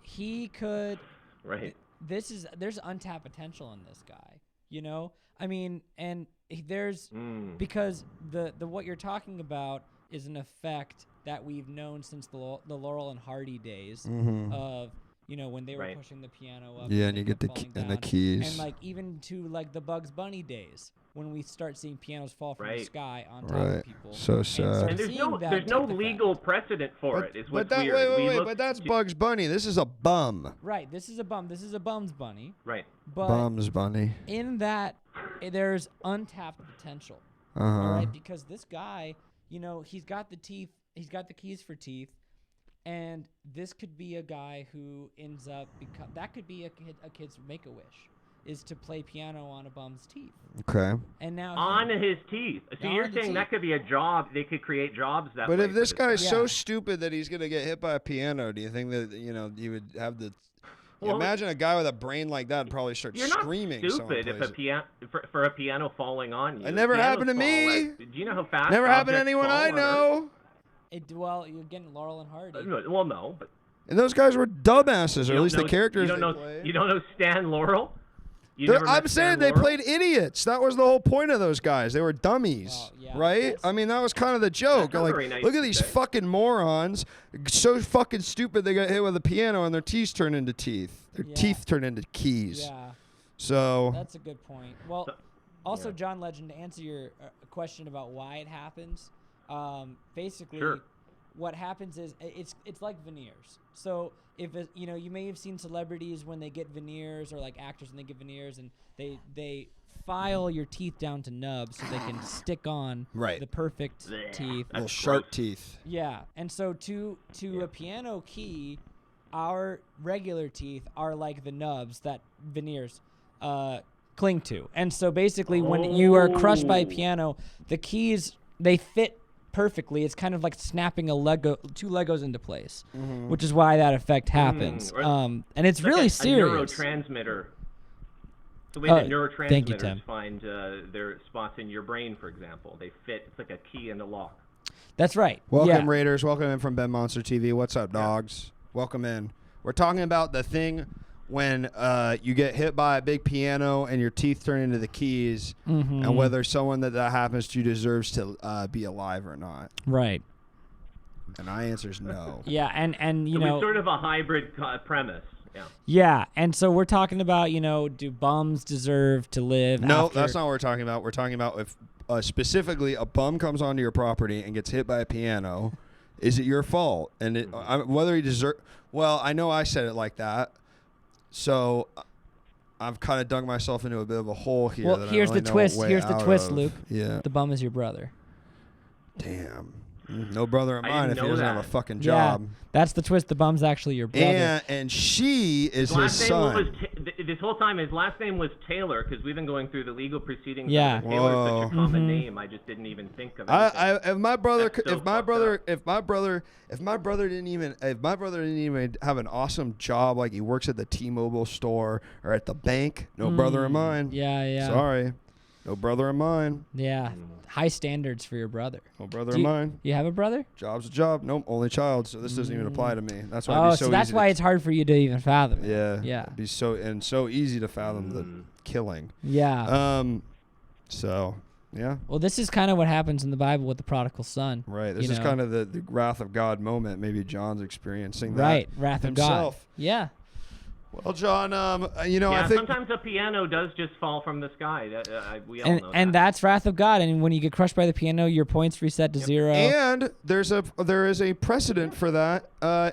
S2: he could.
S7: Right.
S2: There's untapped potential in this guy. You know, I mean, and there's because the what you're talking about is an effect that we've known since the Laurel and Hardy days of, you know, when they were
S7: Right.
S2: pushing the piano up.
S1: Yeah,
S2: and
S1: and you
S2: they
S1: get the
S2: kept
S1: key-
S2: falling
S1: and the
S2: down.
S1: keys.
S2: And like even to like the Bugs Bunny days when we start seeing pianos fall from the
S7: Right.
S2: sky on top
S1: Right.
S2: of people.
S1: So
S2: and
S1: sad.
S2: start
S7: And there's
S2: seeing
S7: no
S2: that
S7: there's no
S2: take effect.
S7: legal precedent for it. Is what's
S1: but that
S7: weird.
S1: wait,
S7: We looked
S1: but that's
S7: to-
S1: Bugs Bunny. This is a bum.
S2: Right, this is a bum. This is a Bums Bunny.
S7: Right.
S2: But
S1: Bums Bunny.
S2: in that, there's untapped potential. All
S1: Uh-huh.
S2: right, because this guy, you know, he's got the teeth, he's got the keys for teeth, and this could be a guy who ends up that could be a kid's make-a-wish, is to play piano on a bum's teeth.
S1: Okay.
S2: And now
S7: On his teeth. So
S2: On
S7: you're
S2: the
S7: saying
S2: teeth.
S7: that could be a job? They could create jobs that
S1: But
S7: way.
S1: if this
S7: for
S1: guy's
S2: guy.
S1: so
S2: Yeah.
S1: stupid that he's gonna get hit by a piano, do you think that you would have the?
S7: Well,
S1: imagine a guy with a brain like that would probably start
S7: You're not
S1: screaming.
S7: stupid if a piano for a piano falling on you.
S1: It never
S7: Pianos
S1: happened to
S7: fall
S1: me.
S7: do you know how fast?
S1: Never happened to
S7: objects
S1: anyone
S7: fall
S1: I
S7: on Earth?
S1: know.
S2: well, you're getting Laurel and Hardy.
S7: Well, no, but
S1: And those guys were dumbasses, or
S7: you
S1: at least
S7: don't
S1: the
S7: know-
S1: characters
S7: You don't
S1: they
S7: know.
S1: played.
S7: You don't know Stan Laurel. You
S1: They're-
S7: never
S1: I'm
S7: met
S1: saying
S7: Stan
S1: they
S7: Laurel?
S1: played idiots. That was the whole point of those guys. They were dummies,
S2: Well, yeah.
S1: right?
S2: Yes.
S1: I mean, that was kind of the joke.
S7: That's not
S1: Like,
S7: very nice
S1: look at
S7: to
S1: these
S7: say.
S1: fucking morons, so fucking stupid. They got hit with a piano and their teeth turned into teeth. Their
S2: Yeah.
S1: teeth turned into keys.
S2: Yeah,
S1: So
S2: that's a good point. Well,
S7: So-
S2: also
S7: yeah.
S2: John Legend, to answer your question about why it happens, basically,
S7: Sure.
S2: what happens is it's like veneers. So if you know, you may have seen celebrities when they get veneers, or like actors when they get veneers, and they file your teeth down to nubs so they can stick on
S1: Right.
S2: the perfect
S7: Blech.
S2: teeth.
S1: little
S7: That's
S1: sharp
S7: gross.
S1: teeth.
S2: Yeah, and so to a piano key, our regular teeth are like the nubs that veneers cling to. And so basically, when you are crushed by a
S7: Oh.
S2: piano, the keys, they fit perfectly. It's kind of like snapping two Legos into place, which is why that effect happens.
S7: or-
S2: And it's
S7: It's like
S2: really
S7: a
S2: serious.
S7: neurotransmitter. The way
S2: Oh,
S7: that
S2: thank you,
S7: neurotransmitters
S2: Tim.
S7: find their spots in your brain, for example, they fit. It's like a key in the lock.
S2: That's right.
S1: Welcome,
S2: yeah.
S1: Raiders. Welcome in from Ben Monster TV. What's up, dogs? Welcome in. We're talking about the thing when you get hit by a big piano and your teeth turn into the keys, and whether someone that happens to deserves to be alive or not.
S2: Right.
S1: And my answer is no.
S2: Yeah, and you
S7: It
S2: know,
S7: was sort of a hybrid premise. Yeah.
S2: yeah, and so we're talking about, you know, do bums deserve to live?
S1: No,
S2: after?
S1: that's not what we're talking about. We're talking about if specifically a bum comes onto your property and gets hit by a piano, is it your fault? And whether he deserves... Well, I know I said it like that, so I've kind of dug myself into a bit of a hole here.
S2: Well,
S1: that
S2: here's
S1: I really
S2: the
S1: know
S2: twist.
S1: a way
S2: Here's the
S1: out
S2: twist,
S1: of.
S2: Luke.
S1: Yeah.
S2: The bum is your brother.
S1: Damn. No brother of
S7: I
S1: mine
S7: didn't
S1: if he
S7: know
S1: doesn't have a
S7: that.
S1: fucking job.
S2: Yeah, that's the twist. The bum's actually your brother.
S1: And she is his
S7: Last name
S1: son.
S7: was this whole time. His last name was Taylor because we've been going through the legal proceedings.
S2: Yeah.
S7: Taylor is
S1: Whoa.
S7: such a common name. I just didn't even think of it.
S1: If my brother didn't even have an awesome job, like he works at the T-Mobile store or at the bank, no brother of mine.
S2: Yeah, yeah.
S1: Sorry, no brother of mine.
S2: Yeah. High standards for your brother.
S1: No brother of mine.
S2: You have a brother?
S1: Job's a job. Nope, only child. So this doesn't even apply to me. That's why. It'd be so
S2: that's
S1: easy
S2: why
S1: to,
S2: it's hard for you to even fathom. it.
S1: Yeah.
S2: Yeah.
S1: It'd be so easy to fathom the killing.
S2: Yeah.
S1: So yeah.
S2: Well, this is kind of what happens in the Bible with the prodigal son.
S1: Right. This
S2: you
S1: is
S2: know?
S1: kind of the wrath of God moment. Maybe John's experiencing that.
S2: Right. Wrath of God.
S1: himself.
S2: Yeah.
S1: Well, John, you know,
S7: yeah,
S1: I think
S7: sometimes a piano does just fall from the sky. We all know
S2: And
S7: that.
S2: that's wrath of God. And when you get crushed by the piano, your points reset to 0.
S1: and there is a precedent for that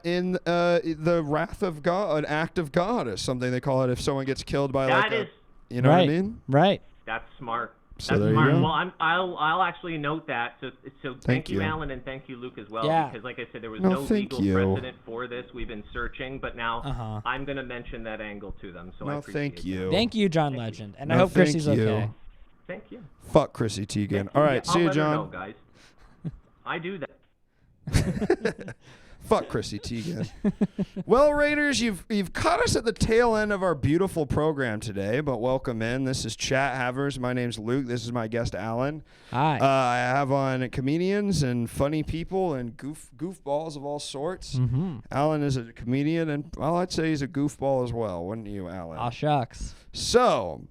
S1: in the wrath of God, an act of God is something they call it if someone gets killed by you know what I mean?
S2: Right.
S7: That's smart.
S1: So
S7: That's
S1: there you
S7: smart.
S1: go.
S7: Well, I'll actually note that. So thank you,
S1: you.
S7: Alan, and thank you, Luke, as well.
S2: Yeah.
S7: Because, like I said, there was
S1: No,
S7: no
S1: thank
S7: legal
S1: you.
S7: precedent for this. We've been searching, but now
S2: Uh-huh.
S7: I'm going to mention that angle to them. So I
S1: No,
S7: appreciate
S1: thank
S7: that.
S1: you.
S2: Thank you, John Legend. And I
S1: No,
S2: hope
S1: thank
S2: Chrissy's
S1: you.
S2: okay.
S7: Thank you.
S1: Fuck Chrissy Teigen. All right,
S7: I'll
S1: see you,
S7: let her know,
S1: John.
S7: guys. I do that.
S1: Fuck Chrissy Teigen. Well, Raiders, you've caught us at the tail end of our beautiful program today, but welcome in. This is Chat Havers. My name's Luke. This is my guest, Alan.
S2: Hi.
S1: I have on comedians and funny people and goofballs of all sorts.
S2: Mm-hmm.
S1: Alan is a comedian, and well, I'd say he's a goofball as well, wouldn't you, Alan?
S2: Aw, shucks.
S1: So,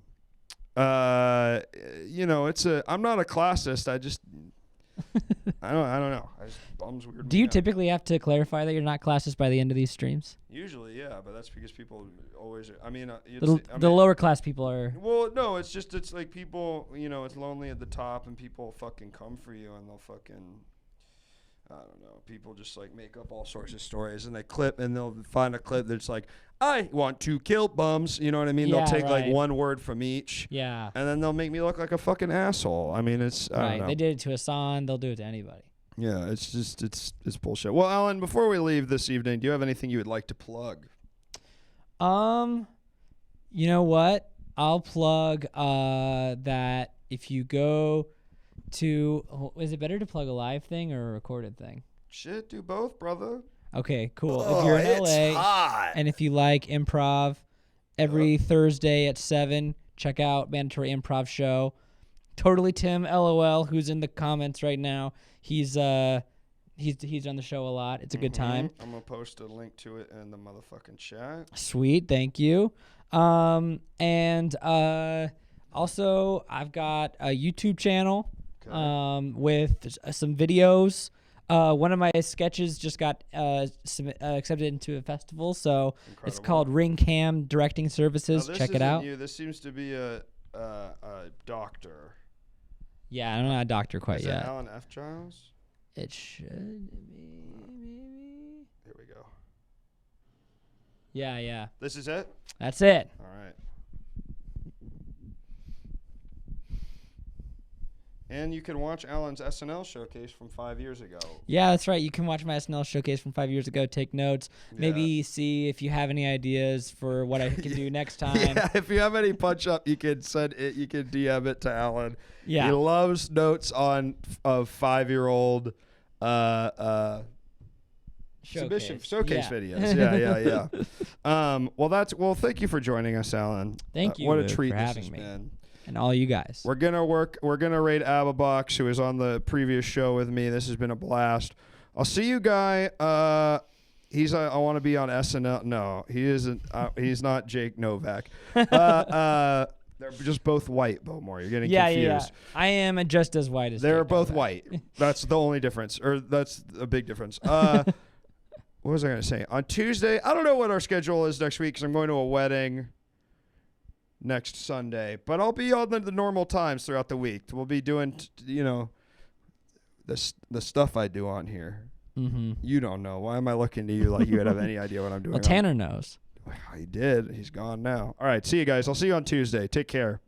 S1: you know, I'm not a classist. I just, I don't know. I just bums weird.
S2: Do
S1: me
S2: you
S1: out.
S2: typically have to clarify that you're not classist by the end of these streams?
S1: Usually, yeah, but that's because people always. I mean,
S2: The lower class people are.
S1: Well, no, it's like people. You know, it's lonely at the top, and people fucking come for you, and they'll fucking. I don't know. People just like make up all sorts of stories, and they'll find a clip that's like, I want to kill bums. You know what I mean?
S2: Yeah,
S1: They'll take like
S2: right.
S1: one word from each.
S2: Yeah.
S1: And then they'll make me look like a fucking asshole. I mean, it's I don't
S2: Right.
S1: know.
S2: They did it to Hassan. They'll do it to anybody.
S1: Yeah, it's just it's bullshit. Well, Alan, before we leave this evening, do you have anything you would like to plug?
S2: You know what? I'll plug that if you go to, is it better to plug a live thing or a recorded thing?
S1: Shit, do both, brother.
S2: Okay, cool. If you're in LA
S1: hot.
S2: and if you like improv, every Thursday at 7, check out Mandatory Improv Show. Totally Tim, LOL, who's in the comments right now. He's done the show a lot. It's a good time.
S1: I'm gonna post a link to it in the motherfucking chat.
S2: Sweet, thank you. And also I've got a YouTube channel with some videos. One of my sketches just got accepted into a festival, so it's called Ring Cam Directing Services.
S1: Now,
S2: Check it out.
S1: This seems to be a doctor.
S2: Yeah, I'm not a doctor quite
S1: Is
S2: yet.
S1: that Alan F. Giles?
S2: It should be, maybe.
S1: Here we go.
S2: Yeah.
S1: This is it?
S2: That's it.
S1: All right. And you can watch Alan's SNL showcase from 5 years ago.
S2: Yeah, that's right. You can watch my SNL showcase from 5 years ago. Take notes. Maybe see if you have any ideas for what I can do next time.
S1: Yeah, if you have any punch up, you can send it. You can DM it to Alan.
S2: Yeah.
S1: He loves notes on of 5-year-old submission showcase videos. Yeah. Well, thank you for joining us, Alan.
S2: Thank you.
S1: What a
S2: Luke,
S1: treat
S2: for
S1: this
S2: having
S1: has
S2: me.
S1: been.
S2: And all you guys.
S1: We're gonna raid Ababox, who was on the previous show with me. This has been a blast. I'll see you guy I want to be on SNL. No, he isn't. He's not Jake Novak. They're just both white, Bowmore. You're getting confused.
S2: Yeah. I am just as white as
S1: They're
S2: Jake
S1: both
S2: Novak.
S1: white. That's the only difference, or that's a big difference. What was I going to say? On Tuesday, I don't know what our schedule is next week because I'm going to a wedding next Sunday, but I'll be on the normal times throughout the week. We'll be doing, the stuff I do on here.
S2: Mm-hmm.
S1: You don't know. Why am I looking to you like you would have any idea what I'm doing?
S2: Well, Tanner knows.
S1: He did. He's gone now. All right. See you guys. I'll see you on Tuesday. Take care.